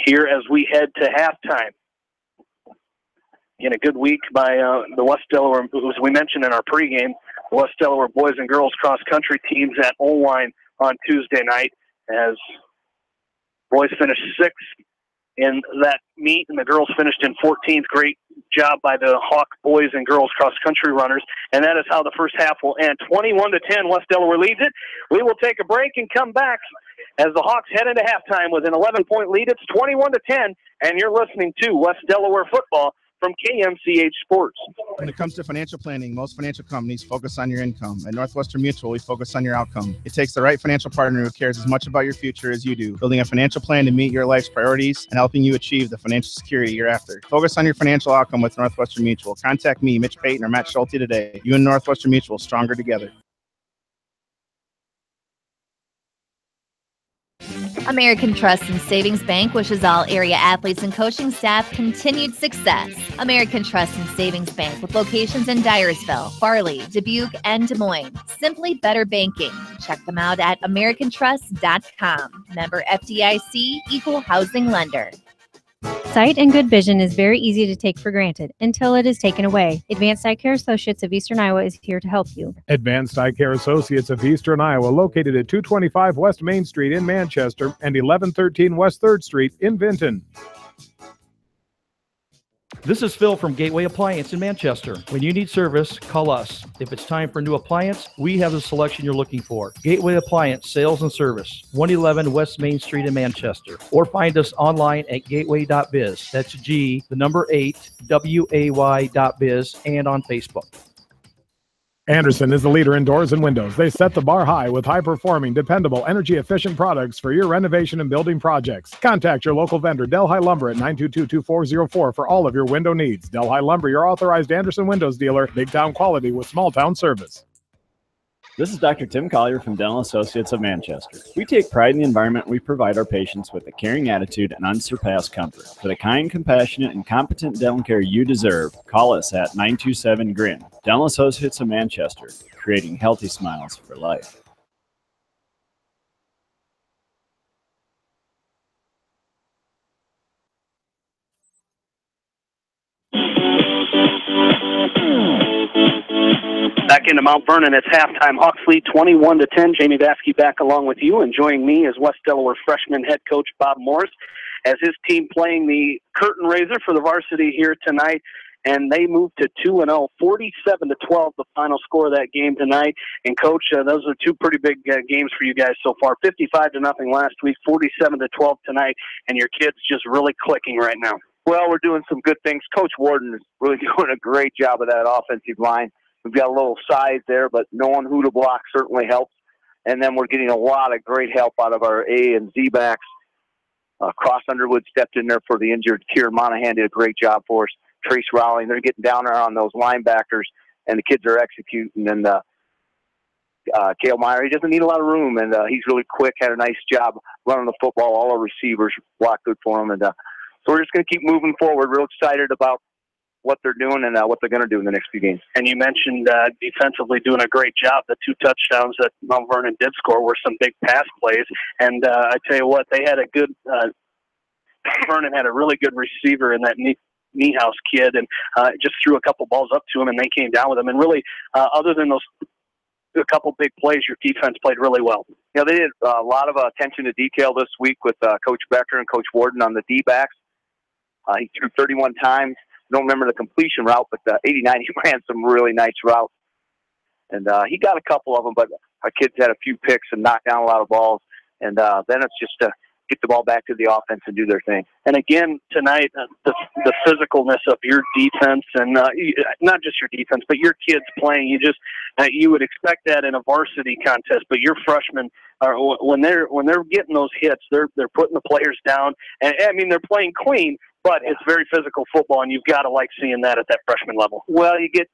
Here as we head to halftime. Again, a good week by the West Delaware, as we mentioned in our pregame, the West Delaware boys and girls cross-country teams at Oline on Tuesday night as boys finished 6th in that meet and the girls finished in 14th. Great job by the Hawk boys and girls cross-country runners, and that is how the first half will end. 21-10, West Delaware leads it. We will take a break and come back as the Hawks head into halftime with an 11-point lead. It's 21-10, and you're listening to West Delaware football from KMCH Sports. When it comes to financial planning, most financial companies focus on your income. At Northwestern Mutual, we focus on your outcome. It takes the right financial partner who cares as much about your future as you do, building a financial plan to meet your life's priorities and helping you achieve the financial security you're after. Focus on your financial outcome with Northwestern Mutual. Contact me, Mitch Payton, or Matt Schulte today. You and Northwestern Mutual, stronger together. American Trust and Savings Bank wishes all area athletes and coaching staff continued success. American Trust and Savings Bank with locations in Dyersville, Farley, Dubuque, and Des Moines. Simply better banking. Check them out at americantrust.com. Member FDIC, equal housing lender. Sight and good vision is very easy to take for granted until it is taken away. Advanced Eye Care Associates of Eastern Iowa is here to help you. Advanced Eye Care Associates of Eastern Iowa, located at 225 West Main Street in Manchester and 1113 West 3rd Street in Vinton. This is Phil from Gateway Appliance in Manchester. When you need service, call us. If it's time for a new appliance, we have the selection you're looking for. Gateway Appliance Sales and Service, 111 West Main Street in Manchester. Or find us online at gateway.biz. That's G, the number 8, WAY.biz, and on Facebook. Anderson is the leader in doors and windows. They set the bar high with high-performing, dependable, energy-efficient products for your renovation and building projects. Contact your local vendor, Delhi Lumber, at 922-2404 for all of your window needs. Delhi Lumber, your authorized Anderson Windows dealer, big-town quality with small-town service. This is Dr. Tim Collier from Dental Associates of Manchester. We take pride in the environment we provide our patients with a caring attitude and unsurpassed comfort. For the kind, compassionate, and competent dental care you deserve, call us at 927-GRIN. Dental Associates of Manchester, creating healthy smiles for life. Back into Mount Vernon, it's halftime. Hawks lead 21-10. Jamie Baskey back along with you, and joining me is West Delaware freshman head coach Bob Morris as his team playing the curtain raiser for the varsity here tonight, and they move to 2-0, 47-12, the final score of that game tonight. And Coach, those are two pretty big games for you guys so far. 55-0 last week, 47-12 tonight, and your kids just really clicking right now. Well, we're doing some good things. Coach Warden is really doing a great job of that offensive line. We've got a little size there, but knowing who to block certainly helps. And then we're getting a lot of great help out of our A and Z backs. Cross Underwood stepped in there for the injured. Kieran Monahan did a great job for us. Trace Rowling, they're getting down there on those linebackers, and the kids are executing. And Cale Meyer, he doesn't need a lot of room, and he's really quick, had a nice job running the football. All our receivers block good for him. And so we're just going to keep moving forward. Real excited about what they're doing and what they're going to do in the next few games. And you mentioned defensively doing a great job. The 2 touchdowns that Mount Vernon did score were some big pass plays. And I tell you what, they had a good Vernon had a really good receiver in that Niehaus kid, and just threw a couple balls up to him, and they came down with him. And really, other than those a couple big plays, your defense played really well. Yeah, they did a lot of attention to detail this week with Coach Becker and Coach Warden on the D-backs. He threw 31 times. I don't remember the completion route, but 89, he ran some really nice routes. And he got a couple of them, but our kids had a few picks and knocked down a lot of balls. And then it's just to get the ball back to the offense and do their thing. And again, tonight, the physicalness of your defense, and not just your defense, but your kids playing, you would expect that in a varsity contest, but your freshmen are, when they're getting those hits, they're putting the players down, and I mean, they're playing clean, but it's very physical football, and you've got to like seeing that at that freshman level. Well, you get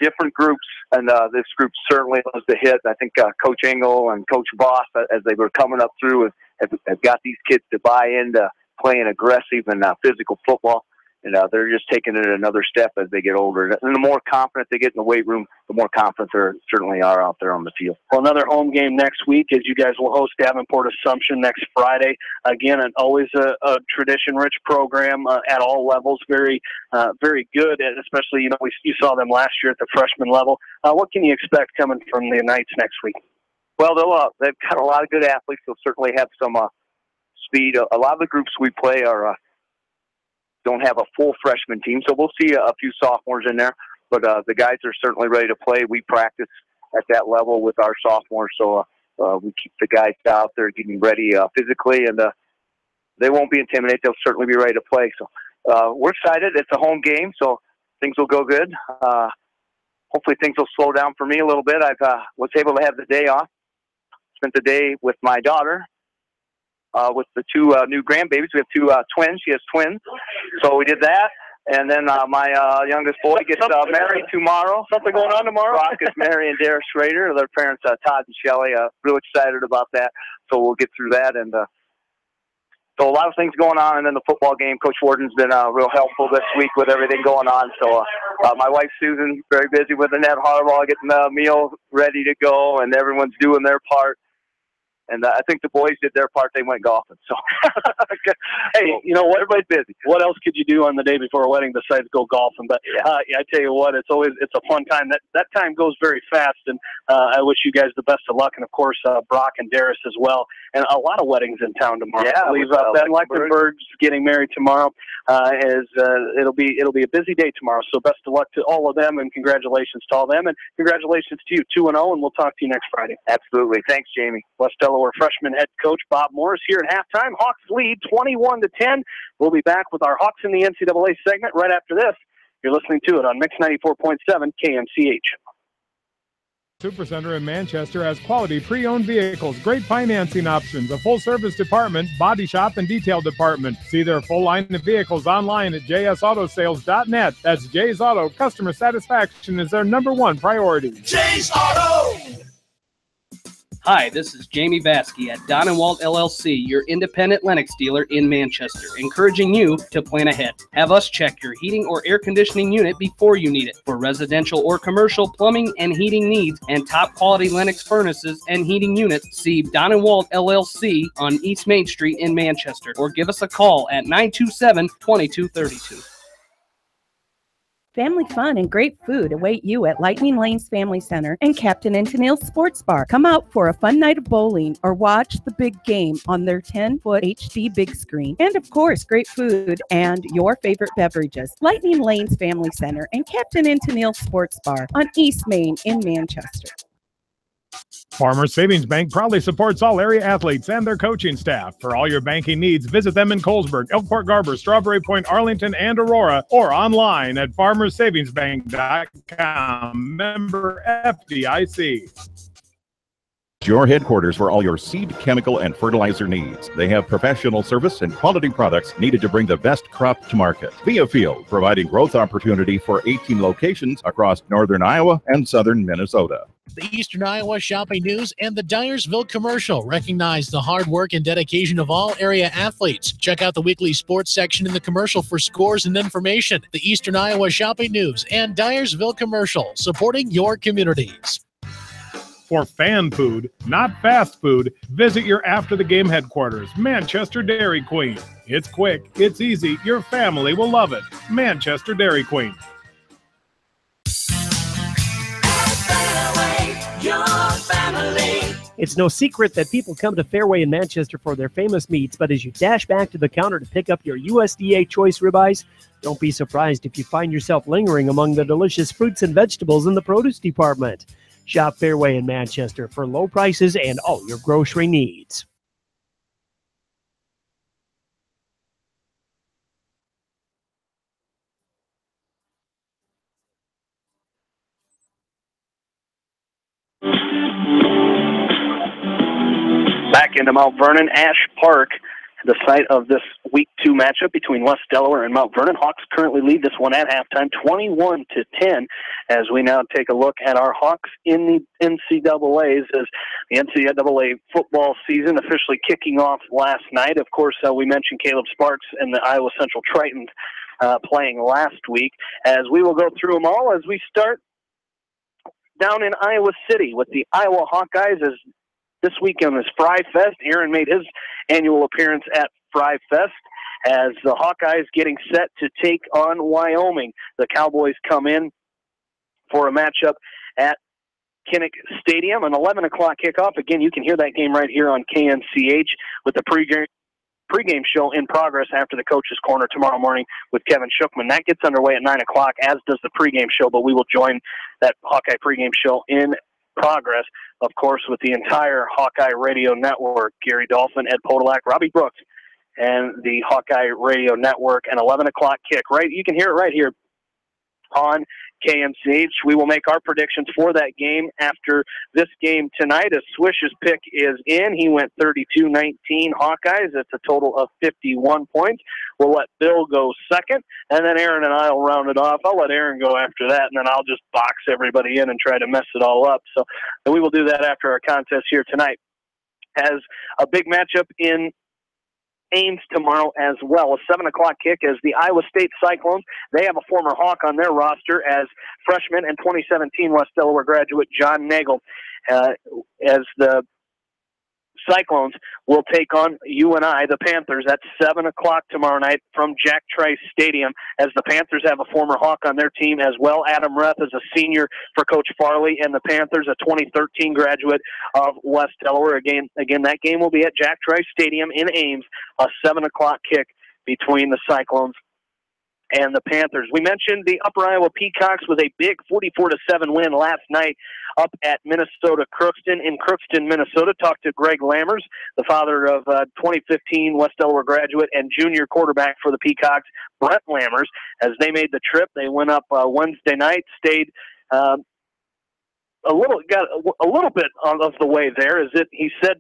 different groups, and this group certainly loves to hit. I think Coach Engel and Coach Voss, as they were coming up through, have got these kids to buy into playing aggressive and physical football. And they're just taking it another step as they get older. And the more confident they get in the weight room, the more confident they certainly are out there on the field. Well, another home game next week, as you guys will host Davenport Assumption next Friday. Again, always a tradition-rich program at all levels. Very good, and especially, you saw them last year at the freshman level. What can you expect coming from the Knights next week? Well, they've got a lot of good athletes. They'll certainly have some speed. A lot of the groups we play don't have a full freshman team, so we'll see a few sophomores in there. But the guys are certainly ready to play. We practice at that level with our sophomores, so we keep the guys out there getting ready physically, and they won't be intimidated. They'll certainly be ready to play. So we're excited. It's a home game, so things will go good. Hopefully things will slow down for me a little bit. I was able to have the day off. Spent the day with my daughter. With the 2 new grandbabies. We have 2 twins. She has twins. So we did that. And then my youngest boy gets married tomorrow. Something going on tomorrow? Brock is marrying Dara Schrader. Their parents, Todd and Shelley. Real excited about that. So we'll get through that. And so a lot of things going on. And then the football game. Coach Warden's been real helpful this week with everything going on. So my wife, Susan, very busy with Annette Harbaugh, getting the meal ready to go. And everyone's doing their part. And I think the boys did their part. They went golfing. So, hey, you know what? Everybody's busy. What else could you do on the day before a wedding besides go golfing? But I tell you what, it's a fun time. That time goes very fast, and I wish you guys the best of luck. And of course, Brock and Darius as well. And a lot of weddings in town tomorrow. Yeah, I believe Ben Lechtenberg's getting married tomorrow. It'll be a busy day tomorrow. So best of luck to all of them, and congratulations to all of them, and congratulations to you, 2-0. And we'll talk to you next Friday. Absolutely. Thanks, Jamie. West Delaware freshman head coach Bob Morris here at halftime. Hawks lead 21-10. We'll be back with our Hawks in the NCAA segment right after this. You're listening to it on Mix 94.7 KMCH. Supercenter in Manchester has quality pre-owned vehicles, great financing options, a full-service department, body shop, and detail department. See their full line of vehicles online at jsautosales.net. That's Jay's Auto. Customer satisfaction is their #1 priority. Jay's Auto! Hi, this is Jamie Baskey at Don & Walt LLC, your independent Lennox dealer in Manchester, encouraging you to plan ahead. Have us check your heating or air conditioning unit before you need it. For residential or commercial plumbing and heating needs and top quality Lennox furnaces and heating units, see Don & Walt LLC on East Main Street in Manchester, or give us a call at 927-2232. Family fun and great food await you at Lightning Lanes Family Center and Captain and Tennille's Sports Bar. Come out for a fun night of bowling or watch the big game on their 10-foot HD big screen. And of course, great food and your favorite beverages. Lightning Lanes Family Center and Captain and Tennille's Sports Bar on East Main in Manchester. Farmers Savings Bank proudly supports all area athletes and their coaching staff. For all your banking needs, visit them in Colesburg, Elkhart Garber, Strawberry Point, Arlington, and Aurora, or online at farmersavingsbank.com. Member FDIC. Your headquarters for all your seed, chemical, and fertilizer needs. They have professional service and quality products needed to bring the best crop to market. Via Field, providing growth opportunity for 18 locations across northern Iowa and southern Minnesota. The Eastern Iowa Shopping News and the Dyersville Commercial recognize the hard work and dedication of all area athletes. Check out the weekly sports section in the commercial for scores and information. The Eastern Iowa Shopping News and Dyersville Commercial, supporting your communities. For fan food, not fast food, visit your after-the-game headquarters, Manchester Dairy Queen. It's quick, it's easy, your family will love it. Manchester Dairy Queen. It's no secret that people come to Fairway in Manchester for their famous meats, but as you dash back to the counter to pick up your USDA choice ribeyes, don't be surprised if you find yourself lingering among the delicious fruits and vegetables in the produce department. Shop Fairway in Manchester for low prices and all your grocery needs. Back into Mount Vernon, Ash Park, the site of this Week 2 matchup between West Delaware and Mount Vernon. Hawks currently lead this one at halftime, 21-10, as we now take a look at our Hawks in the NCAAs, as the NCAA football season officially kicking off last night. Of course, we mentioned Caleb Sparks and the Iowa Central Tritons playing last week. As we will go through them all, as we start down in Iowa City with the Iowa Hawkeyes, as this weekend is Fry Fest. Aaron made his annual appearance at Fry Fest as the Hawkeyes getting set to take on Wyoming. The Cowboys come in for a matchup at Kinnick Stadium, an 11 o'clock kickoff. Again, you can hear that game right here on KNCH with the pregame show in progress after the Coach's Corner tomorrow morning with Kevin Shookman. That gets underway at 9 o'clock, as does the pregame show, but we will join that Hawkeye pregame show in progress, of course, with the entire Hawkeye Radio Network. Gary Dolphin, Ed Podolak, Robbie Brooks, and the Hawkeye Radio Network. An 11 o'clock kick, right? You can hear it right here on KNCH. We will make our predictions for that game after this game tonight. As Swish's pick is in, he went 32-19 Hawkeyes. That's a total of 51 points. We'll let Bill go second, and then Aaron and I will round it off. I'll let Aaron go after that, and then I'll just box everybody in and try to mess it all up. So we will do that after our contest here tonight. As a big matchup in Ames tomorrow as well. A 7 o'clock kick as the Iowa State Cyclones. They have a former Hawk on their roster as freshman and 2017 West Delaware graduate John Nagel. As the Cyclones will take on UNI, the Panthers, at 7 o'clock tomorrow night from Jack Trice Stadium, as the Panthers have a former Hawk on their team as well. Adam Reth is a senior for Coach Farley, and the Panthers, a 2013 graduate of West Delaware. Again, that game will be at Jack Trice Stadium in Ames, a 7 o'clock kick between the Cyclones and the Panthers. We mentioned the Upper Iowa Peacocks with a big 44-7 win last night up at Minnesota Crookston in Crookston, Minnesota. Talked to Greg Lammers, the father of 2015 West Delaware graduate and junior quarterback for the Peacocks, Brent Lammers. As they made the trip, they went up Wednesday night, stayed got a little bit of the way there. He said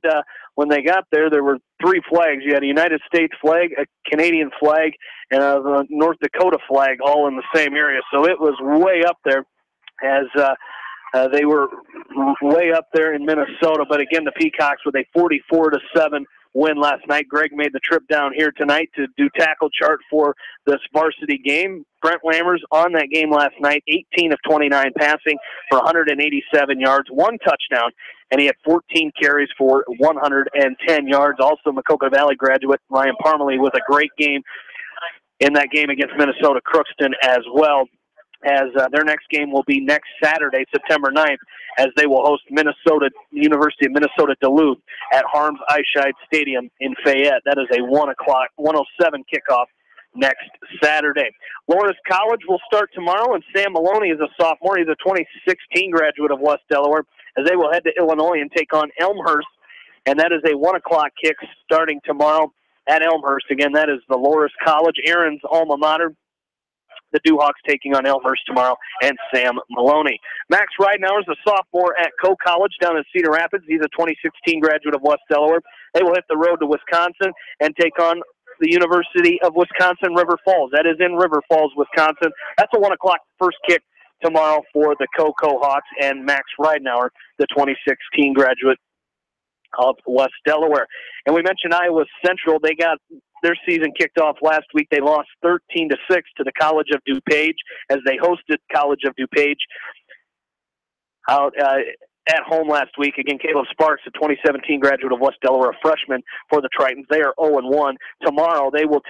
when they got there, there were 3 flags. You had a United States flag, a Canadian flag, and a North Dakota flag all in the same area. So it was way up there as they were way up there in Minnesota. But again, the Peacocks with a 44-7 win last night. Greg made the trip down here tonight to do tackle chart for this varsity game. Brent Lammers on that game last night, 18 of 29 passing for 187 yards, 1 touchdown, and he had 14 carries for 110 yards. Also, Maquoketa Valley graduate Ryan Parmalee with a great game in that game against Minnesota Crookston as well. As their next game will be next Saturday, September 9th, as they will host University of Minnesota Duluth at Harms Eichscheid Stadium in Fayette. That is a 1:07 kickoff next Saturday. Loras College will start tomorrow, and Sam Maloney is a sophomore. He's a 2016 graduate of West Delaware, as they will head to Illinois and take on Elmhurst, and that is a 1 o'clock kick starting tomorrow at Elmhurst. Again, that is the Loras College, Aaron's alma mater. the Dewhawks taking on Elmhurst tomorrow, and Sam Maloney. Max Ridenauer is a sophomore at Coe College down in Cedar Rapids. He's a 2016 graduate of West Delaware. They will hit the road to Wisconsin and take on the University of Wisconsin River Falls. That is in River Falls, Wisconsin. That's a 1 o'clock first kick tomorrow for the Coe Hawks and Max Ridenauer, the 2016 graduate of West Delaware. And we mentioned Iowa Central. They got their season kicked off last week. They lost 13-6 to the College of DuPage as they hosted College of DuPage out at home last week. Again, Caleb Sparks, a 2017 graduate of West Delaware, a freshman for the Tritons. They are 0-1. Tomorrow they will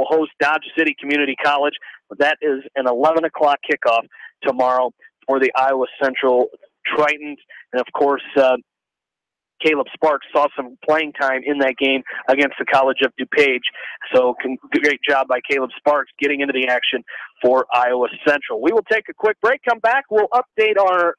host Dodge City Community College. That is an 11 o'clock kickoff tomorrow for the Iowa Central Tritons. And of course, Caleb Sparks saw some playing time in that game against the College of DuPage. So great job by Caleb Sparks getting into the action for Iowa Central. We will take a quick break, come back, we'll update our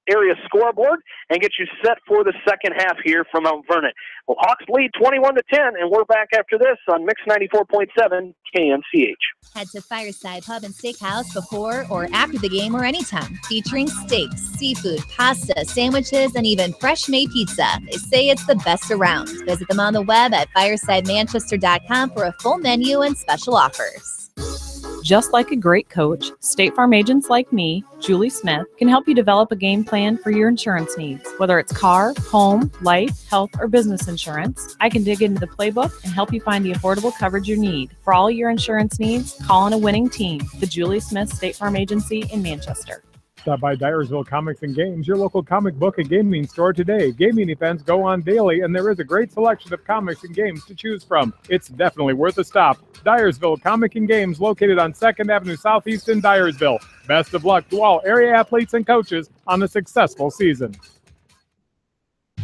area scoreboard and get you set for the second half here from Mount Vernon. Well, Hawks lead 21-10, and we're back after this on Mix 94.7 KMCH. Head to Fireside Pub and Steakhouse before or after the game or anytime, featuring steaks, seafood, pasta, sandwiches, and even fresh-made pizza. They say it's the best around. Visit them on the web at firesidemanchester.com for a full menu and special offers. Just like a great coach, State Farm agents like me, Julie Smith, can help you develop a game plan for your insurance needs. Whether it's car, home, life, health, or business insurance, I can dig into the playbook and help you find the affordable coverage you need. For all your insurance needs, call on a winning team, the Julie Smith State Farm Agency in Manchester. Stop by Dyersville Comics and Games, your local comic book and gaming store today. Gaming events go on daily, and there is a great selection of comics and games to choose from. It's definitely worth a stop. Dyersville Comic and Games, located on 2nd Avenue Southeast in Dyersville. Best of luck to all area athletes and coaches on a successful season.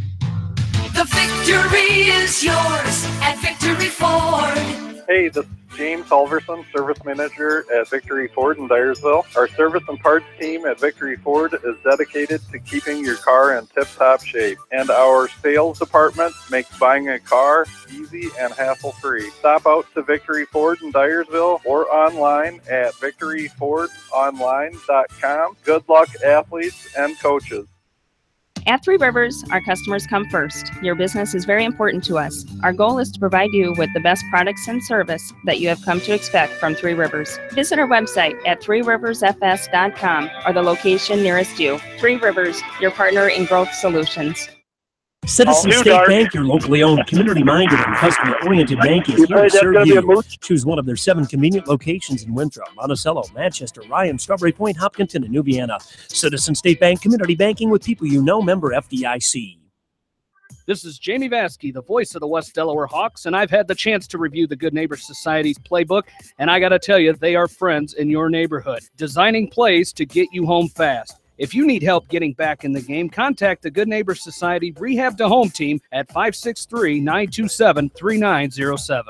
The victory is yours at Victory Ford. Hey, this is James Halverson, Service Manager at Victory Ford in Dyersville. Our service and parts team at Victory Ford is dedicated to keeping your car in tip-top shape. And our sales department makes buying a car easy and hassle-free. Stop out to Victory Ford in Dyersville or online at victoryfordonline.com. Good luck, athletes and coaches. At Three Rivers, our customers come first. Your business is very important to us. Our goal is to provide you with the best products and service that you have come to expect from Three Rivers. Visit our website at threeriversfs.com or the location nearest you. Three Rivers, your partner in growth solutions. Citizen State Bank, your locally owned, community-minded, and customer-oriented bank is here to serve you. Choose one of their 7 convenient locations in Winthrop, Monticello, Manchester, Ryan, Strawberry Point, Hopkinton, and New Vienna. Citizen State Bank, community banking with people you know, member FDIC. This is Jamie Vaskey, the voice of the West Delaware Hawks, and I've had the chance to review the Good Neighbor Society's playbook, and I got to tell you, they are friends in your neighborhood, designing plays to get you home fast. If you need help getting back in the game, contact the Good Neighbor Society Rehab to Home team at 563-927-3907.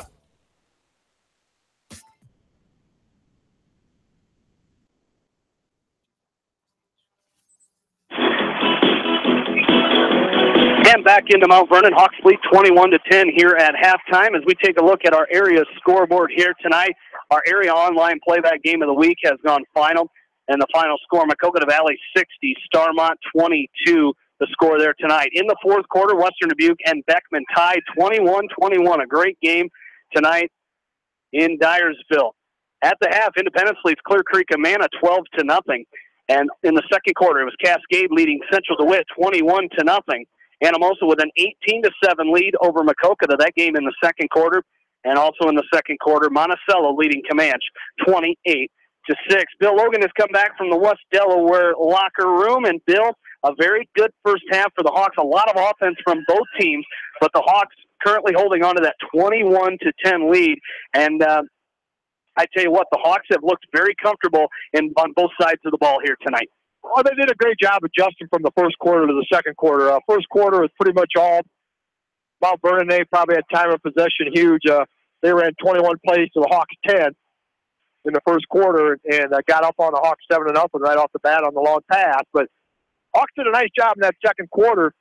And back into Mount Vernon, Hawks lead 21-10 here at halftime as we take a look at our area scoreboard here tonight. Our area online playback game of the week has gone final. And the final score, Maquoketa Valley 60, Starmont 22, the score there tonight. In the fourth quarter, Western Dubuque and Beckman tied 21-21. A great game tonight in Dyersville. At the half, Independence leads Clear Creek Amana 12-0. And in the second quarter, it was Cascade leading Central DeWitt 21-0. Anamosa with an 18-7 lead over Maquoketa. That game in the second quarter. And also in the second quarter, Monticello leading Comanche 28-6. Bill Logan has come back from the West Delaware locker room, and Bill, a very good first half for the Hawks. A lot of offense from both teams, but the Hawks currently holding on to that 21-10 lead. And I tell you what, the Hawks have looked very comfortable on both sides of the ball here tonight. Well, they did a great job adjusting from the first quarter to the second quarter. First quarter was pretty much all Mount Vernon. They probably had time of possession huge. They ran 21 plays to the Hawks 10. In the first quarter, and got up on the Hawks 7-0 right off the bat on the long pass. But Hawks did a nice job in that second quarter.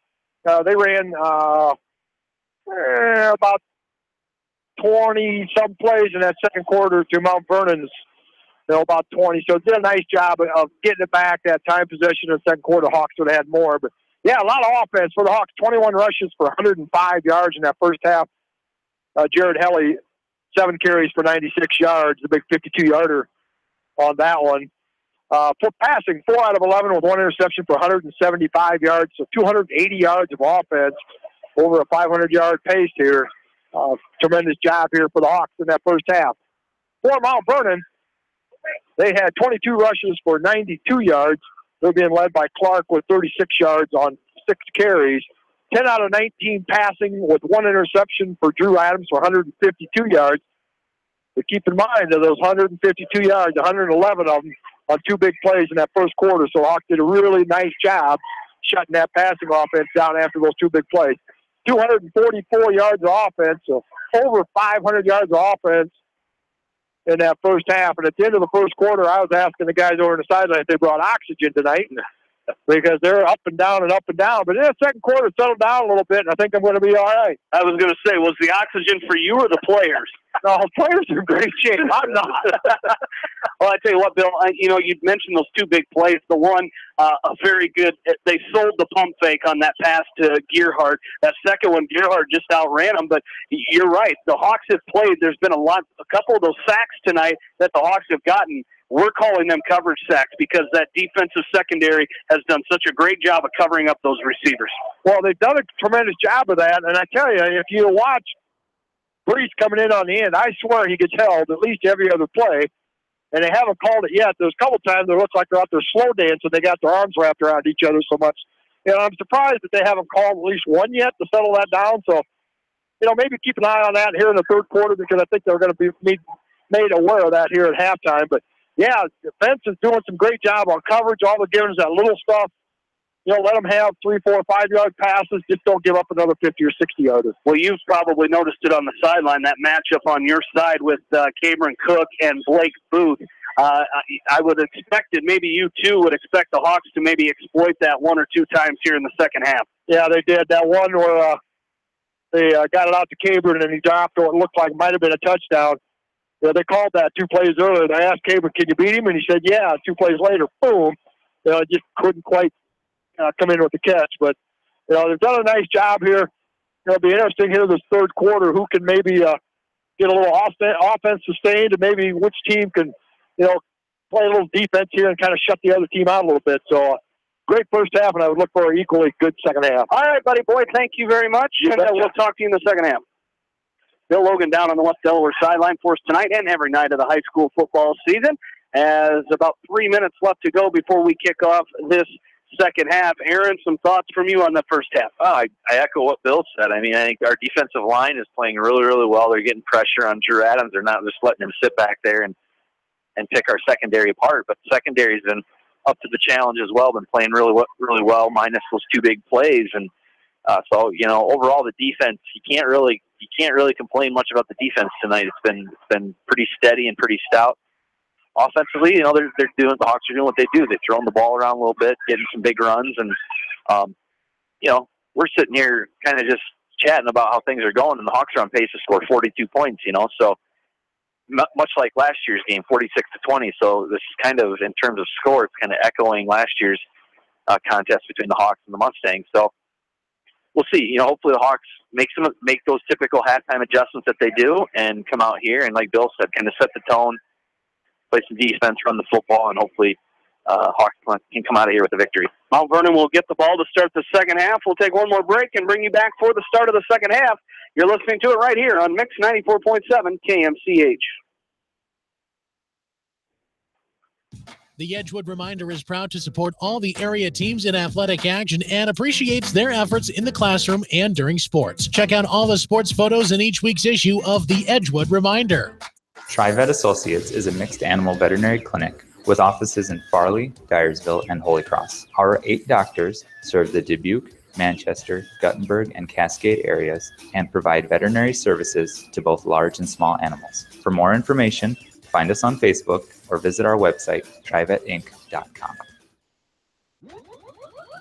They ran about 20-some plays in that second quarter to Mount Vernon's about 20. So did a nice job of getting it back. That time possession in the second quarter, Hawks would have had more. But, yeah, a lot of offense for the Hawks. 21 rushes for 105 yards in that first half. Jared Helly, 7 carries for 96 yards, the big 52-yarder on that one. For passing, 4 out of 11 with 1 interception for 175 yards, so 280 yards of offense over a 500-yard pace here. Tremendous job here for the Hawks in that first half. For Mount Vernon, they had 22 rushes for 92 yards. They're being led by Clark with 36 yards on 6 carries. 10 out of 19 passing with 1 interception for Drew Adams for 152 yards. But keep in mind that those 152 yards, 111 of them on 2 big plays in that first quarter. So Hawks did a really nice job shutting that passing offense down after those 2 big plays. 244 yards of offense, so over 500 yards of offense in that first half. And at the end of the first quarter, I was asking the guys over on the sideline if they brought oxygen tonight because they're up and down and up and down. But in the second quarter, it settled down a little bit, and I think I'm going to be all right. I was going to say, was the oxygen for you or the players? No, players are in great shape. I'm not. Well, I tell you what, Bill, you'd mentioned those 2 big plays. The one, a very good, they sold the pump fake on that pass to Gearhart. That second one, Gearhart just outran him. But you're right. The Hawks have played. There's been a couple of those sacks tonight that the Hawks have gotten. We're calling them coverage sacks because that defensive secondary has done such a great job of covering up those receivers. Well, they've done a tremendous job of that. And I tell you, if you watch Brees coming in on the end, I swear he gets held at least every other play. And they haven't called it yet. There's a couple times it looks like they're out there slow dancing. They got their arms wrapped around each other so much. I'm surprised that they haven't called at least one yet to settle that down. So, maybe keep an eye on that here in the third quarter because I think they're going to be made aware of that here at halftime. But, yeah, defense is doing some great job on coverage. All they're giving is that little stuff. Let them have 3, 4, 5-yard passes. Just don't give up another 50 or 60-yarder. Well, you've probably noticed it on the sideline, that matchup on your side with Cameron Cook and Blake Booth. I would expect it. Maybe you, too, would expect the Hawks to maybe exploit that 1 or 2 times here in the second half. Yeah, they did. That one where they got it out to Cameron and he dropped what looked like might have been a touchdown. They called that 2 plays earlier. They asked Cameron, can you beat him? And he said, yeah. 2 plays later, boom. Just couldn't quite come in with the catch. But, they've done a nice job here. It'll be interesting here this third quarter who can maybe get a little offense sustained and maybe which team can, play a little defense here and kind of shut the other team out a little bit. So, great first half, and I would look for an equally good second half. All right, buddy boy, thank you very much. And we'll talk to you in the second half. Bill Logan down on the West Delaware sideline for us tonight and every night of the high school football season. As about 3 minutes left to go before we kick off this second half. Aaron, some thoughts from you on the first half? I echo what Bill said. I think our defensive line is playing really, really well. They're getting pressure on Drew Adams. They're not just letting him sit back there and pick our secondary apart. But the secondary's been up to the challenge as well, been playing really well, minus those 2 big plays. And so, overall the defense, you can't really complain much about the defense tonight. It's been pretty steady and pretty stout. Offensively, the Hawks are doing what they do. They're throwing the ball around a little bit, getting some big runs, and we're sitting here kind of just chatting about how things are going, and the Hawks are on pace to score 42 points. So much like last year's game, 46-20. So this is kind of, in terms of score, it's kind of echoing last year's contest between the Hawks and the Mustangs. So we'll see. Hopefully the Hawks make those typical halftime adjustments that they do and come out here and, like Bill said, kind of set the tone, play some defense, run the football, and hopefully Hawks can come out of here with a victory. Mount Vernon will get the ball to start the second half. We'll take one more break and bring you back for the start of the second half. You're listening to it right here on Mix 94.7 KMCH. The Edgewood Reminder is proud to support all the area teams in athletic action and appreciates their efforts in the classroom and during sports. Check out all the sports photos in each week's issue of the Edgewood Reminder. TriVet Associates is a mixed animal veterinary clinic with offices in Farley, Dyersville, and Holy Cross. Our 8 doctors serve the Dubuque, Manchester, Guttenberg, and Cascade areas and provide veterinary services to both large and small animals. For more information, find us on Facebook or visit our website, trivetinc.com.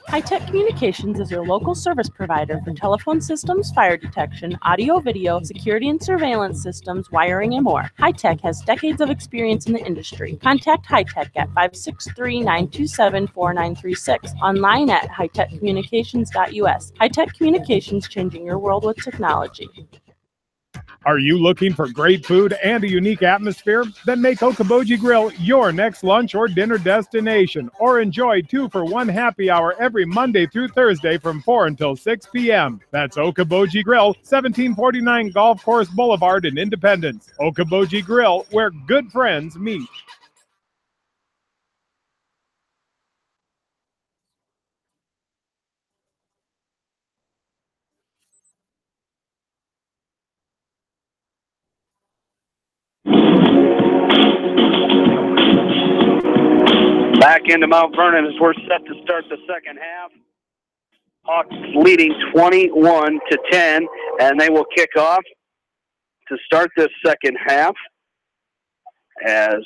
High-Tech Communications is your local service provider for telephone systems, fire detection, audio, video, security and surveillance systems, wiring, and more. High-Tech has decades of experience in the industry. Contact High-Tech at 563-927-4936. Online at hightechcommunications.us. High-Tech Communications, changing your world with technology. Are you looking for great food and a unique atmosphere? Then make Okoboji Grill your next lunch or dinner destination, or enjoy 2-for-1 happy hour every Monday through Thursday from 4 until 6 p.m. That's Okoboji Grill, 1749 Golf Course Boulevard in Independence. Okoboji Grill, where good friends meet. Back into Mount Vernon as we're set to start the second half. Hawks leading 21-10, and they will kick off to start this second half as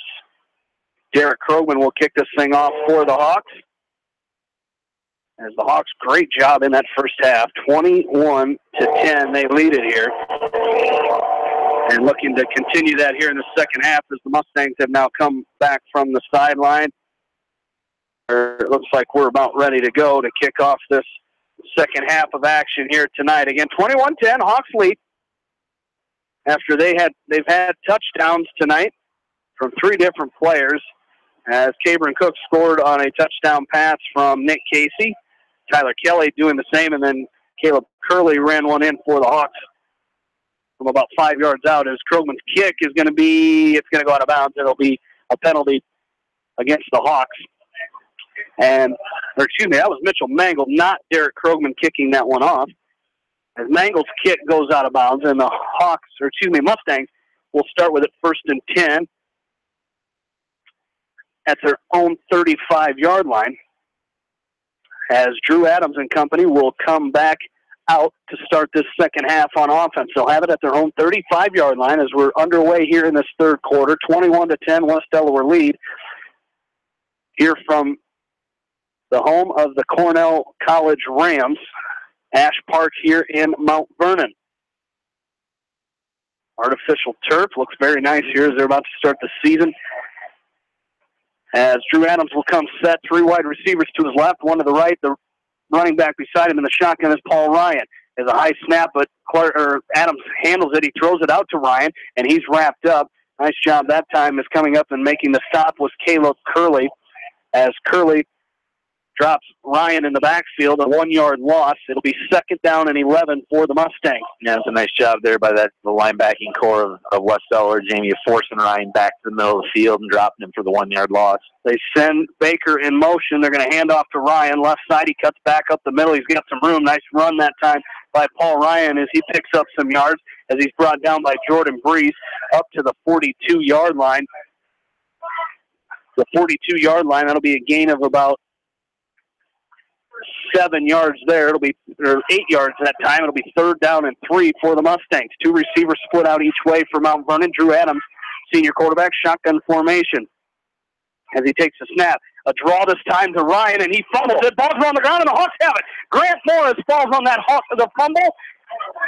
Derek Krogman will kick this thing off for the Hawks. As the Hawks, great job in that first half. 21-10, they lead it here. And looking to continue that here in the second half as the Mustangs have now come back from the sideline. It looks like we're about ready to go to kick off this second half of action here tonight. Again, 21-10, Hawks lead after they've had touchdowns tonight from 3 different players, as Cabron Cook scored on a touchdown pass from Nick Casey, Tyler Kelly doing the same, and then Caleb Curley ran one in for the Hawks from about 5 yards out. As Krogman's kick is going to go out of bounds. It'll be a penalty against the Hawks. That was Mitchell Mangold, not Derek Krogman kicking that one off. As Mangold's kick goes out of bounds, and the Mustangs will start with it 1st and 10 at their own 35-yard line. As Drew Adams and company will come back out to start this second half on offense. They'll have it at their own 35-yard line as we're underway here in this third quarter. 21-10, West Delaware lead. Here from the home of the Cornell College Rams, Ash Park here in Mount Vernon. Artificial turf looks very nice here as they're about to start the season. As Drew Adams will come set, 3 wide receivers to his left, 1 to the right. The running back beside him in the shotgun is Paul Ryan. There's a high snap, but Adams handles it. He throws it out to Ryan, and he's wrapped up. Nice job that time is coming up and making the stop was Caleb Curley. As Curley drops Ryan in the backfield, a 1-yard loss. It'll be 2nd down and 11 for the Mustangs. Yeah, it's a nice job there by the linebacking core of West Delaware. Jamie forcing Ryan back to the middle of the field and dropping him for the 1-yard loss. They send Baker in motion. They're going to hand off to Ryan. Left side, he cuts back up the middle. He's got some room. Nice run that time by Paul Ryan as he picks up some yards as he's brought down by Jordan Breeze up to the 42-yard line. The 42-yard line, that'll be a gain of about 7 yards there. It'll be 8 yards that time. It'll be 3rd down and 3 for the Mustangs. 2 receivers split out each way for Mount Vernon. Drew Adams, senior quarterback, shotgun formation as he takes a snap. A draw this time to Ryan, and he fumbles it. Ball's on the ground, and the Hawks have it. Grant Morris falls on the fumble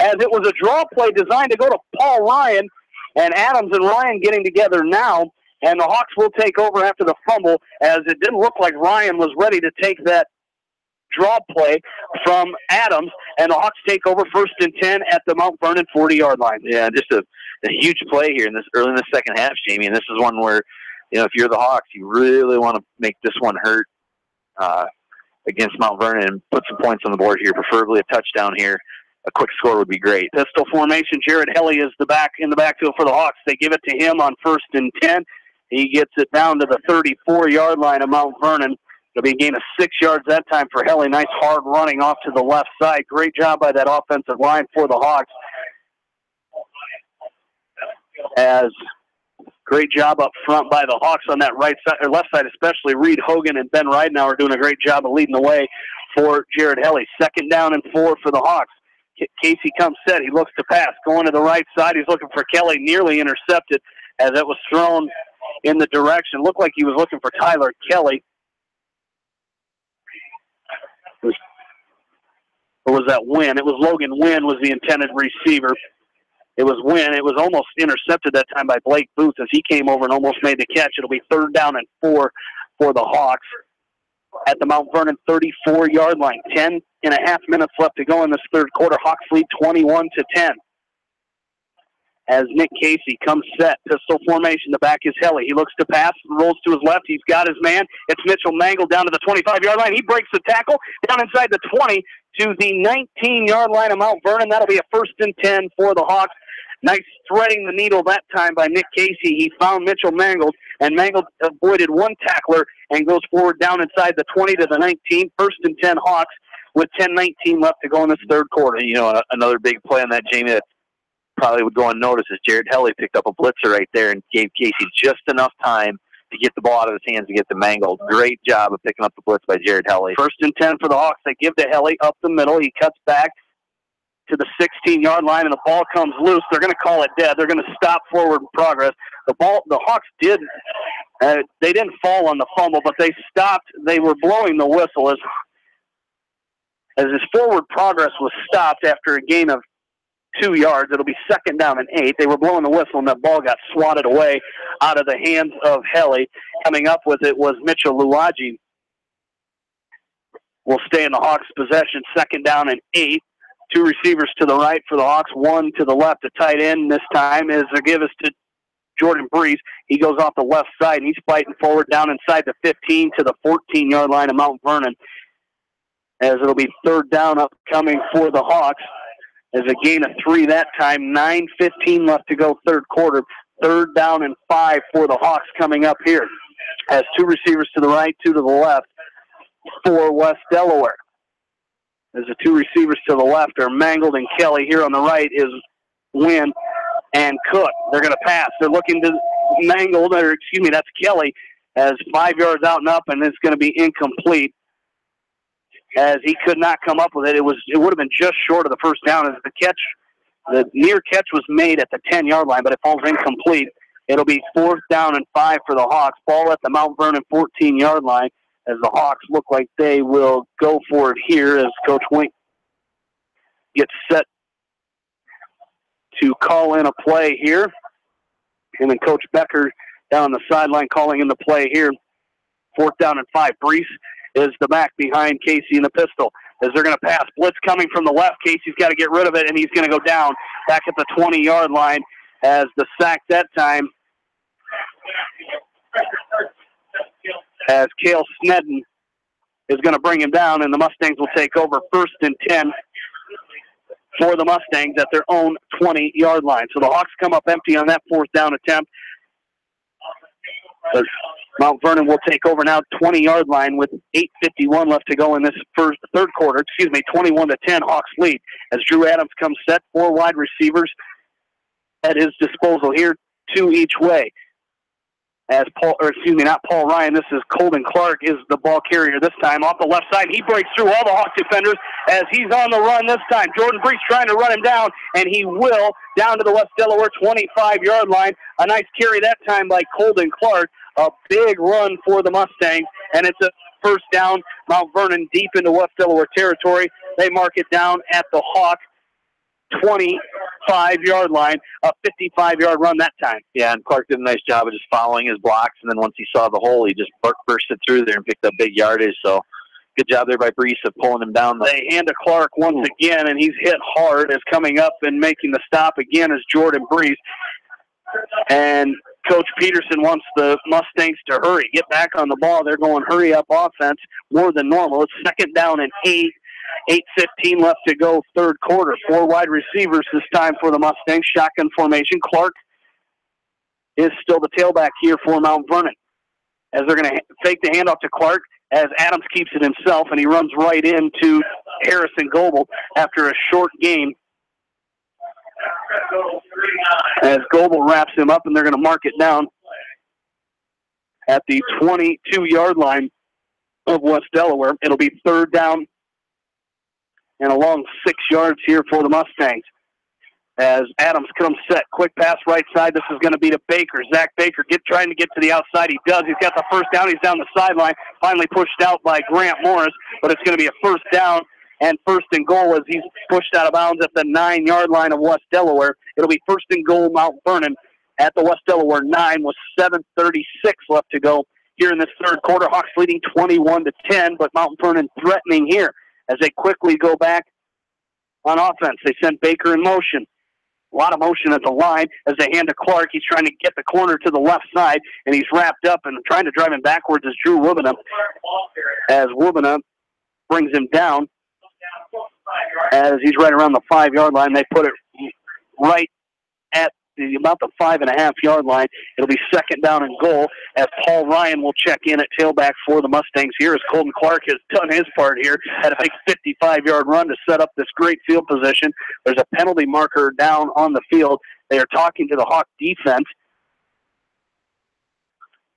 as it was a draw play designed to go to Paul Ryan, and Adams and Ryan getting together now. And the Hawks will take over after the fumble, as it didn't look like Ryan was ready to take that draw play from Adams, and the Hawks take over 1st and 10 at the Mount Vernon 40-yard line. Yeah, just a huge play here early in the second half, Jamie. And this is one where, if you're the Hawks, you really want to make this one hurt against Mount Vernon and put some points on the board here, preferably a touchdown here. A quick score would be great. Pistol formation. Jared Helly is in the backfield for the Hawks. They give it to him on 1st and 10. He gets it down to the 34-yard line of Mount Vernon. It'll be a gain of 6 yards that time for Helly. Nice hard running off to the left side. Great job by that offensive line for the Hawks. Great job up front by the Hawks on that right side, or left side especially. Reed Hogan and Ben Ridenauer are doing a great job of leading the way for Jared Helly. 2nd down and 4 for the Hawks. Casey comes set. He looks to pass. Going to the right side. He's looking for Kelly. Nearly intercepted as it was thrown in the direction. Looked like he was looking for Tyler Kelly. It was or was that Wynn? It was Logan Wynn was the intended receiver. It was Wynn. It was almost intercepted that time by Blake Booth as he came over and almost made the catch. It'll be 3rd down and 4 for the Hawks at the Mount Vernon 34-yard line. 10.5 minutes left to go in this third quarter. Hawks lead 21-10. As Nick Casey comes set, pistol formation. The back is Helly. He looks to pass, rolls to his left. He's got his man. It's Mitchell Mangle down to the 25-yard line. He breaks the tackle down inside the 20 to the 19-yard line of Mount Vernon. That'll be a 1st and 10 for the Hawks. Nice threading the needle that time by Nick Casey. He found Mitchell Mangle, and Mangle avoided one tackler and goes forward down inside the 20 to the 19. 1st and 10 Hawks with 10:19 left to go in this third quarter. You know, another big play on that, Jamie, that probably would go unnoticed is Jared Helly picked up a blitzer right there and gave Casey just enough time to get the ball out of his hands to get to Mangle. Great job of picking up the blitz by Jared Helly. 1st and 10 for the Hawks. They give to Helly up the middle. He cuts back to the 16-yard line, and the ball comes loose. They're going to call it dead. They're going to stop forward progress. The Hawks did. They didn't fall on the fumble, but they stopped. They were blowing the whistle as his forward progress was stopped after a gain of 2 yards. It'll be 2nd down and 8. They were blowing the whistle, and that ball got swatted away out of the hands of Helly. Coming up with it was Mitchell Luagi. Will stay in the Hawks' possession. 2nd down and 8. 2 receivers to the right for the Hawks, 1 to the left. A tight end this time is the give us to Jordan Breeze. He goes off the left side, and he's fighting forward down inside the 15 to the 14-yard line of Mount Vernon. As it'll be 3rd down upcoming for the Hawks. As a gain of 3 that time. 9:15 left to go third quarter. 3rd down and 5 for the Hawks coming up here. As 2 receivers to the right, 2 to the left for West Delaware. As the 2 receivers to the left are Mangled and Kelly. Here on the right is Wynn and Cook. They're going to pass. They're looking to that's Kelly, as 5 yards out and up, and it's going to be incomplete. As he could not come up with it. It would have been just short of the 1st down as the near catch was made at the 10-yard line, but it falls incomplete. It'll be 4th down and 5 for the Hawks. Ball at the Mount Vernon 14-yard line as the Hawks look like they will go for it here as Coach Wink gets set to call in a play here. And then Coach Becker down on the sideline calling in the play here. 4th down and 5. Brees is the back behind Casey in the pistol. As they're going to pass. Blitz coming from the left. Casey's got to get rid of it, and he's going to go down back at the 20-yard line as the sack that time. As Cale Snedden is going to bring him down, and the Mustangs will take over 1st and 10 for the Mustangs at their own 20-yard line. So the Hawks come up empty on that 4th down attempt. Mount Vernon will take over now 20-yard line with 8:51 left to go in this third quarter. 21-10 Hawks lead. As Drew Adams comes set, 4 wide receivers at his disposal here, 2 each way. As not Paul Ryan, this is Colden Clark is the ball carrier this time. Off the left side, he breaks through all the Hawk defenders as he's on the run this time. Jordan Brees trying to run him down, and he will, down to the West Delaware 25-yard line. A nice carry that time by Colden Clark. A big run for the Mustangs, and it's a first down. Mount Vernon deep into West Delaware territory. They mark it down at the Hawk 25-yard line, a 55-yard run that time. Yeah, and Clark did a nice job of just following his blocks, and then once he saw the hole, he just bursted through there and picked up big yardage. So good job there by Brees of pulling him down. They hand to Clark once again, and he's hit hard as coming up and making the stop again is Jordan Brees. And Coach Peterson wants the Mustangs to hurry, get back on the ball. They're going hurry-up offense more than normal. It's second down and 8. 8:15 left to go, third quarter. 4 wide receivers this time for the Mustangs. Shotgun formation. Clark is still the tailback here for Mount Vernon. As they're going to fake the handoff to Clark, as Adams keeps it himself, and he runs right into Harrison Goebel after a short game. As Goebel wraps him up, and they're going to mark it down at the 22-yard line of West Delaware. It'll be third down and a long 6 yards here for the Mustangs. As Adams comes set, quick pass right side. This is going to be to Baker. Zach Baker trying to get to the outside. He does. He's got the first down. He's down the sideline. Finally pushed out by Grant Morris, but it's going to be a first down and first and goal as he's pushed out of bounds at the 9-yard line of West Delaware. It'll be first and goal, Mount Vernon at the West Delaware 9 with 7:36 left to go here in this third quarter. Hawks leading 21-10, but Mount Vernon threatening here as they quickly go back on offense. They send Baker in motion. A lot of motion at the line as they hand to Clark. He's trying to get the corner to the left side, and he's wrapped up and trying to drive him backwards as Drew Wibbenham. As Wibbenham brings him down, as he's right around the 5-yard line. They put it right at about the 5.5-yard line. It'll be second down and goal as Paul Ryan will check in at tailback for the Mustangs here as Colton Clark has done his part here. Had a big 55-yard run to set up this great field position. There's a penalty marker down on the field. They are talking to the Hawk defense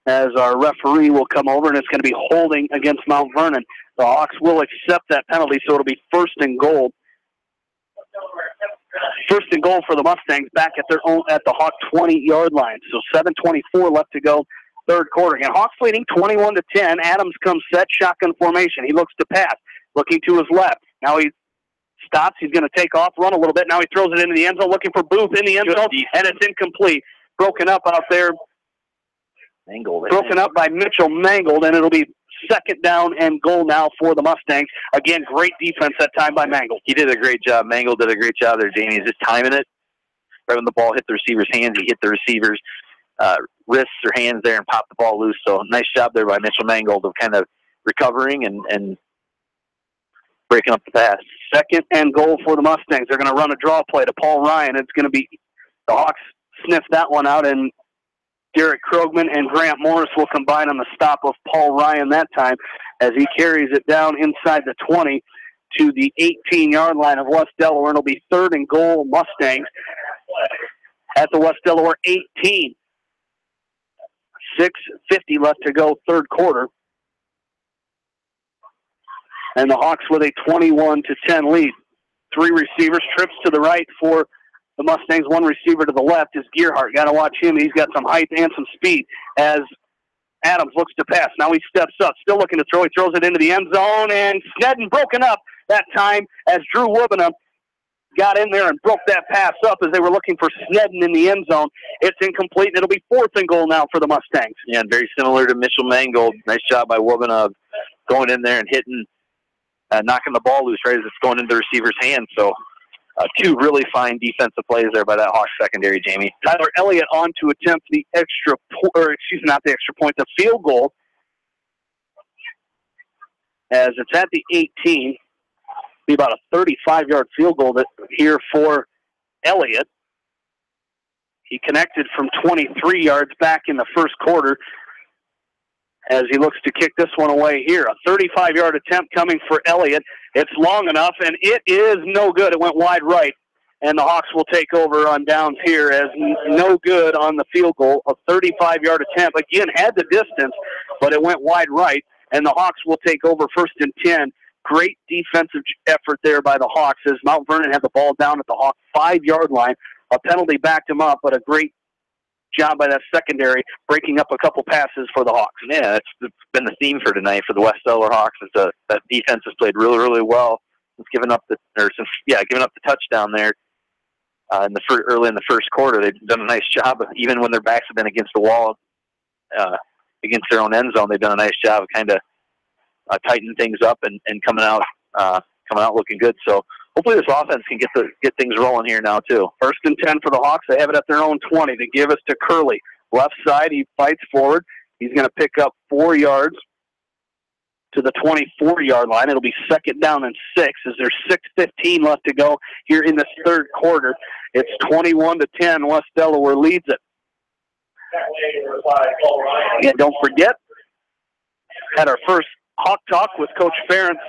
as our referee will come over, and it's going to be holding against Mount Vernon. The Hawks will accept that penalty, so it'll be first and goal. First and goal for the Mustangs back at their own at the Hawk 20-yard line. So 7:24 left to go, third quarter. And Hawks leading 21-10. Adams comes set, shotgun formation. He looks to pass, looking to his left. Now he stops. He's going to take off, run a little bit. Now he throws it into the end zone, looking for Booth in the end zone, and it's incomplete. Broken up out there. Broken up by Mitchell Mangold, and it'll be second down and goal now for the Mustangs. Again, great defense that time by Mangold. He did a great job. Mangold did a great job there, Jamie. He's just timing it. Right when the ball hit the receiver's hands, he hit the receiver's wrists or hands there and popped the ball loose. So nice job there by Mitchell Mangold of kind of recovering and breaking up the pass. Second and goal for the Mustangs. They're going to run a draw play to Paul Ryan. It's going to be the Hawks sniff that one out, and Derek Krogman and Grant Morris will combine on the stop of Paul Ryan that time as he carries it down inside the 20 to the 18-yard line of West Delaware. It'll be third and goal Mustangs at the West Delaware 18. 6:50 left to go, third quarter. And the Hawks with a 21-10 lead. Three receivers, trips to the right for the Mustangs, one receiver to the left is Gearhart. Got to watch him. He's got some height and some speed as Adams looks to pass. Now he steps up, still looking to throw. He throws it into the end zone, and Snedden broken up that time as Drew Wibbenham got in there and broke that pass up as they were looking for Snedden in the end zone. It's incomplete, and it'll be fourth and goal now for the Mustangs. Yeah, and very similar to Mitchell Mangold. Nice job by Wibbenham going in there and hitting, knocking the ball loose right as it's going into the receiver's hand. So two really fine defensive plays there by that Hawks secondary, Jamie. Tyler Elliott on to attempt the the field goal. As it's at the 18, be about a 35-yard field goal here for Elliott. He connected from 23 yards back in the first quarter as he looks to kick this one away here. A 35-yard attempt coming for Elliott. It's long enough, and it is no good. It went wide right, and the Hawks will take over on downs here as no good on the field goal. A 35-yard attempt. Again, had the distance, but it went wide right, and the Hawks will take over first and 10. Great defensive effort there by the Hawks as Mount Vernon had the ball down at the Hawks 5-yard line. A penalty backed him up, but a great job by that secondary, breaking up a couple passes for the Hawks. Yeah, it's been the theme for tonight for the West Delaware Hawks. That defense has played really, really well. It's giving up the touchdown there early in the first quarter. They've done a nice job, even when their backs have been against the wall, against their own end zone. They've done a nice job of kind of tightening things up and coming out looking good. So hopefully this offense can get things rolling here now too. First and 10 for the Hawks. They have it at their own 20. They give us to Curley. Left side, he fights forward. He's going to pick up 4 yards to the 24-yard line. It'll be second down and 6 as there's 6:15 left to go here in this third quarter. It's 21-10. West Delaware leads it. And don't forget, had our first Hawk Talk with Coach Ferentz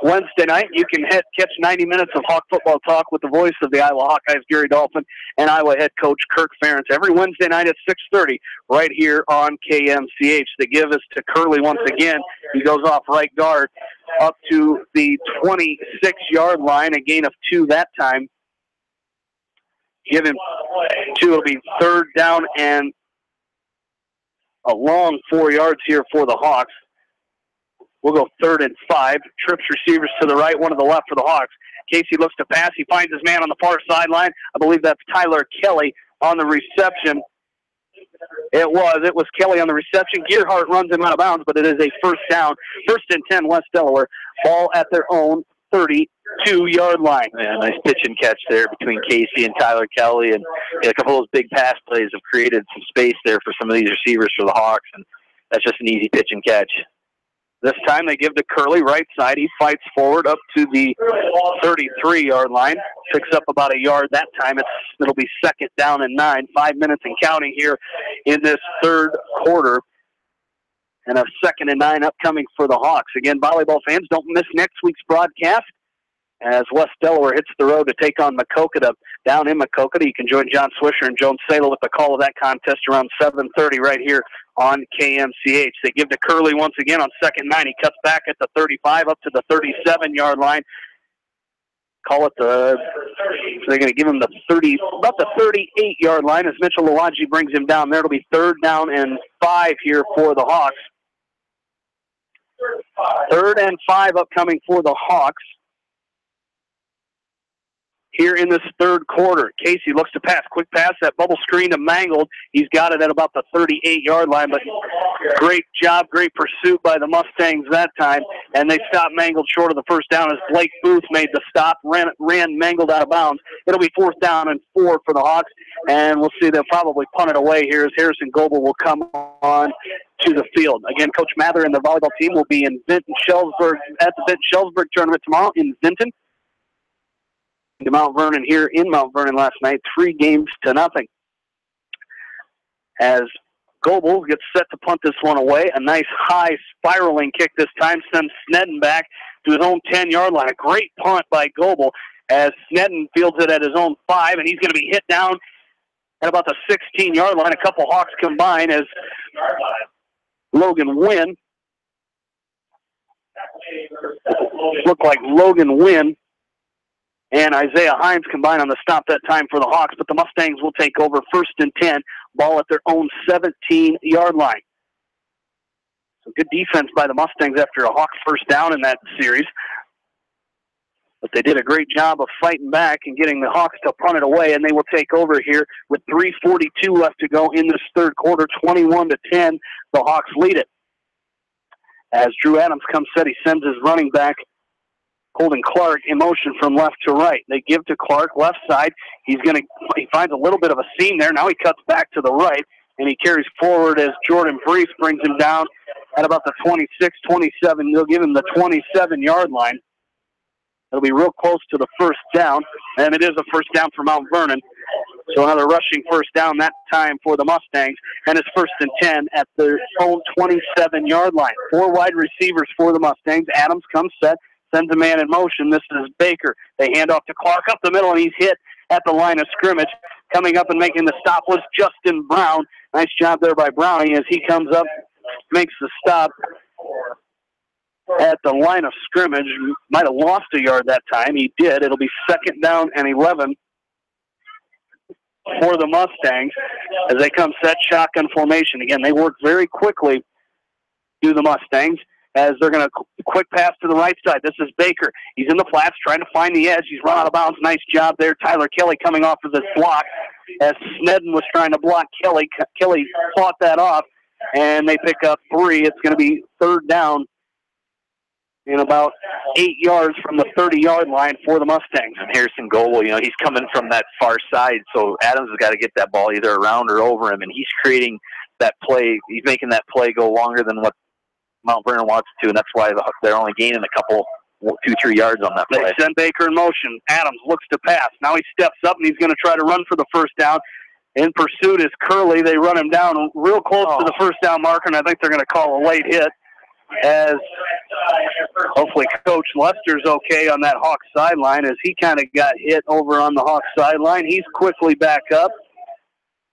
Wednesday night. You can catch 90 minutes of Hawk football talk with the voice of the Iowa Hawkeyes, Gary Dolphin, and Iowa head coach Kirk Ferentz every Wednesday night at 6:30 right here on KMCH. They give us to Curley once again. He goes off right guard up to the 26-yard line, a gain of 2 that time. Give him 2. It'll be third down and a long 4 yards here for the Hawks. We'll go 3rd and 5. Trips receivers to the right, one to the left for the Hawks. Casey looks to pass. He finds his man on the far sideline. I believe that's Tyler Kelly on the reception. It was Kelly on the reception. Gearhart runs him out of bounds, but it is a first down. 1st and 10, West Delaware. Ball at their own 32-yard line. Yeah, nice pitch and catch there between Casey and Tyler Kelly, and a couple of those big pass plays have created some space there for some of these receivers for the Hawks, and that's just an easy pitch and catch. This time they give to Curley, right side. He fights forward up to the 33-yard line. Picks up about a yard that time. It'll be 2nd down and 9. 5 minutes and counting here in this 3rd quarter. And a 2nd and 9 upcoming for the Hawks. Again, volleyball fans, don't miss next week's broadcast as West Delaware hits the road to take on Maquoketa. Down in Maquoketa, you can join John Swisher and Joan Salo with the call of that contest around 7:30 right here on KMCH. They give to Curley once again on 2nd and 9. He cuts back at the 35 up to the 37-yard line. Call it they're going to give him about the 38-yard line as Mitchell Lawaji brings him down there. It'll be 3rd down and 5 here for the Hawks. 3rd and 5 upcoming for the Hawks here in this 3rd quarter. Casey looks to pass. Quick pass. That bubble screen to Mangold. He's got it at about the 38-yard line, but great job, great pursuit by the Mustangs that time. And they stopped Mangold short of the first down as Blake Booth made the stop, ran Mangold out of bounds. It'll be 4th down and 4 for the Hawks, and we'll see they'll probably punt it away here as Harrison Goebel will come on to the field. Again, Coach Mather and the volleyball team will be in Vinton-Shellsburg at the Vinton-Shellsburg tournament tomorrow in Vinton. To Mount Vernon here in Mount Vernon last night, 3-0. As Goebel gets set to punt this one away. A nice high spiraling kick this time sends Snedden back to his own 10-yard line. A great punt by Goebel as Snedden fields it at his own 5, and he's going to be hit down at about the 16-yard line. A couple Hawks combine as Logan Wynn. Looked like Logan Wynn and Isaiah Himes combine on the stop that time for the Hawks, but the Mustangs will take over 1st and 10, ball at their own 17-yard line. So good defense by the Mustangs after a Hawks first down in that series. But they did a great job of fighting back and getting the Hawks to punt it away, and they will take over here with 3:42 left to go in this 3rd quarter. 21-10, the Hawks lead it. As Drew Adams comes set, he sends his running back, Colton Clark, in motion from left to right. They give to Clark, left side. He finds a little bit of a seam there. Now he cuts back to the right, and he carries forward as Jordan Brees brings him down at about the 26, 27. They'll give him the 27-yard line. It'll be real close to the first down, and it is a first down for Mount Vernon. So another rushing first down that time for the Mustangs, and it's 1st and 10 at their own 27-yard line. 4 wide receivers for the Mustangs. Adams comes set, sends a man in motion. This is Baker. They hand off to Clark up the middle, and he's hit at the line of scrimmage. Coming up and making the stop was Justin Brown. Nice job there by Brownie as he comes up, makes the stop at the line of scrimmage. Might have lost a yard that time. He did. It'll be 2nd down and 11 for the Mustangs as they come set shotgun formation. Again, they work very quickly, do the Mustangs, as they're going to quick pass to the right side. This is Baker. He's in the flats trying to find the edge. He's run out of bounds. Nice job there. Tyler Kelly coming off of this block as Snedden was trying to block Kelly. Kelly fought that off, and they pick up 3. It's going to be 3rd down in about 8 yards from the 30-yard line for the Mustangs. And Harrison Goebel, he's coming from that far side, so Adams has got to get that ball either around or over him, and he's creating that play. He's making that play go longer than what Mount Vernon wants to, and that's why they're only gaining a couple, 2-3 yards on that play. They send Baker in motion. Adams looks to pass. Now he steps up, and he's going to try to run for the first down. In pursuit is Curley. They run him down real close to the first down marker, and I think they're going to call a late hit, as hopefully Coach Lester's okay on that Hawks sideline, as he kind of got hit over on the Hawks sideline. He's quickly back up,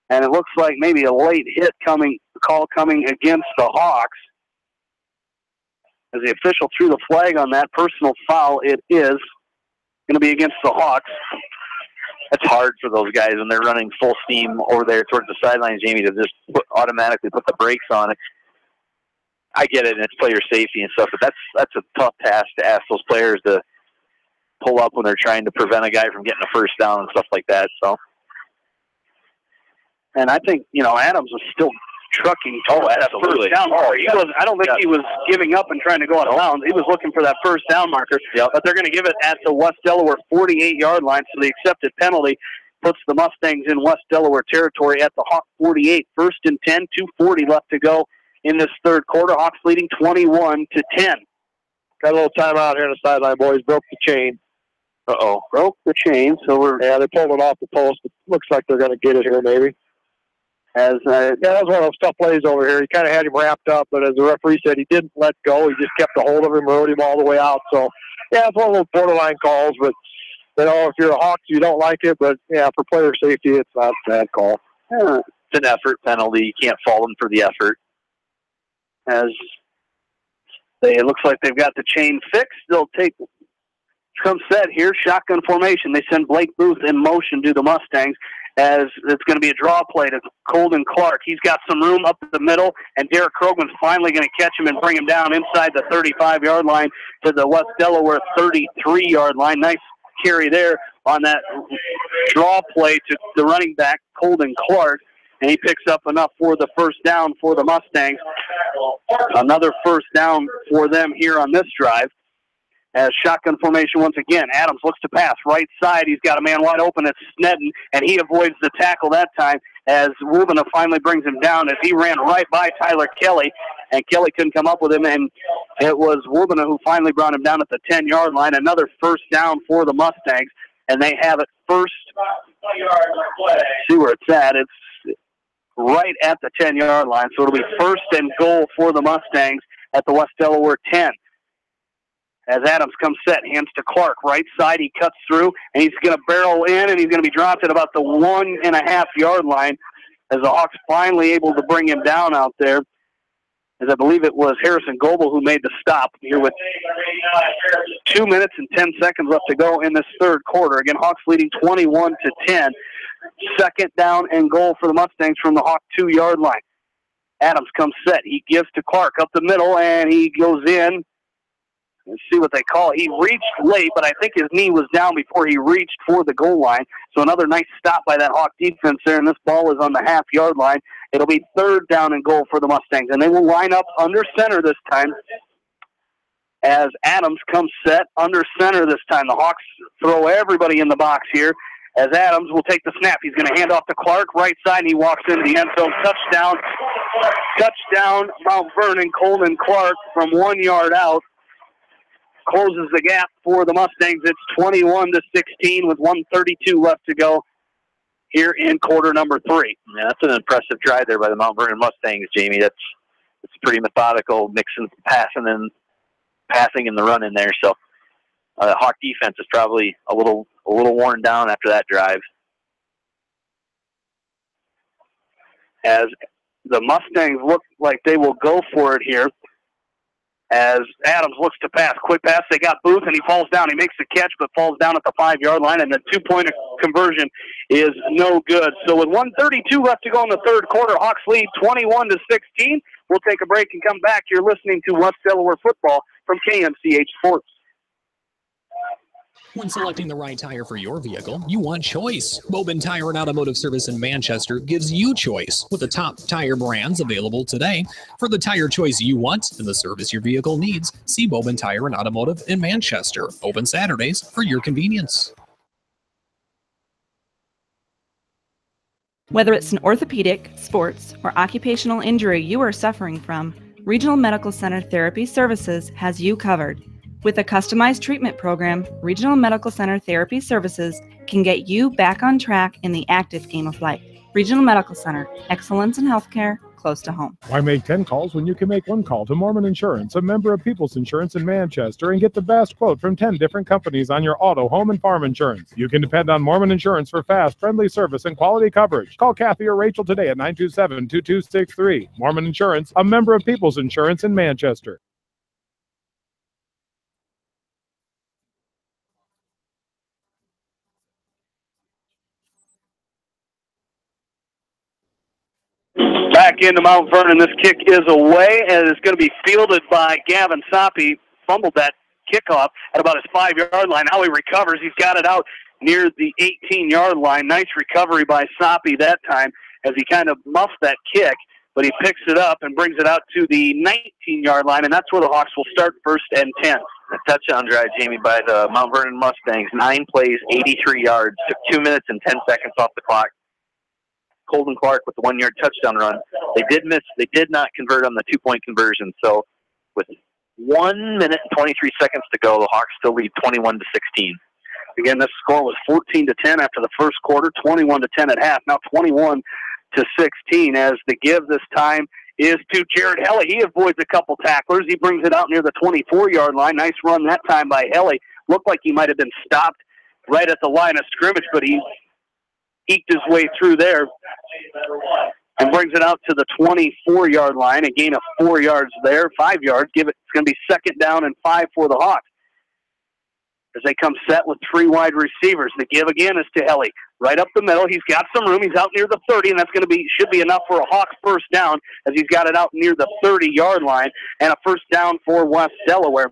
and it looks like maybe a late hit call coming against the Hawks. As the official threw the flag on that personal foul, it is going to be against the Hawks. It's hard for those guys when they're running full steam over there towards the sidelines, Jamie, to just automatically put the brakes on it. I get it, and it's player safety and stuff, but that's a tough task to ask those players to pull up when they're trying to prevent a guy from getting a first down and stuff like that. So, and I think, Adams was still trucking Oh, that absolutely. first down marker. Yeah. I don't think he was giving up and trying to go out of bounds. He was looking for that first down marker. But they're going to give it at the West Delaware 48-yard line, so the accepted penalty puts the Mustangs in West Delaware territory at the Hawk 48. First and 10, 2:40 left to go in this third quarter. Hawks leading 21-10. Got a little timeout here on the sideline, boys. Broke the chain. Broke the chain. So they pulled it off the post. It looks like they're going to get it here, maybe. That was one of those tough plays over here. He kind of had him wrapped up, but as the referee said, he didn't let go. He just kept a hold of him, rode him all the way out. So, it's one of those borderline calls, but, if you're a Hawks, you don't like it. But, for player safety, it's not a bad call. It's an effort penalty. You can't fault them for the effort. It looks like they've got the chain fixed. They'll come set here, shotgun formation. They send Blake Booth in motion to the Mustangs as it's going to be a draw play to Colden Clark. He's got some room up the middle, and Derek Krogman's finally going to catch him and bring him down inside the 35-yard line to the West Delaware 33-yard line. Nice carry there on that draw play to the running back, Colden Clark, and he picks up enough for the first down for the Mustangs. Another first down for them here on this drive. As shotgun formation once again, Adams looks to pass right side. He's got a man wide open. It's Snedden, and he avoids the tackle that time as Wubina finally brings him down as he ran right by Tyler Kelly, and Kelly couldn't come up with him, and it was Wubina who finally brought him down at the 10-yard line. Another first down for the Mustangs, and they have it first. See where it's at. It's right at the 10-yard line, so it'll be first and goal for the Mustangs at the West Delaware 10. As Adams comes set, hands to Clark, right side, he cuts through, and he's going to barrel in, and he's going to be dropped at about the 1.5-yard line as the Hawks finally able to bring him down out there, as I believe it was Harrison Goebel who made the stop here with 2 minutes and 10 seconds left to go in this third quarter. Again, Hawks leading 21-10. Second down and goal for the Mustangs from the Hawk 2-yard line. Adams comes set. He gives to Clark up the middle, and he goes in. Let's see what they call it. He reached late, but I think his knee was down before he reached for the goal line. So another nice stop by that Hawk defense there, and this ball is on the half-yard line. It'll be third down and goal for the Mustangs, and they will line up under center this time as Adams comes set under center this time. The Hawks throw everybody in the box here as Adams will take the snap. He's going to hand off to Clark, right side, and he walks into the end zone. Touchdown, Mount Vernon. Colden Clark from 1 yard out closes the gap for the Mustangs. It's 21-16 with 1:32 left to go here in quarter number 3. Yeah, that's an impressive drive there by the Mount Vernon Mustangs, Jamie. It's pretty methodical, mixing passing and the run in there. So the Hawk defense is probably a little worn down after that drive. As the Mustangs look like they will go for it here. As Adams looks to pass. Quick pass. They got Booth, and he falls down. He makes the catch, but falls down at the 5-yard line, and the 2-point conversion is no good. So with 1:32 left to go in the third quarter, Hawks lead 21-16. We'll take a break and come back. You're listening to West Delaware football from KMCH Sports. When selecting the right tire for your vehicle, you want choice. Bobin Tire and Automotive Service in Manchester gives you choice with the top tire brands available today. For the tire choice you want and the service your vehicle needs, see Bobin Tire and Automotive in Manchester. Open Saturdays for your convenience. Whether it's an orthopedic, sports, or occupational injury you are suffering from, Regional Medical Center Therapy Services has you covered. With a customized treatment program, Regional Medical Center Therapy Services can get you back on track in the active game of life. Regional Medical Center, excellence in healthcare, close to home. Why make 10 calls when you can make one call to Mormon Insurance, a member of People's Insurance in Manchester, and get the best quote from 10 different companies on your auto, home, and farm insurance? You can depend on Mormon Insurance for fast, friendly service and quality coverage. Call Kathy or Rachel today at 927-2263. Mormon Insurance, a member of People's Insurance in Manchester. Back into Mount Vernon. This kick is away, and it's going to be fielded by Gavin Soppy. Fumbled that kickoff at about his 5-yard line. Now he recovers. He's got it out near the 18-yard line. Nice recovery by Soppy that time as he kind of muffed that kick, but he picks it up and brings it out to the 19-yard line, and that's where the Hawks will start 1st and 10. A touchdown drive, Jamie, by the Mount Vernon Mustangs. 9 plays, 83 yards. Took 2 minutes and 10 seconds off the clock. Colton Clark with the 1-yard touchdown run. They did not convert on the 2-point conversion. So with 1 minute and 23 seconds to go, the Hawks still lead 21-16. Again, this score was 14-10 after the first quarter, 21-10 at half. Now 21-16 as the give this time is to Jared Helly. He avoids a couple tacklers. He brings it out near the 24-yard line. Nice run that time by Helly. Looked like he might have been stopped right at the line of scrimmage, but he eked his way through there and brings it out to the 24-yard line. A gain of 4 yards there, 5 yards. It's going to be 2nd down and 5 for the Hawks as they come set with 3 wide receivers. The give again is to Helly. Right up the middle. He's got some room. He's out near the 30, and that's going to should be enough for a Hawks first down as he's got it out near the 30-yard line, and a first down for West Delaware.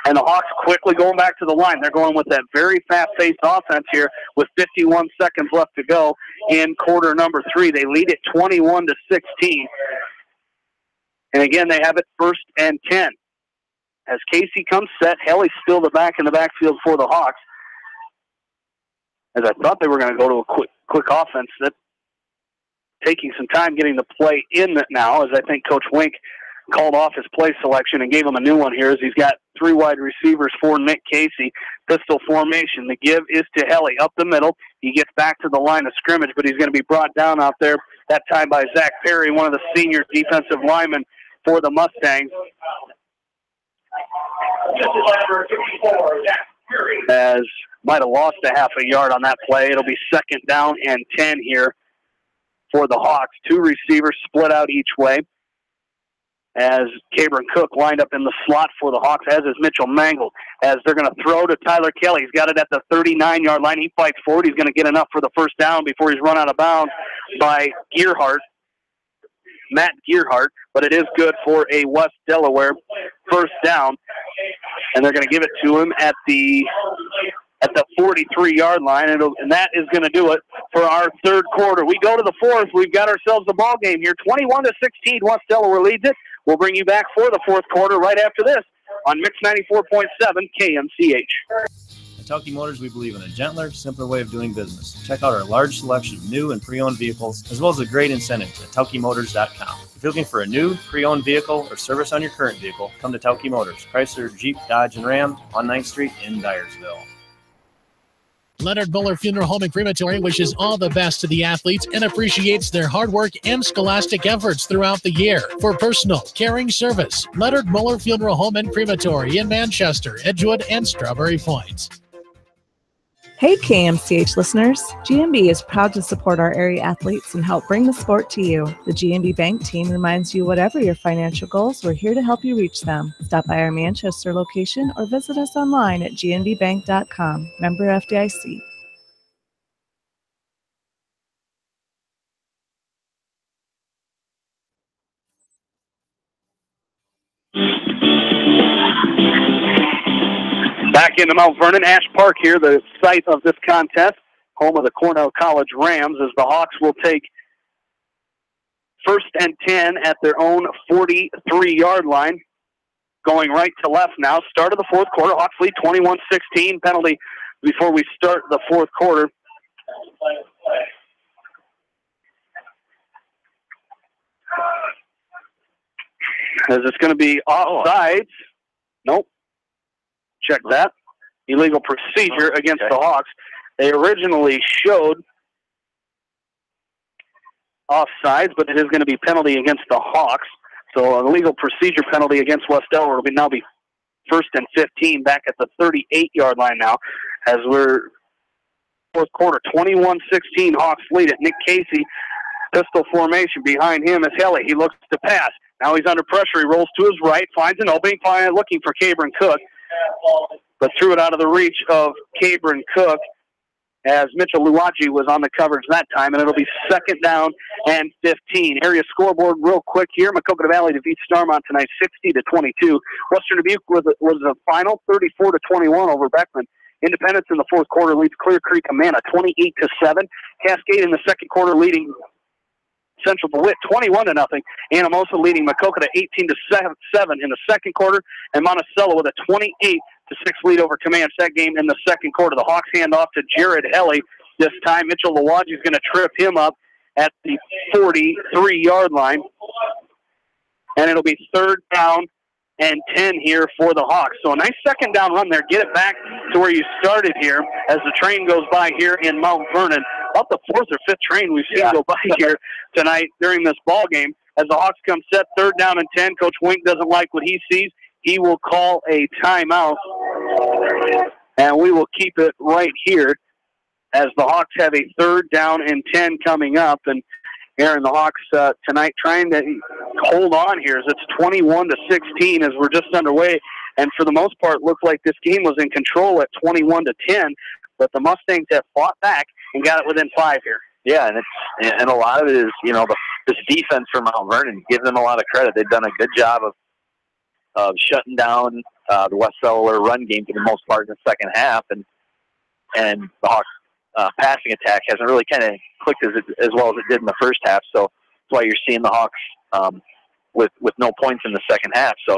And the Hawks quickly going back to the line. They're going with that very fast-paced offense here with 51 seconds left to go in quarter number 3. They lead it 21-16. And again, they have it 1st and 10. As Casey comes set, Helly's still the back in the backfield for the Hawks. As I thought they were going to go to a quick offense, that taking some time getting the play in now, as I think Coach Wink called off his play selection and gave him a new one here as he's got 3 wide receivers for Nick Casey. Pistol formation. The give is to Helly up the middle. He gets back to the line of scrimmage, but he's going to be brought down out there that time by Zach Perry, one of the senior defensive linemen for the Mustangs. As might have lost a half a yard on that play. It'll be 2nd down and 10 here for the Hawks. 2 receivers split out each way as Cabron Cook lined up in the slot for the Hawks, as is Mitchell Mangle, as they're going to throw to Tyler Kelly. He's got it at the 39-yard line. He fights forward. He's going to get enough for the first down before he's run out of bounds by Matt Gearhart, but it is good for a West Delaware first down, and they're going to give it to him at the 43-yard line, and that is going to do it for our 3rd quarter. We go to the 4th. We've got ourselves a ball game here. 21-16, West Delaware leads it. We'll bring you back for the 4th quarter right after this on Mix 94.7 KMCH. At Tauke Motors, we believe in a gentler, simpler way of doing business. Check out our large selection of new and pre-owned vehicles, as well as a great incentive at TaukeMotors.com. If you're looking for a new, pre-owned vehicle or service on your current vehicle, come to Tauke Motors, Chrysler, Jeep, Dodge, and Ram on 9th Street in Dyersville. Leonard Muller Funeral Home and Crematory wishes all the best to the athletes and appreciates their hard work and scholastic efforts throughout the year. For personal, caring service, Leonard Muller Funeral Home and Crematory in Manchester, Edgewood, and Strawberry Point. Hey KMCH listeners, GMB is proud to support our area athletes and help bring the sport to you. The GMB Bank team reminds you whatever your financial goals, we're here to help you reach them. Stop by our Manchester location or visit us online at gnbbank.com. Member FDIC. Back into Mount Vernon, Ash Park here, the site of this contest, home of the Cornell College Rams, as the Hawks will take 1st and 10 at their own 43-yard line. Going right to left now. Start of the 4th quarter. Hawks lead 21-16. Penalty before we start the 4th quarter. As it's going to be offsides. Nope. Check that. Illegal procedure against the Hawks. They originally showed offsides, but it is going to be penalty against the Hawks. So an illegal procedure penalty against West Delaware will now be 1st and 15 back at the 38-yard line now as we're 4th quarter. 21-16, Hawks lead it. Nick Casey, pistol formation. Behind him is Helly. He looks to pass. Now he's under pressure. He rolls to his right, finds an opening, looking for Cabron Cook, but threw it out of the reach of Cabron Cook. as Mitchell Luwaji was on the coverage that time, and it'll be 2nd down and 15. Area scoreboard real quick here. Maquoketa Valley defeats Starmont tonight 60-22. Western Dubuque was a final 34-21 over Beckman. Independence in the fourth quarter leads Clear Creek Amana 28-7. Cascade in the second quarter leading Central DeWitt 21-0. Anamosa leading Maquoketa 18-7 in the second quarter, and Monticello with a 28-6 lead over Comanche. That game in the second quarter. The Hawks hand off to Jared Helly. This time, Mitchell Lawadji is going to trip him up at the 43-yard line, and it'll be 3rd down and 10 here for the Hawks. So a nice 2nd down run there. Get it back to where you started here as the train goes by here in Mount Vernon. About the 4th or 5th train we've seen go by here tonight during this ball game. As the Hawks come set, 3rd down and 10. Coach Wink doesn't like what he sees. He will call a timeout, and we will keep it right here as the Hawks have a 3rd down and 10 coming up. And Aaron, the Hawks tonight trying to hold on here as it's 21-16 as we're just underway. And for the most part, looked like this game was in control at 21-10, but the Mustangs have fought back and got it within 5 here. Yeah, and a lot of it is, this defense from Mount Vernon. Give them a lot of credit. They've done a good job of shutting down the West Delaware run game for the most part in the second half, and the Hawks passing attack hasn't really kind of clicked as well as it did in the first half. So that's why you're seeing the Hawks with no points in the second half. So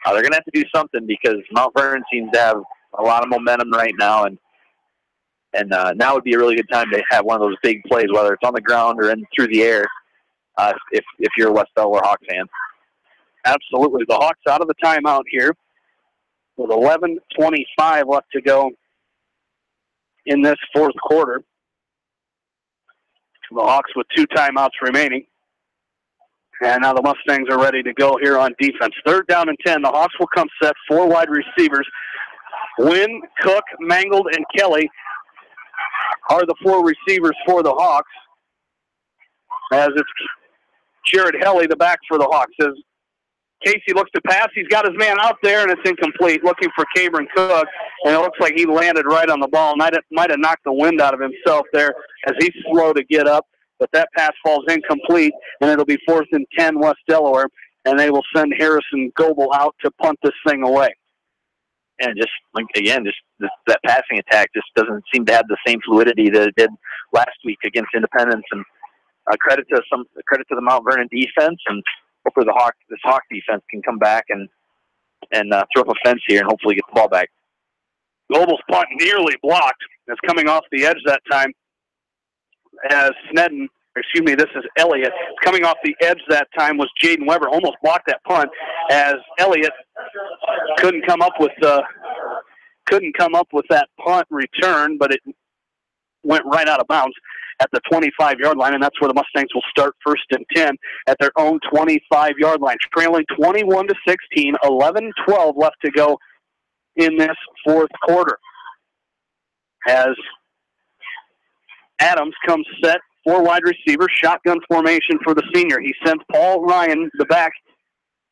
they're going to have to do something because Mount Vernon seems to have a lot of momentum right now, and now would be a really good time to have one of those big plays, whether it's on the ground or through the air, if you're a West Delaware Hawks fan. Absolutely. The Hawks out of the timeout here with 11:25 left to go in this fourth quarter. The Hawks with 2 timeouts remaining. And now the Mustangs are ready to go here on defense. 3rd down and 10. The Hawks will come set. 4 wide receivers. Wynn, Cook, Mangold, and Kelly are the 4 receivers for the Hawks. As it's Jared Helly, the back for the Hawks. As Casey looks to pass, he's got his man out there, and it's incomplete. Looking for Cabron Cook, and it looks like he landed right on the ball. Might have knocked the wind out of himself there as he's slow to get up. But that pass falls incomplete, and it'll be 4th and 10 West Delaware, and they will send Harrison Goebel out to punt this thing away. And that passing attack just doesn't seem to have the same fluidity that it did last week against Independence. And credit to the Mount Vernon defense, and hopefully this Hawk defense can come back and throw up a fence here and hopefully get the ball back. Goebel's punt nearly blocked. It's coming off the edge that time. As this is Elliott. Coming off the edge that time was Jaden Weber. Almost blocked that punt as Elliott couldn't come up with that punt return, but it went right out of bounds at the 25-yard line, and that's where the Mustangs will start 1st and 10 at their own 25-yard line. Trailing 21-16, 11-12 left to go in this fourth quarter. As Adams comes set, 4 wide receivers, shotgun formation for the senior. He sends Paul Ryan, the back,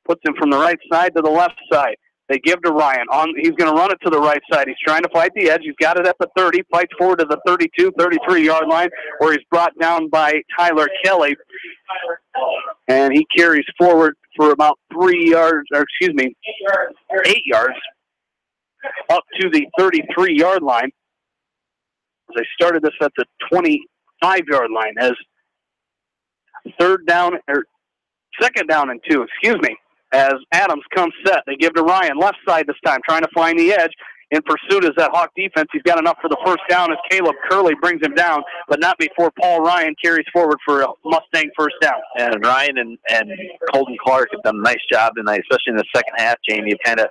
puts him from the right side to the left side. They give to Ryan. He's going to run it to the right side. He's trying to fight the edge. He's got it at the 30, fights forward to the 32, 33-yard line, where he's brought down by Tyler Kelly. And he carries forward for about 8 yards, up to the 33-yard line. They started this at the 25-yard line as 2nd down and 2, as Adams comes set. They give to Ryan, left side this time, trying to find the edge. In pursuit is that Hawk defense. He's got enough for the first down as Caleb Curley brings him down, but not before Paul Ryan carries forward for a Mustang first down. And Ryan and Colton Clark have done a nice job tonight, especially in the second half, Jamie, of kind of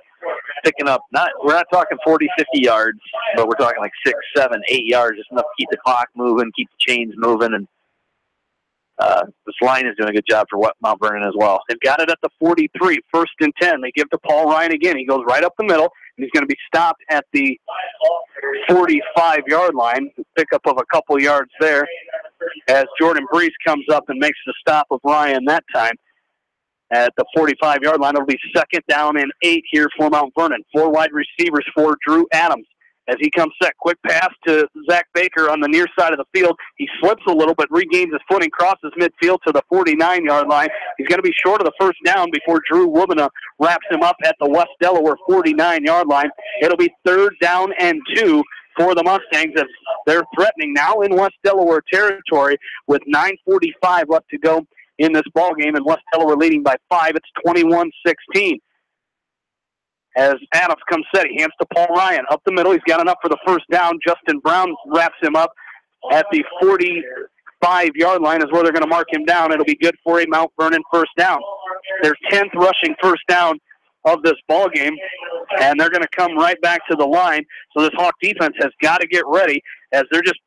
picking up, we're not talking 40, 50 yards, but we're talking like 6, 7, 8 yards, just enough to keep the clock moving, keep the chains moving, and this line is doing a good job for Mount Vernon as well. They've got it at the 43, 1st and 10. They give to Paul Ryan again. He goes right up the middle, and he's going to be stopped at the 45-yard line. Pickup of a couple yards there as Jordan Brees comes up and makes the stop of Ryan that time. At the 45-yard line, it'll be 2nd down and 8 here for Mount Vernon. 4 wide receivers for Drew Adams. as he comes set. Quick pass to Zach Baker on the near side of the field. He slips a little, but regains his footing, crosses midfield to the 49-yard line. He's going to be short of the first down before Drew Wubena wraps him up at the West Delaware 49-yard line. It'll be 3rd down and 2 for the Mustangs as they're threatening now in West Delaware territory with 9:45 left to go in this ball game, and West Delaware leading by 5. It's 21-16. As Adams comes set, he hands to Paul Ryan. Up the middle, he's got enough for the first down. Justin Brown wraps him up at the 45-yard line is where they're going to mark him down. It'll be good for a Mount Vernon first down. Their 10th rushing first down of this ball game, and they're going to come right back to the line. So this Hawk defense has got to get ready as they're just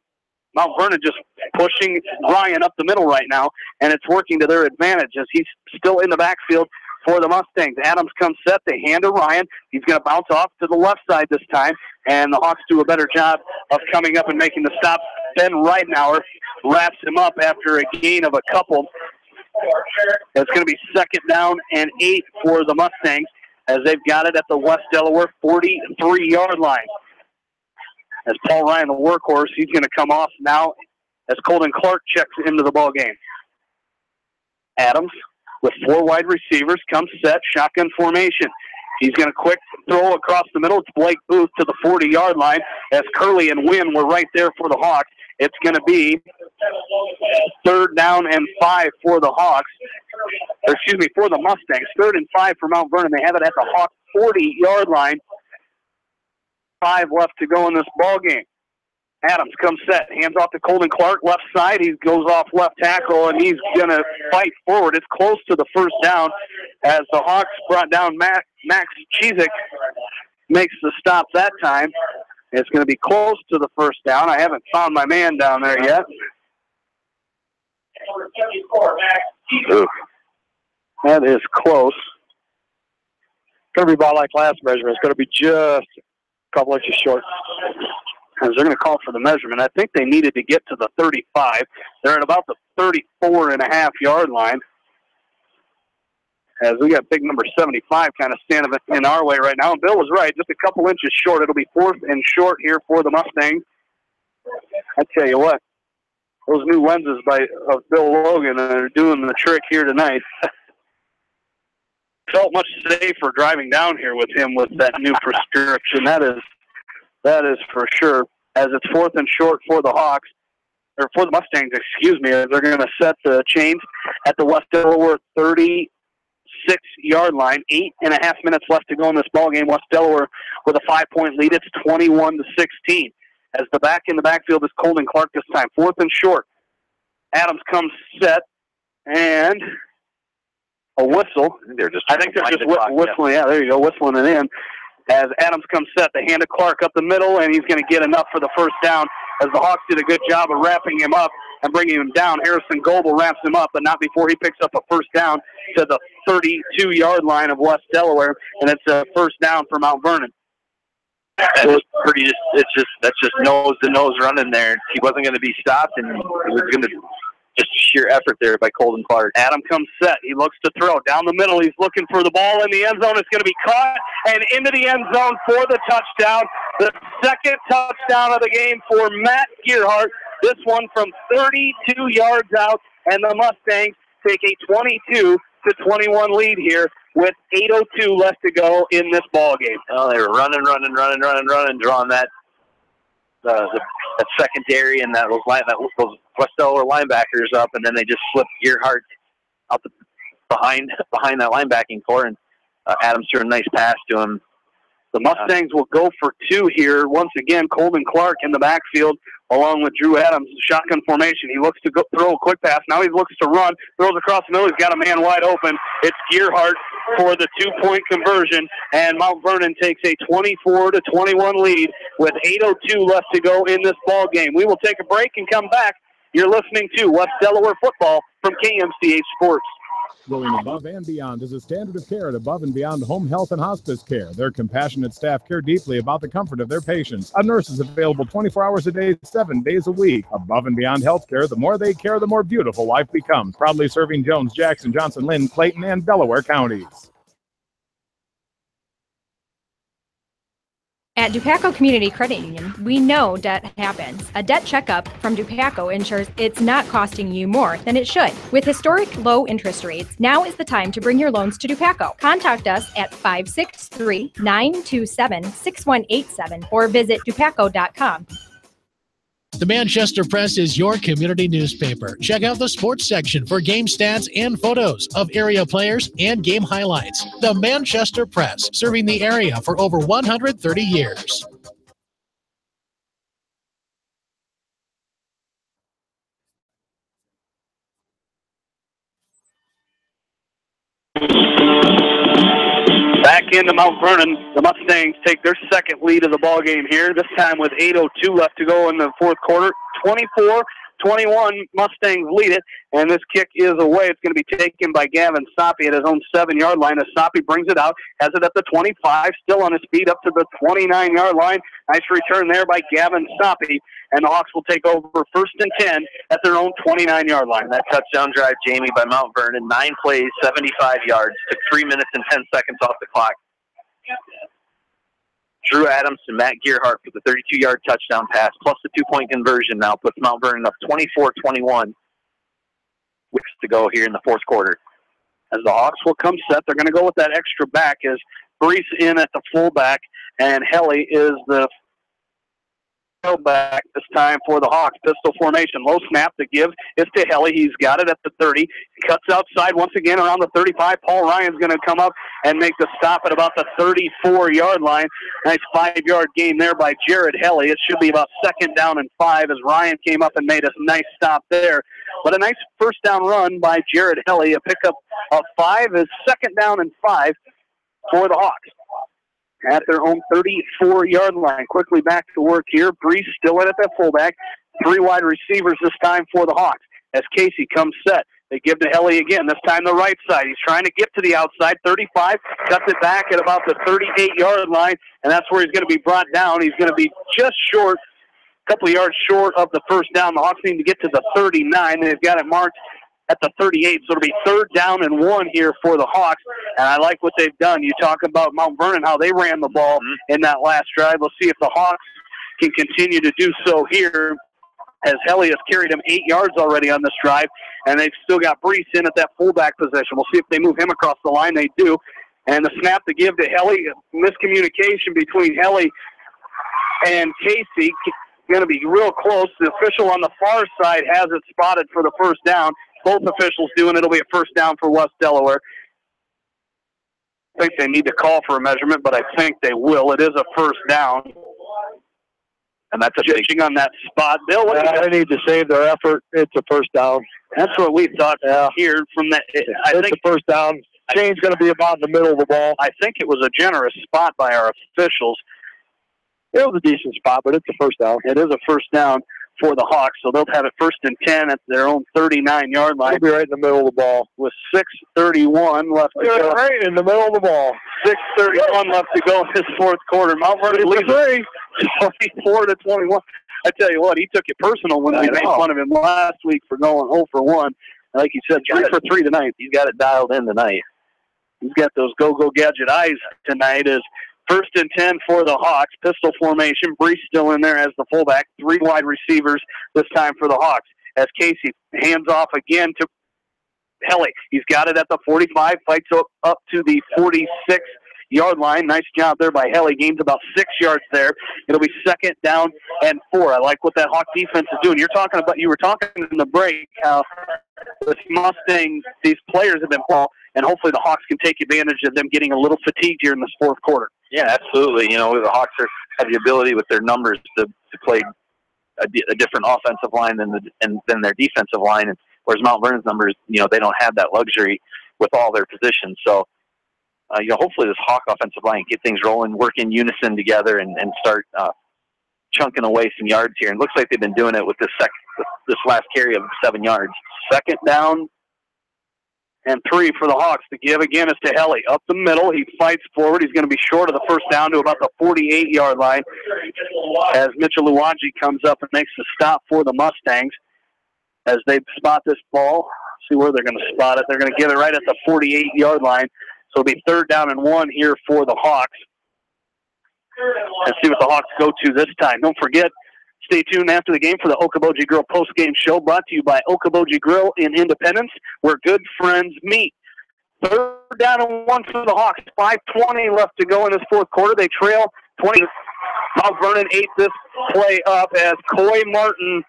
Mount Vernon just pushing Ryan up the middle right now, and it's working to their advantage as he's still in the backfield for the Mustangs. Adams comes set. They hand to Ryan. He's going to bounce off to the left side this time, and the Hawks do a better job of coming up and making the stop. Ben Ridenauer wraps him up after a gain of a couple. It's going to be 2nd down and 8 for the Mustangs as they've got it at the West Delaware 43-yard line. As Paul Ryan, the workhorse, he's going to come off now as Colton Clark checks into the ball game. Adams with 4 wide receivers, comes set, shotgun formation. He's going to quick throw across the middle. It's Blake Booth to the 40-yard line as Curley and Wynn were right there for the Hawks. It's going to be 3rd down and 5 for the Hawks. Or excuse me, for the Mustangs. 3rd and 5 for Mount Vernon. They have it at the Hawks 40-yard line. 5 left to go in this ball game. Adams comes set, hands off to Colton Clark, left side. He goes off left tackle, and he's going to fight forward. It's close to the first down as the Hawks brought down Max Cheezick. Makes the stop that time. It's going to be close to the first down. I haven't found my man down there yet. Ooh. That is close. It's going to be about like last measurement. It's going to be just a couple inches short. As they're going to call for the measurement. I think they needed to get to the 35. They're at about the 34.5-yard line. As we got big number 75 kind of standing in our way right now. And Bill was right, just a couple inches short. It'll be 4th and short here for the Mustangs. I tell you what, those new lenses of Bill Logan are doing the trick here tonight. Felt much safer driving down here with him with that new prescription. That is for sure. As it's 4th and short for the Hawks, or for the Mustangs, excuse me, as they're going to set the chains at the West Delaware 36-yard line. 8.5 minutes left to go in this ballgame. West Delaware with a 5-point lead. It's 21-16. As the back in the backfield is Colton Clark this time. 4th and short. Adams comes set, and a whistle. I think they're just whistling. Yeah, there you go, whistling it in. As Adams comes set, they hand to Clark up the middle, and he's going to get enough for the first down as the Hawks did a good job of wrapping him up and bringing him down. Harrison Goebel wraps him up, but not before he picks up a first down to the 32-yard line of West Delaware, and it's a first down for Mount Vernon. That was pretty. That's just nose-to-nose running there. He wasn't going to be stopped, and it was going to just sheer effort there by Colton Clark. Adam comes set. He looks to throw. Down the middle, he's looking for the ball in the end zone. It's going to be caught and into the end zone for the touchdown. The 2nd touchdown of the game for Matt Gearhart. This one from 32 yards out, and the Mustangs take a 22-21 lead here with 8:02 left to go in this ball game. Oh, they were running, drawing that secondary and those West Delaware linebackers up, and then they just slipped Gearhart out behind that linebacking core, and Adams threw a nice pass to him. The Mustangs will go for 2 here. Once again, Colton Clark in the backfield along with Drew Adams. Shotgun formation. He looks to throw a quick pass. Now he looks to run. Throws across the middle. He's got a man wide open. It's Gearhart for the 2-point conversion, and Mount Vernon takes a 24-21 lead with 8:02 left to go in this ball game. We will take a break and come back. You're listening to West Delaware football from KMCH Sports. Going above and beyond is a standard of care at Above and Beyond Home Health and Hospice Care. Their compassionate staff care deeply about the comfort of their patients. A nurse is available 24 hours a day, 7 days a week. Above and Beyond Healthcare, the more they care, the more beautiful life becomes. Proudly serving Jones, Jackson, Johnson, Lynn, Clayton, and Delaware counties. At Dupaco Community Credit Union, we know debt happens. A debt checkup from Dupaco ensures it's not costing you more than it should. With historic low interest rates, now is the time to bring your loans to Dupaco. Contact us at 563-927-6187 or visit dupaco.com. The Manchester Press is your community newspaper. Check out the sports section for game stats and photos of area players and game highlights. The Manchester Press, serving the area for over 130 years. Back into Mount Vernon, the Mustangs take their second lead of the ball game here, this time with 8:02 left to go in the fourth quarter. 24-21, Mustangs lead it, and this kick is away. It's going to be taken by Gavin Soppy at his own 7-yard line as Soppy brings it out, has it at the 25, still on his feet up to the 29-yard line. Nice return there by Gavin Soppy, and the Hawks will take over 1st and 10 at their own 29-yard line. That touchdown drive, Jamie, by Mount Vernon, 9 plays, 75 yards, took 3 minutes and 10 seconds off the clock. Drew Adams and Matt Gearhart with the 32-yard touchdown pass, plus the 2-point conversion now puts Mount Vernon up 24-21. Weeks to go here in the fourth quarter. As the Hawks will come set, they're going to go with that extra back as Brees in at the fullback, and Helly is the back this time for the Hawks. Pistol formation. Low snap to give is to Helly. He's got it at the 30. He cuts outside once again around the 35. Paul Ryan's going to come up and make the stop at about the 34-yard line. Nice 5-yard gain there by Jared Helly. It should be about 2nd down and 5 as Ryan came up and made a nice stop there. But a nice first down run by Jared Helly. A pickup of 5 is 2nd down and 5 for the Hawks. At their own 34-yard line. Quickly back to work here. Brees still in at that fullback. 3 wide receivers this time for the Hawks. As Casey comes set, they give to Helly again, this time the right side. He's trying to get to the outside. 35, cuts it back at about the 38-yard line, and that's where he's going to be brought down. He's going to be just short, a couple of yards short of the first down. The Hawks need to get to the 39. They've got it marked at the 38, so it'll be 3rd down and 1 here for the Hawks, and I like what they've done. You talk about Mount Vernon, how they ran the ball in that last drive. We'll see if the Hawks can continue to do so here, as Helly has carried him 8 yards already on this drive, and they've still got Brees in at that fullback position. We'll see if they move him across the line. They do, and the snap to give to Helly, miscommunication between Helly and Casey, going to be real close. The official on the far side has it spotted for the first down. Both officials do, and it'll be a first down for West Delaware. I think they need to call for a measurement, but I think they will. It is a first down. And that's a judging on that spot. Bill, what they need to save their effort. It's a first down. That's what we thought here from that. I think a first down. Shane's going to be about in the middle of the ball. I think it was a generous spot by our officials. It was a decent spot, but it's a first down. It is a first down for the Hawks, so they'll have it 1st and 10 at their own 39-yard line. They'll be right in the middle of the ball. With 6:31 left to go. Right in the middle of the ball. 6:31 left to go in this fourth quarter. Mount Vernon leads 24-21. I tell you what, he took it personal when we made fun of him last week for going 0 for 1. Like he said, 3 for 3 tonight. He's got it dialed in tonight. He's got those go-go gadget eyes tonight. Is 1st and 10 for the Hawks. Pistol formation. Brees still in there as the fullback. 3 wide receivers this time for the Hawks. As Casey hands off again to Helly. He's got it at the 45. Fights up to the 46-yard line. Nice job there by Helly. Gains about 6 yards there. It'll be 2nd down and 4. I like what that Hawk defense is doing. You were talking in the break how the Mustangs, these players have been ball, and hopefully the Hawks can take advantage of them getting a little fatigued here in this fourth quarter. Yeah, absolutely. You know, the Hawks have the ability with their numbers to play a different offensive line than their defensive line, and whereas Mount Vernon's numbers, you know, they don't have that luxury with all their positions. So, you know, hopefully this Hawk offensive line get things rolling, work in unison together, and start chunking away some yards here. And it looks like they've been doing it with this last carry of 7 yards. 2nd down and 3 for the Hawks. The give again is to Helly. Up the middle, he fights forward. He's going to be short of the first down to about the 48-yard line as Mitchell Luwaji comes up and makes the stop for the Mustangs. As they spot this ball, see where they're going to spot it. They're going to give it right at the 48-yard line. So it'll be 3rd down and 1 here for the Hawks. and see what the Hawks go to this time. Don't forget, stay tuned after the game for the Okoboji Grill post-game show, brought to you by Okoboji Grill in Independence, where good friends meet. 3rd down and 1 for the Hawks. 5:20 left to go in this fourth quarter. They trail 20. Mount Vernon ate this play up as Coy Martin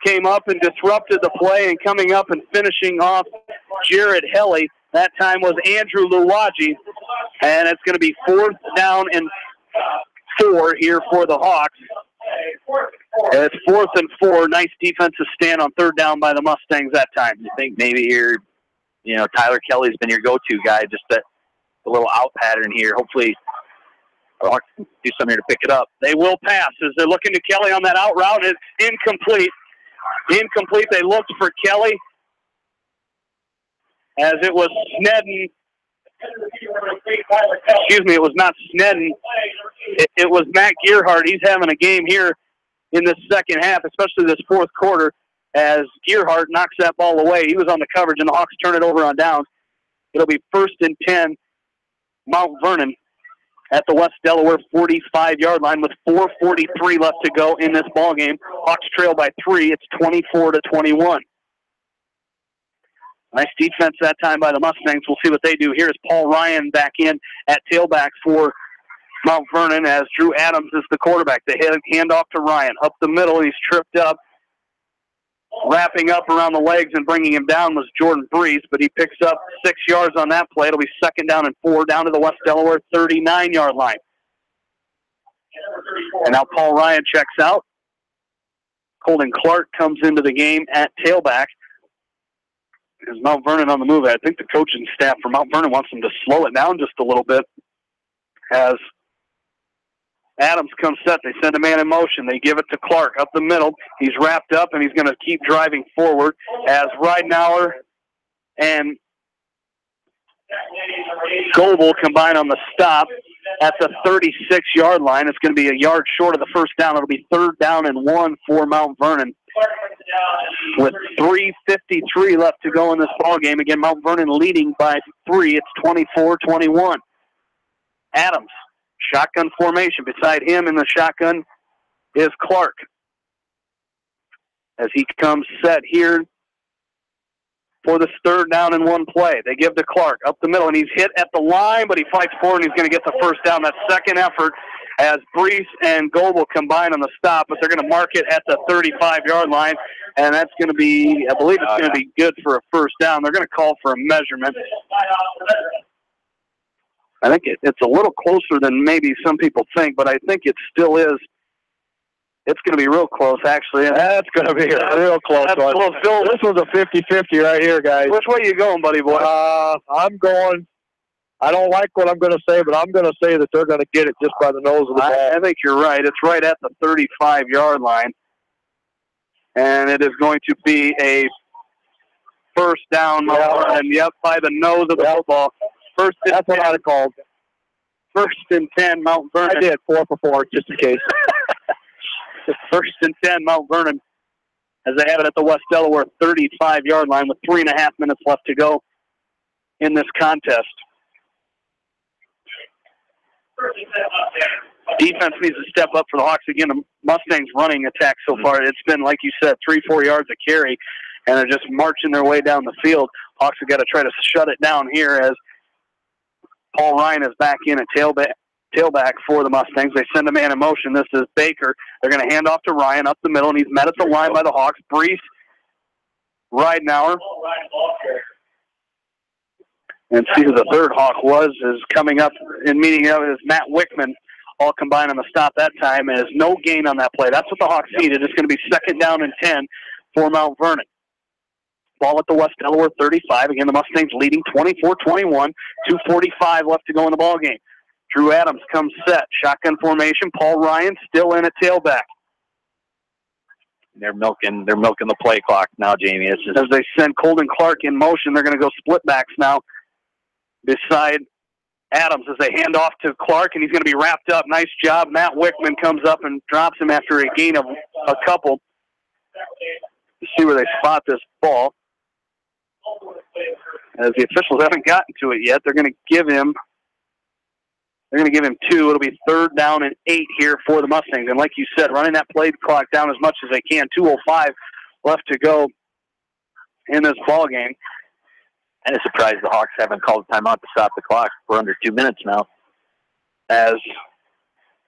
came up and disrupted the play, and coming up and finishing off Jared Helly. That time was Andrew Luwaji, and it's going to be 4th down and 4 here for the Hawks. It's 4th and 4. Nice defensive stand on 3rd down by the Mustangs that time. You think maybe here, Tyler Kelly's been your go-to guy, just a little out pattern here. Hopefully, the Hawks can do something here to pick it up. They will pass as they're looking to Kelly on that out route. It's incomplete. Incomplete. They looked for Kelly as it was Snedden. Excuse me, it was not Snedden. It was Matt Gearhart. He's having a game here in this second half, especially this fourth quarter, as Gearhart knocks that ball away. He was on the coverage, and the Hawks turn it over on downs. It'll be 1st and 10, Mount Vernon at the West Delaware 45-yard line with 4:43 left to go in this ball game. Hawks trail by 3. It's 24-21. Nice defense that time by the Mustangs. We'll see what they do. Here's Paul Ryan back in at tailback for Mount Vernon as Drew Adams is the quarterback. They hand off to Ryan. Up the middle, he's tripped up. Wrapping up around the legs and bringing him down was Jordan Breeze, but he picks up 6 yards on that play. It'll be 2nd down and 4 down to the West Delaware 39-yard line. And now Paul Ryan checks out. Colton Clark comes into the game at tailback. Is Mount Vernon on the move? I think the coaching staff for Mount Vernon wants them to slow it down just a little bit. As Adams comes set, they send a man in motion. They give it to Clark up the middle. He's wrapped up, and he's going to keep driving forward as Ridenauer and Goebel combine on the stop at the 36-yard line. It's going to be a yard short of the first down. It'll be 3rd down and 1 for Mount Vernon. With 3:53 left to go in this ball game. Again, Mount Vernon leading by 3. It's 24-21. Adams, shotgun formation. Beside him in the shotgun is Clark. As he comes set here for this 3rd down and 1 play. They give to Clark up the middle, and he's hit at the line, but he fights forward, and he's going to get the first down. That second effort as Brees and Goebel combine on the stop, but they're going to mark it at the 35-yard line, and that's going to be, I believe it's going to be good for a first down. They're going to call for a measurement. I think it's a little closer than maybe some people think, but I think it still is. It's going to be real close, actually. That's going to be a real close one. Phil, this was a 50-50 right here, guys. Which way you going, buddy boy? I'm going. I don't like what I'm going to say, but I'm going to say that they're going to get it just by the nose of the ball. I think you're right. It's right at the 35-yard line. And it is going to be a first down, and by the nose of the football. That's what I'd have called. 1st and 10, Mount Vernon. I did 4 for 4, just in case. 1st and 10, Mount Vernon, as they have it at the West Delaware 35-yard line with 3.5 minutes left to go in this contest. Defense needs to step up for the Hawks again. The Mustangs running attack so far, it's been, like you said, 3-4 yards a carry, and they're just marching their way down the field. Hawks have got to try to shut it down here as Paul Ryan is back in at tailback for the Mustangs. They send a man in motion. This is Baker. They're going to hand off to Ryan up the middle, and he's met at the line by the Hawks. Brees, Ridenauer, and see who the third Hawk was is coming up and meeting up is Matt Wickman, all combined on the stop that time, and there's no gain on that play. That's what the Hawks needed. It's going to be 2nd down and 10 for Mount Vernon. Ball at the West Delaware 35. Again, the Mustangs leading 24-21. 2:45 left to go in the ball game. Drew Adams comes set. Shotgun formation. Paul Ryan still in at tailback. They're milking the play clock now, Jamie. It's just, as they send Colton Clark in motion, they're going to go split backs now beside Adams as they hand off to Clark, and he's going to be wrapped up. Nice job. Matt Wickman comes up and drops him after a gain of a couple. Let's see where they spot this ball. As the officials haven't gotten to it yet, they're going to give him They're going to give him 2. It'll be 3rd down and 8 here for the Mustangs. And like you said, running that play clock down as much as they can. 2:05 left to go in this ball game. And it's surprised the Hawks haven't called a timeout to stop the clock. We're under 2 minutes now. As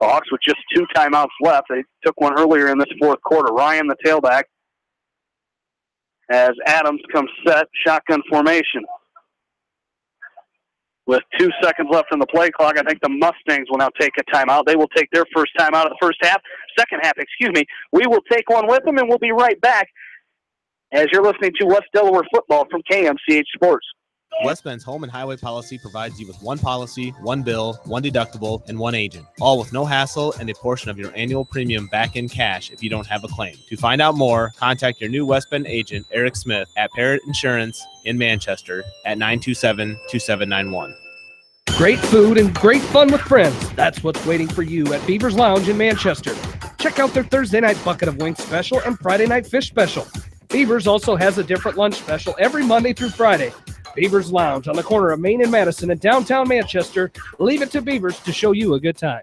the Hawks with just 2 timeouts left. They took one earlier in this fourth quarter. Ryan, the tailback, as Adams comes set, shotgun formation. With 2 seconds left on the play clock, I think the Mustangs will now take a timeout. They will take their first timeout of the second half. We will take one with them, and we'll be right back as you're listening to West Delaware football from KMCH Sports. West Bend's home and highway policy provides you with one policy, one bill, one deductible, and one agent, all with no hassle and a portion of your annual premium back in cash if you don't have a claim. To find out more, contact your new West Bend agent, Eric Smith, at Parrott Insurance in Manchester at 927-2791. Great food and great fun with friends. That's what's waiting for you at Beaver's Lounge in Manchester. Check out their Thursday night bucket of wings special and Friday night fish special. Beaver's also has a different lunch special every Monday through Friday. Beaver's Lounge on the corner of Main and Madison in downtown Manchester. Leave it to Beaver's to show you a good time.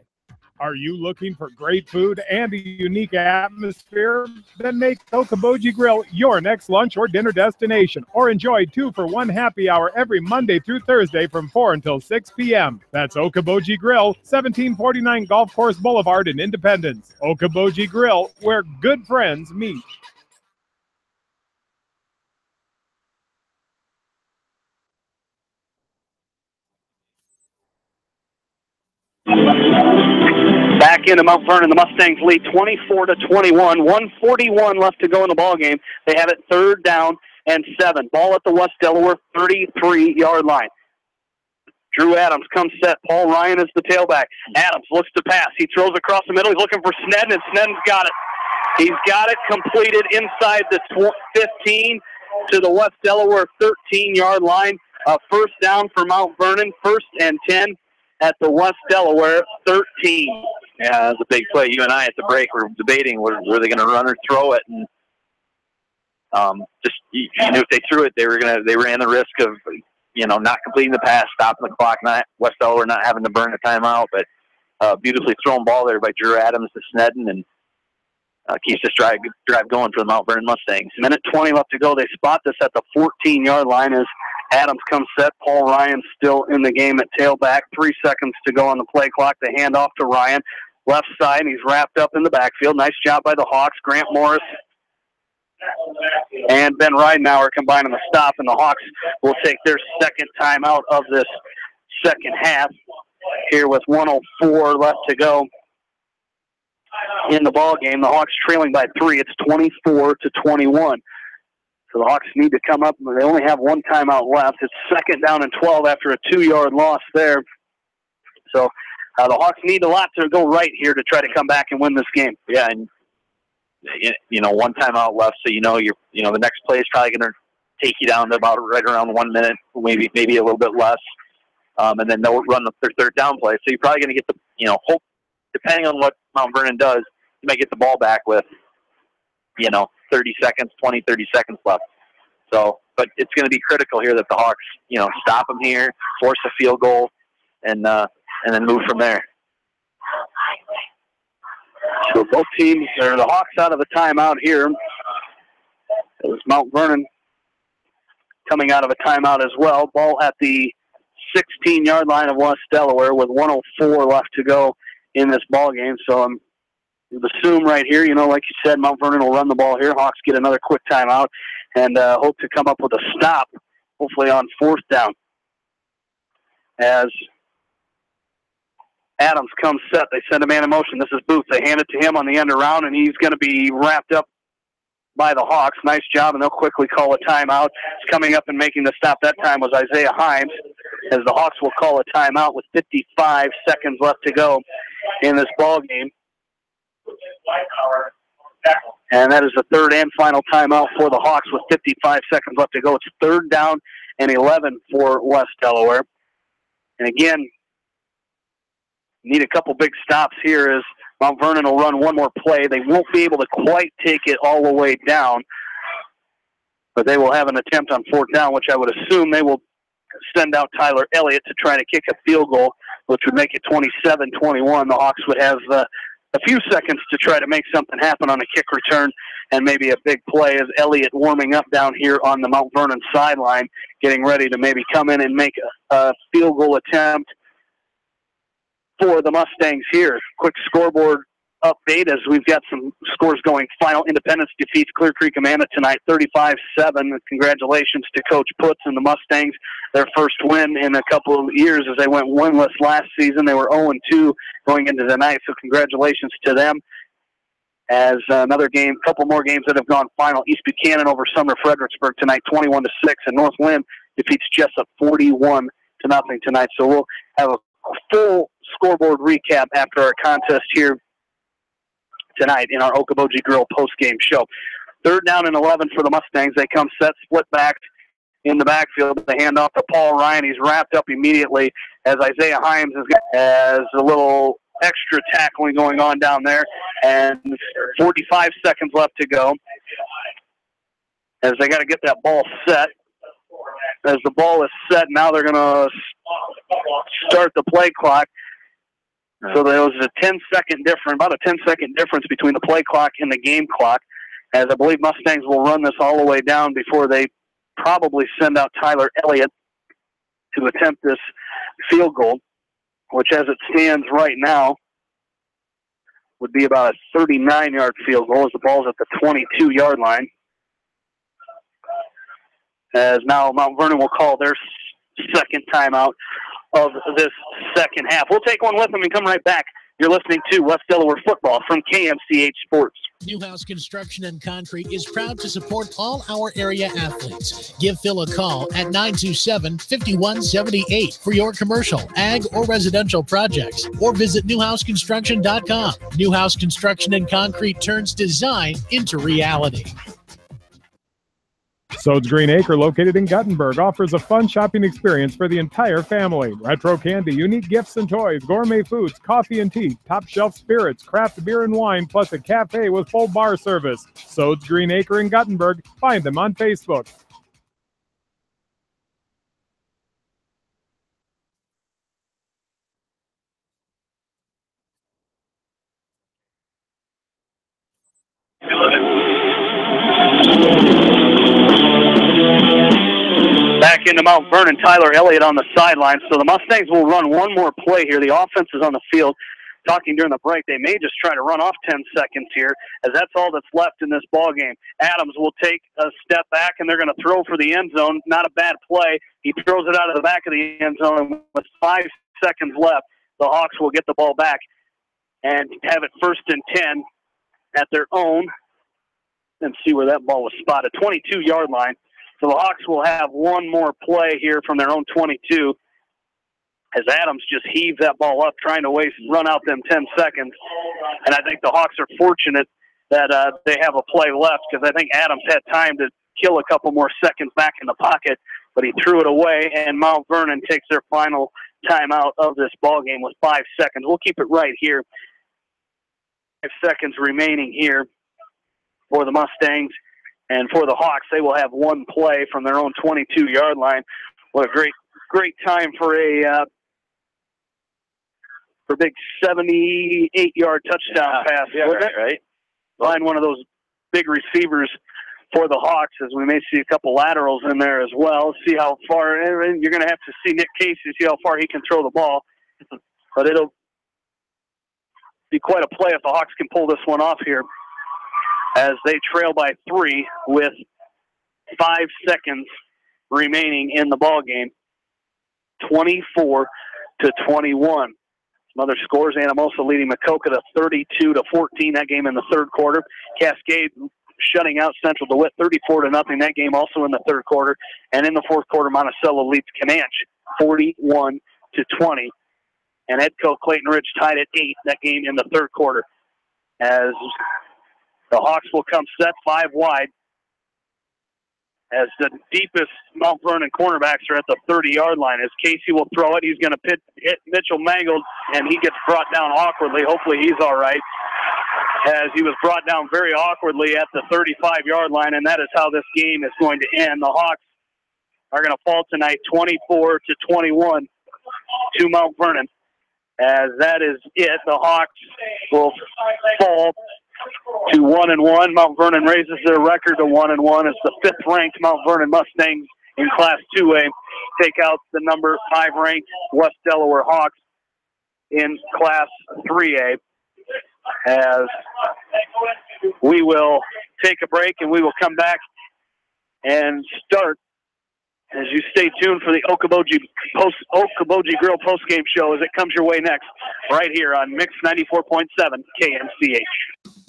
Are you looking for great food and a unique atmosphere? Then make Okoboji Grill your next lunch or dinner destination, or enjoy 2-for-1 happy hour every Monday through Thursday from 4 until 6 p.m. That's Okoboji Grill, 1749 Golf Course Boulevard in Independence. Okoboji Grill, where good friends meet. Back into Mount Vernon, the Mustangs lead 24-21. 1:41 left to go in the ball game. They have it 3rd down and 7. Ball at the West Delaware 33-yard line. Drew Adams comes set. Paul Ryan is the tailback. Adams looks to pass. He throws across the middle. He's looking for Snedden, and Snedden's got it. He's got it completed inside the 15 to the West Delaware 13-yard line. A first down for Mount Vernon, 1st and 10 at the West Delaware 13. Yeah, that was a big play. You and I at the break were debating were they going to run or throw it, and just you knew if they threw it, they ran the risk of not completing the pass, stopping the clock, not West Delaware not having to burn a timeout. But beautifully thrown ball there by Drew Adams to Snedden, and keeps this drive going for the Mount Vernon Mustangs. 1:20 left to go. They spot this at the 14-yard line as Adams comes set. Paul Ryan still in the game at tailback. 3 seconds to go on the play clock. They hand off to Ryan. Left side, and he's wrapped up in the backfield. Nice job by the Hawks. Grant Morris and Ben Ridenauer combining the stop, and the Hawks will take their second timeout of this second half here with 1:04 left to go in the ball game. The Hawks trailing by 3. It's 24-21. So the Hawks need to come up. They only have 1 timeout left. It's 2nd down and 12 after a 2-yard loss there. So the Hawks need a lot to go right here to try to come back and win this game. Yeah, and 1 timeout left, so the next play is probably going to take you down to about right around 1 minute, maybe a little bit less, and then they'll run their 3rd down play. So you're probably going to get the hope, depending on what Mount Vernon does, you might get the ball back with 30 seconds left. So, but it's going to be critical here that the Hawks stop them here, force a field goal, and then move from there. So both teams, or the Hawks out of the timeout here. It was Mount Vernon coming out of a timeout as well. Ball at the 16-yard line of West Delaware with 1:04 left to go in this ball game. So I'm assume right here, like you said, Mount Vernon will run the ball here. Hawks get another quick timeout and hope to come up with a stop, hopefully on 4th down. As Adams comes set, they send a man in motion. This is Booth. They hand it to him on the end around, and he's going to be wrapped up by the Hawks. Nice job, and they'll quickly call a timeout. Coming up and making the stop that time was Isaiah Himes, as the Hawks will call a timeout with 55 seconds left to go in this ball game. And that is the 3rd and final timeout for the Hawks with 55 seconds left to go. It's 3rd down and 11 for West Delaware. And again, need a couple big stops here as Mount Vernon will run one more play. They won't be able to quite take it all the way down, but they will have an attempt on 4th down, which I would assume they will send out Tyler Elliott to try to kick a field goal which would make it 27-21. The Hawks would have a few seconds to try to make something happen on a kick return and maybe a big play as Elliott warming up down here on the Mount Vernon sideline, getting ready to maybe come in and make a field goal attempt for the Mustangs here. Quick scoreboard update as we've got some scores going. Final Independence defeats Clear Creek Amana tonight, 35-7. Congratulations to Coach Putz and the Mustangs. Their first win in a couple of years as they went winless last season. They were 0-2 going into tonight, so congratulations to them. As another game, couple more games that have gone final. East Buchanan over Sumner Fredericksburg tonight, 21-6, and North Lynn defeats Jessup 41-0 tonight. So we'll have a full scoreboard recap after our contest here tonight in our Okoboji Grill post-game show. 3rd down and 11 for the Mustangs. They come set, split back in the backfield. They hand off to Paul Ryan. He's wrapped up immediately as Isaiah Himes has a little extra tackling going on down there, and 45 seconds left to go as they got to get that ball set. As the ball is set, now they're going to start the play clock. So there was a 10-second difference, about a 10-second difference between the play clock and the game clock, as I believe Mustangs will run this all the way down before they probably send out Tyler Elliott to attempt this field goal, which as it stands right now would be about a 39-yard field goal as the ball's at the 22-yard line. As now Mount Vernon will call their second timeout of this second half. We'll take one with them and come right back. You're listening to West Delaware football from KMCH Sports. Newhouse Construction and Concrete is proud to support all our area athletes. Give Phil a call at 927-5178 for your commercial, ag, or residential projects, or visit newhouseconstruction.com. Newhouse Construction and Concrete turns design into reality. Sode's Green Acre, located in Guttenberg, offers a fun shopping experience for the entire family. Retro candy, unique gifts and toys, gourmet foods, coffee and tea, top shelf spirits, craft beer and wine, plus a cafe with full bar service. Sode's Green Acre in Guttenberg. Find them on Facebook. Back into Mount Vernon, Tyler Elliott on the sideline. So the Mustangs will run one more play here. The offense is on the field. Talking during the break, they may just try to run off 10 seconds here, as that's all that's left in this ball game. Adams will take a step back, and they're going to throw for the end zone. Not a bad play. He throws it out of the back of the end zone, and with 5 seconds left, the Hawks will get the ball back and have it 1st and 10 at their own. And see where that ball was spotted. 22-yard line. So the Hawks will have one more play here from their own 22 as Adams just heaves that ball up, trying to run out them 10 seconds. And I think the Hawks are fortunate that they have a play left, because I think Adams had time to kill a couple more seconds back in the pocket, but he threw it away, and Mount Vernon takes their final timeout of this ball game with 5 seconds. We'll keep it right here. 5 seconds remaining here for the Mustangs. And for the Hawks, they will have one play from their own 22-yard line. What a great time for a big 78-yard touchdown pass. Yeah, right. Find one of those big receivers for the Hawks, as we may see a couple laterals in there as well. See how far, and you're going to have to see Nick Casey, see how far he can throw the ball. But it'll be quite a play if the Hawks can pull this one off here, as they trail by 3 with 5 seconds remaining in the ball game. 24-21. Some other scores: Anamosa leading Makoka to 32-14. That game in the third quarter. Cascade shutting out Central DeWitt 34-0. That game also in the third quarter. And in the fourth quarter, Monticello leads Comanche 41-20. And Edco Clayton Ridge tied at 8. That game in the third quarter. As the Hawks will come set 5 wide, as the deepest Mount Vernon cornerbacks are at the 30-yard line. As Casey will throw it, he's going to hit Mitchell Mangold, and he gets brought down awkwardly. Hopefully he's all right, as he was brought down very awkwardly at the 35-yard line, and that is how this game is going to end. The Hawks are going to fall tonight 24-21 to Mount Vernon. as that is it. The Hawks will fall to 1-1. Mount Vernon raises their record to 1-1 as the 5th-ranked Mount Vernon Mustangs in Class 2A take out the number 5-ranked West Delaware Hawks in Class 3A. As we will take a break and we will come back and start as you stay tuned for the Okoboji Grill postgame show as it comes your way next, right here on Mix 94.7 KMCH.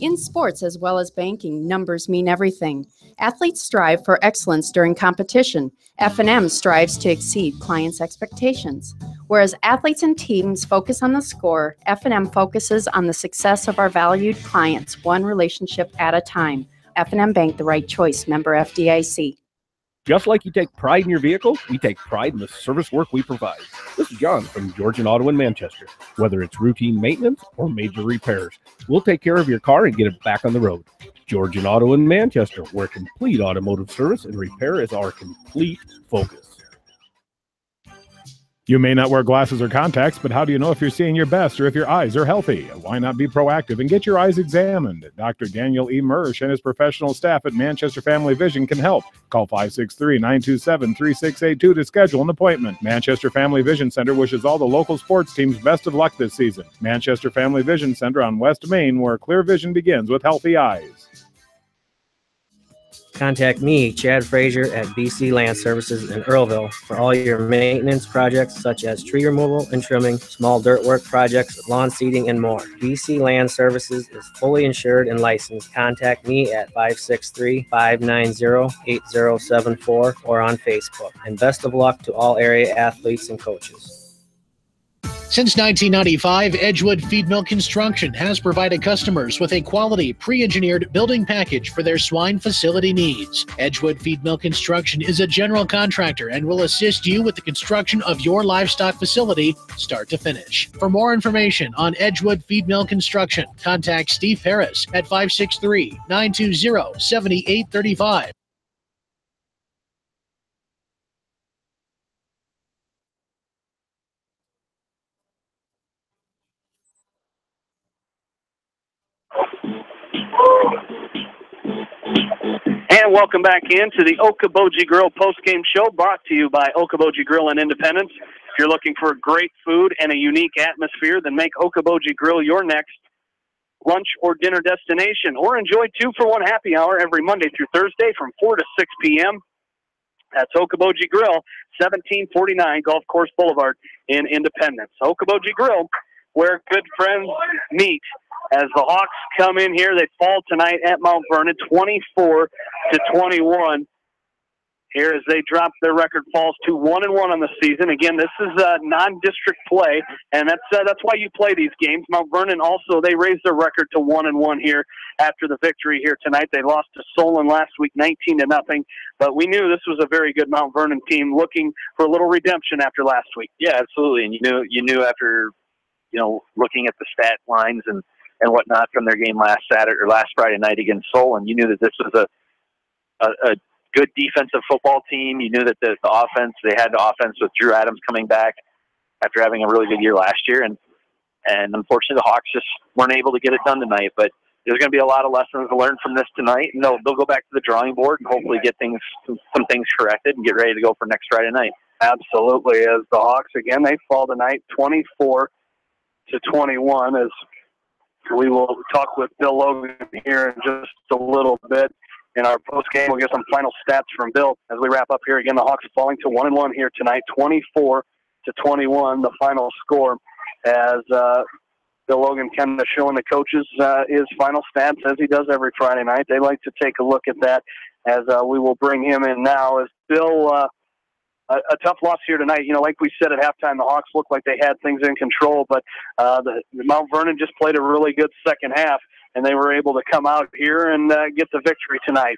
In sports as well as banking, numbers mean everything. Athletes strive for excellence during competition. F&M strives to exceed clients' expectations. Whereas athletes and teams focus on the score, F&M focuses on the success of our valued clients, one relationship at a time. F&M Bank, the right choice. Member FDIC. Just like you take pride in your vehicle, we take pride in the service work we provide. This is John from Georgian Auto in Manchester. Whether it's routine maintenance or major repairs, we'll take care of your car and get it back on the road. Georgian Auto in Manchester, where complete automotive service and repair is our complete focus. You may not wear glasses or contacts, but how do you know if you're seeing your best or if your eyes are healthy? Why not be proactive and get your eyes examined? Dr. Daniel E. Mersch and his professional staff at Manchester Family Vision can help. Call 563-927-3682 to schedule an appointment. Manchester Family Vision Center wishes all the local sports teams best of luck this season. Manchester Family Vision Center on West Main, where clear vision begins with healthy eyes. Contact me, Chad Frazier, at BC Land Services in Earlville for all your maintenance projects such as tree removal and trimming, small dirt work projects, lawn seeding, and more. BC Land Services is fully insured and licensed. Contact me at 563-590-8074 or on Facebook. And best of luck to all area athletes and coaches. Since 1995, Edgewood Feed Mill Construction has provided customers with a quality, pre-engineered building package for their swine facility needs. Edgewood Feed Mill Construction is a general contractor and will assist you with the construction of your livestock facility, start to finish. For more information on Edgewood Feed Mill Construction, contact Steve Harris at 563-920-7835. And welcome back into the Okoboji Grill postgame show brought to you by Okoboji Grill in Independence. If you're looking for great food and a unique atmosphere, then make Okoboji Grill your next lunch or dinner destination, or enjoy 2-for-1 happy hour every Monday through Thursday from 4 to 6 p.m. That's Okoboji Grill, 1749 Golf Course Boulevard in Independence. Okoboji Grill, where good friends meet. As the Hawks come in here, they fall tonight at Mount Vernon, 24-21. Here as they drop their record, falls to 1-1 on the season. Again, this is non-district play, and that's why you play these games. Mount Vernon also, they raised their record to 1-1 here after the victory here tonight. They lost to Solon last week, 19-0, but we knew this was a very good Mount Vernon team looking for a little redemption after last week. Yeah, absolutely, and you knew after looking at the stat lines and whatnot from their game last Friday night against Solon, you knew that this was a good defensive football team. You knew that the offense, they had the offense with Drew Adams coming back after having a really good year last year, and unfortunately the Hawks just weren't able to get it done tonight. But there's going to be a lot of lessons to learn from this tonight, and they'll go back to the drawing board and hopefully get some things corrected and get ready to go for next Friday night. Absolutely. As the Hawks, again, they fall tonight 24-21, as we will talk with Bill Logan here in just a little bit. In our post-game, we'll get some final stats from Bill as we wrap up here. Again, the Hawks falling to 1-1 here tonight, 24-21, the final score, as Bill Logan kind of showing the coaches his final stats as he does every Friday night. They like to take a look at that as we will bring him in now. As Bill, a tough loss here tonight. Like we said at halftime, the Hawks looked like they had things in control, but the Mount Vernon just played a really good second half, and they were able to come out here and get the victory tonight.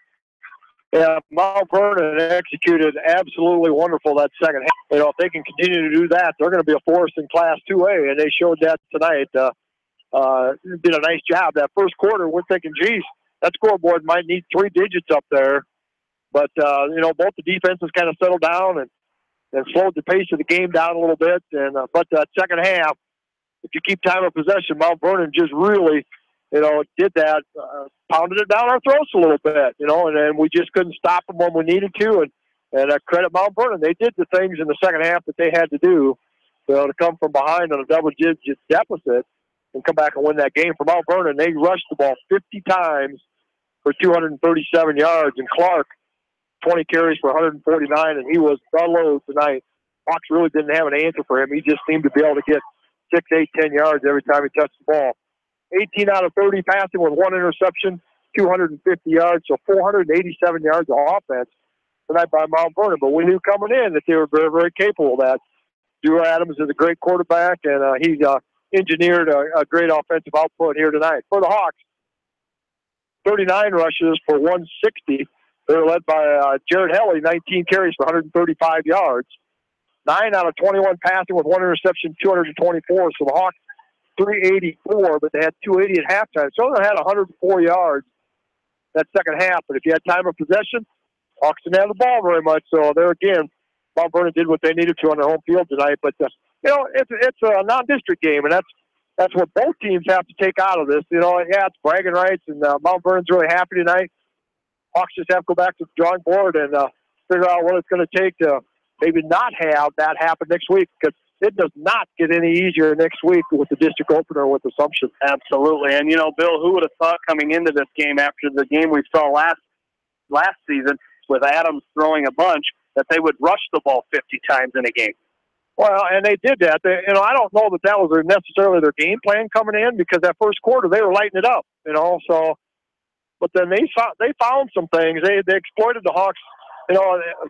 Yeah, Mount Vernon executed absolutely wonderful that second half. If they can continue to do that, they're going to be a force in Class 2A, and they showed that tonight. Did a nice job. That first quarter, we're thinking, geez, that scoreboard might need 3 digits up there. But, both the defenses kind of settled down and slowed the pace of the game down a little bit. But that second half, if you keep time of possession, Mount Vernon just really, did that, pounded it down our throats a little bit, and then we just couldn't stop them when we needed to. And I credit Mount Vernon. They did the things in the second half that they had to do, to come from behind on a double-digit deficit and come back and win that game. For Mount Vernon, they rushed the ball 50 times for 237 yards, and Clark, 20 carries for 149, and he was the load tonight. Hawks really didn't have an answer for him. He just seemed to be able to get 6, 8, 10 yards every time he touched the ball. 18 out of 30 passing with 1 interception, 250 yards, so 487 yards of offense tonight by Mount Vernon. But we knew coming in that they were very, very capable of that. Drew Adams is a great quarterback, and he's engineered a great offensive output here tonight. For the Hawks, 39 rushes for 160. They're led by Jared Helly, 19 carries for 135 yards. 9 out of 21 passing with 1 interception, 224. So the Hawks, 384, but they had 280 at halftime. So they had 104 yards that second half. But if you had time of possession, Hawks didn't have the ball very much. So there again, Mount Vernon did what they needed to on their home field tonight. But, it's a non-district game, and that's what both teams have to take out of this. It's bragging rights, and Mount Vernon's really happy tonight. Hawks just have to go back to the drawing board and figure out what it's going to take to maybe not have that happen next week, because it does not get any easier next week with the district opener with Assumption. Absolutely. And, Bill, who would have thought coming into this game after the game we saw last season with Adams throwing a bunch that they would rush the ball 50 times in a game? Well, and they did that. I don't know that was necessarily their game plan coming in, because that first quarter they were lighting it up, so. But then they found some things. They exploited the Hawks.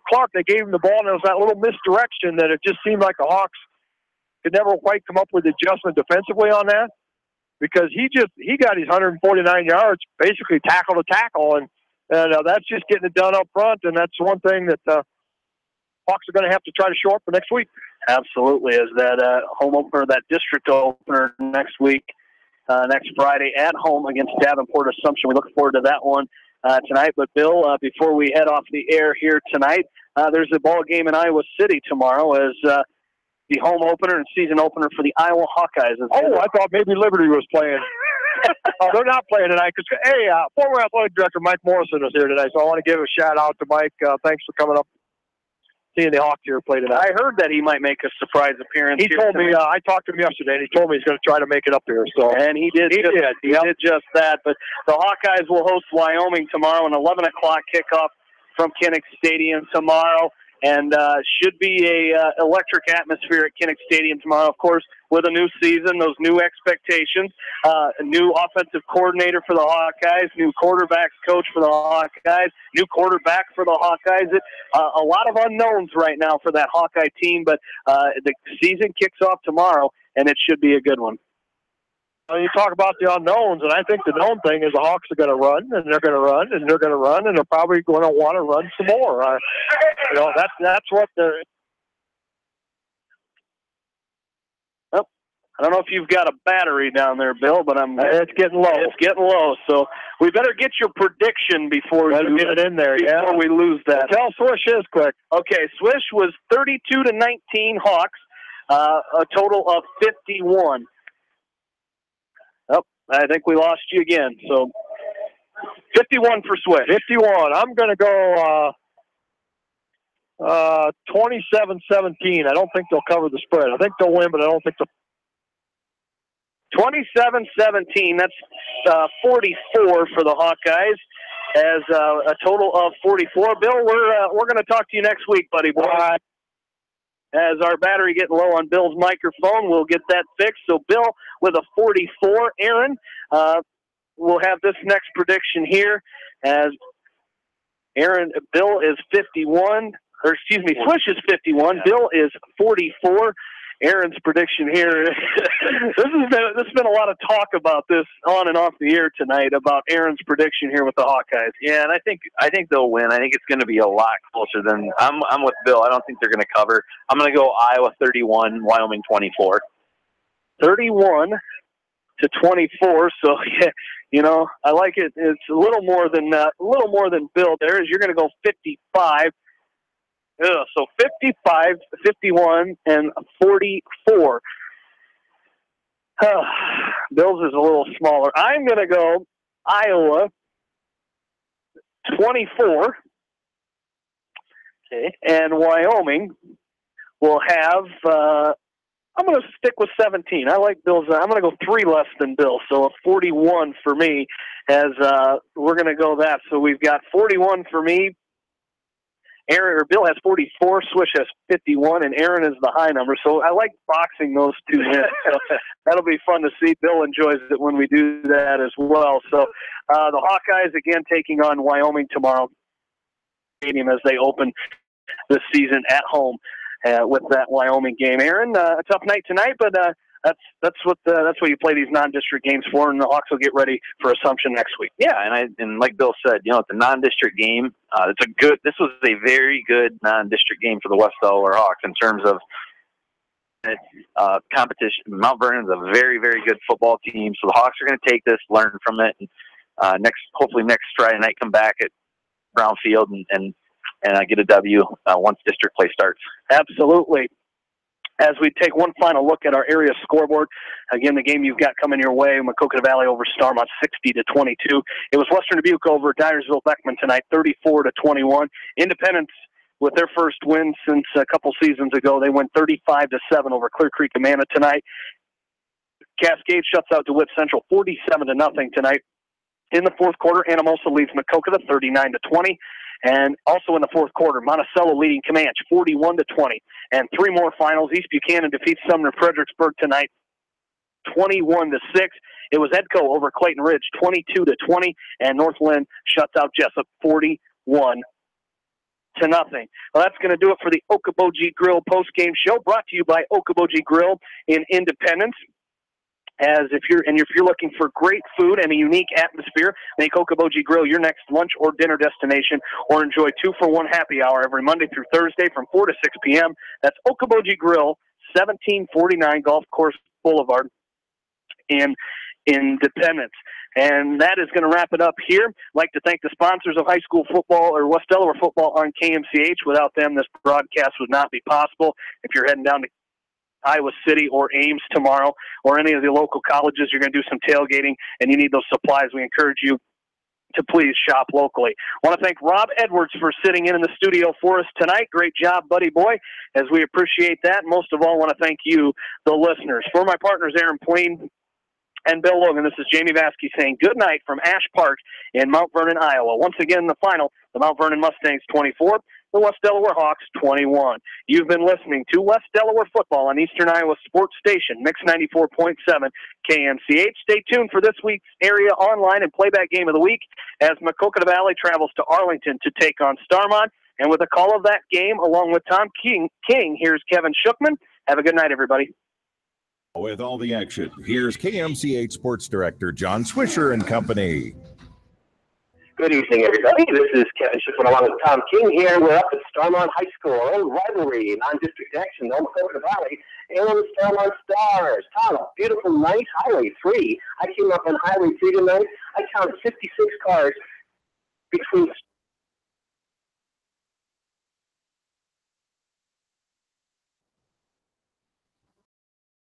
Clark, they gave him the ball, and there was that little misdirection that it just seemed like the Hawks could never quite come up with adjustment defensively on that, because he got his 149 yards basically tackle to tackle, and that's just getting it done up front, and that's one thing that Hawks are going to have to try to show up for next week. Absolutely, as that home opener, that district opener next week, next Friday at home against Davenport Assumption. We look forward to that one tonight. But, Bill, before we head off the air here tonight, there's a ball game in Iowa City tomorrow as the home opener and season opener for the Iowa Hawkeyes. I thought maybe Liberty was playing. They're not playing tonight because, former athletic director Mike Morrison is here today, so I want to give a shout-out to Mike. Thanks for coming up, seeing the Hawks here play tonight. I heard that he might make a surprise appearance. He told me, I talked to him yesterday, and he told me he's going to try to make it up here. And he did. He did just that. But the Hawkeyes will host Wyoming tomorrow, an 11 o'clock kickoff from Kinnick Stadium tomorrow. And should be a electric atmosphere at Kinnick Stadium tomorrow, of course, with a new season, those new expectations, a new offensive coordinator for the Hawkeyes, new quarterbacks coach for the Hawkeyes, new quarterback for the Hawkeyes. A lot of unknowns right now for that Hawkeye team, but the season kicks off tomorrow, and it should be a good one. You talk about the unknowns, and I think the known thing is the Hawks are going to run, and they're going to run, and they're going to run, and they're probably going to want to run some more. That's what they're. Well, I don't know if you've got a battery down there, Bill, but it's getting low. It's getting low, so we better get your prediction before we get it in there. Before we lose that. Tell Swish is quick. Okay, Swish was 32-19 Hawks, a total of 51. I think we lost you again. So 51 for Swish. 51. I'm going to go 27-17. I don't think they'll cover the spread. I think they'll win, but I don't think they'll. 27-17. That's 44 for the Hawkeyes as a total of 44. Bill, we're going to talk to you next week, buddy boy. As our battery getting low on Bill's microphone, we'll get that fixed. So Bill with a 44. Aaron, we'll have this next prediction here as Bill is 51, Swish is 51. Bill is 44. Aaron's prediction here. There's been a lot of talk about this on and off the air tonight about Aaron's prediction here with the Hawkeyes. Yeah, and I think they'll win. I think it's going to be a lot closer than I'm with Bill. I don't think they're going to cover. I'm going to go Iowa 31, Wyoming 24. 31-24. So I like it. It's a little more than Bill there. Is you're going to go 55. So 55, 51, and 44. Bills is a little smaller. I'm going to go Iowa 24. Okay. And Wyoming will have, I'm going to stick with 17. I like Bills. I'm going to go 3 less than Bill, so a 41 for me as we're going to go that. So we've got 41 for me. Bill has 44, Swish has 51, and Aaron is the high number. So I like boxing those two in. So that'll be fun to see. Bill enjoys it when we do that as well. So the Hawkeyes, again, taking on Wyoming tomorrow stadium as they open this season at home with that Wyoming game. Aaron, a tough night tonight, but that's what you play these non-district games for, and the Hawks will get ready for Assumption next week. Yeah, and like Bill said, it's a non-district game. This was a very good non-district game for the West Delaware Hawks in terms of competition. Mount Vernon's a very, very good football team, so the Hawks are going to take this, learn from it, and hopefully next Friday night come back at Brownfield and get a W once district play starts. Absolutely. As we take one final look at our area scoreboard, again, the game you've got coming your way, Maquoketa Valley over Starmont 60-22. It was Western Dubuque over Dyersville-Beckman tonight, 34-21. Independence, with their first win since a couple seasons ago, they went 35-7 over Clear Creek Amana tonight. Cascade shuts out DeWitt Central 47-0 tonight. In the fourth quarter, Anamosa leads Maquoketa 39-20. And also in the fourth quarter, Monticello leading Comanche 41-20. And 3 more finals. East Buchanan defeats Sumner Fredericksburg tonight 21-6. It was Edco over Clayton Ridge 22-20. And Northland shuts out Jessup 41-0. Well, that's going to do it for the Okoboji Grill postgame show, brought to you by Okoboji Grill in Independence. If you're looking for great food and a unique atmosphere, make Okoboji Grill your next lunch or dinner destination, or enjoy 2-for-1 happy hour every Monday through Thursday from 4 to 6 p.m. That's Okoboji Grill, 1749 Golf Course Boulevard in Independence. And that is going to wrap it up here. I'd like to thank the sponsors of high school football or West Delaware football on KMCH. Without them, this broadcast would not be possible. If you're heading down to Iowa City or Ames tomorrow, or any of the local colleges, you're going to do some tailgating and you need those supplies, we encourage you to please shop locally. I want to thank Rob Edwards for sitting in the studio for us tonight. Great job, buddy boy, as we appreciate that. Most of all, I want to thank you, the listeners. For my partners, Aaron Pleen and Bill Logan, this is Jamie Vasky saying good night from Ash Park in Mount Vernon, Iowa. Once again, the final, the Mount Vernon Mustangs 24, the West Delaware Hawks 21. You've been listening to West Delaware football on Eastern Iowa Sports Station, Mix 94.7 KMCH. Stay tuned for this week's area online and playback game of the week as Maquoketa Valley travels to Arlington to take on Starmont. And with a call of that game, along with Tom King, here's Kevin Shookman. Have a good night, everybody. With all the action, here's KMCH Sports Director John Swisher and company. Good evening, everybody. This is Kevin Schiffman along with Tom King here. We're up at Starmont High School, our own rivalry, non-district action, on Maquoketa Valley, and the Starmont Stars. Tom, a beautiful night, Highway 3. I came up on Highway 3 tonight. I counted 56 cars between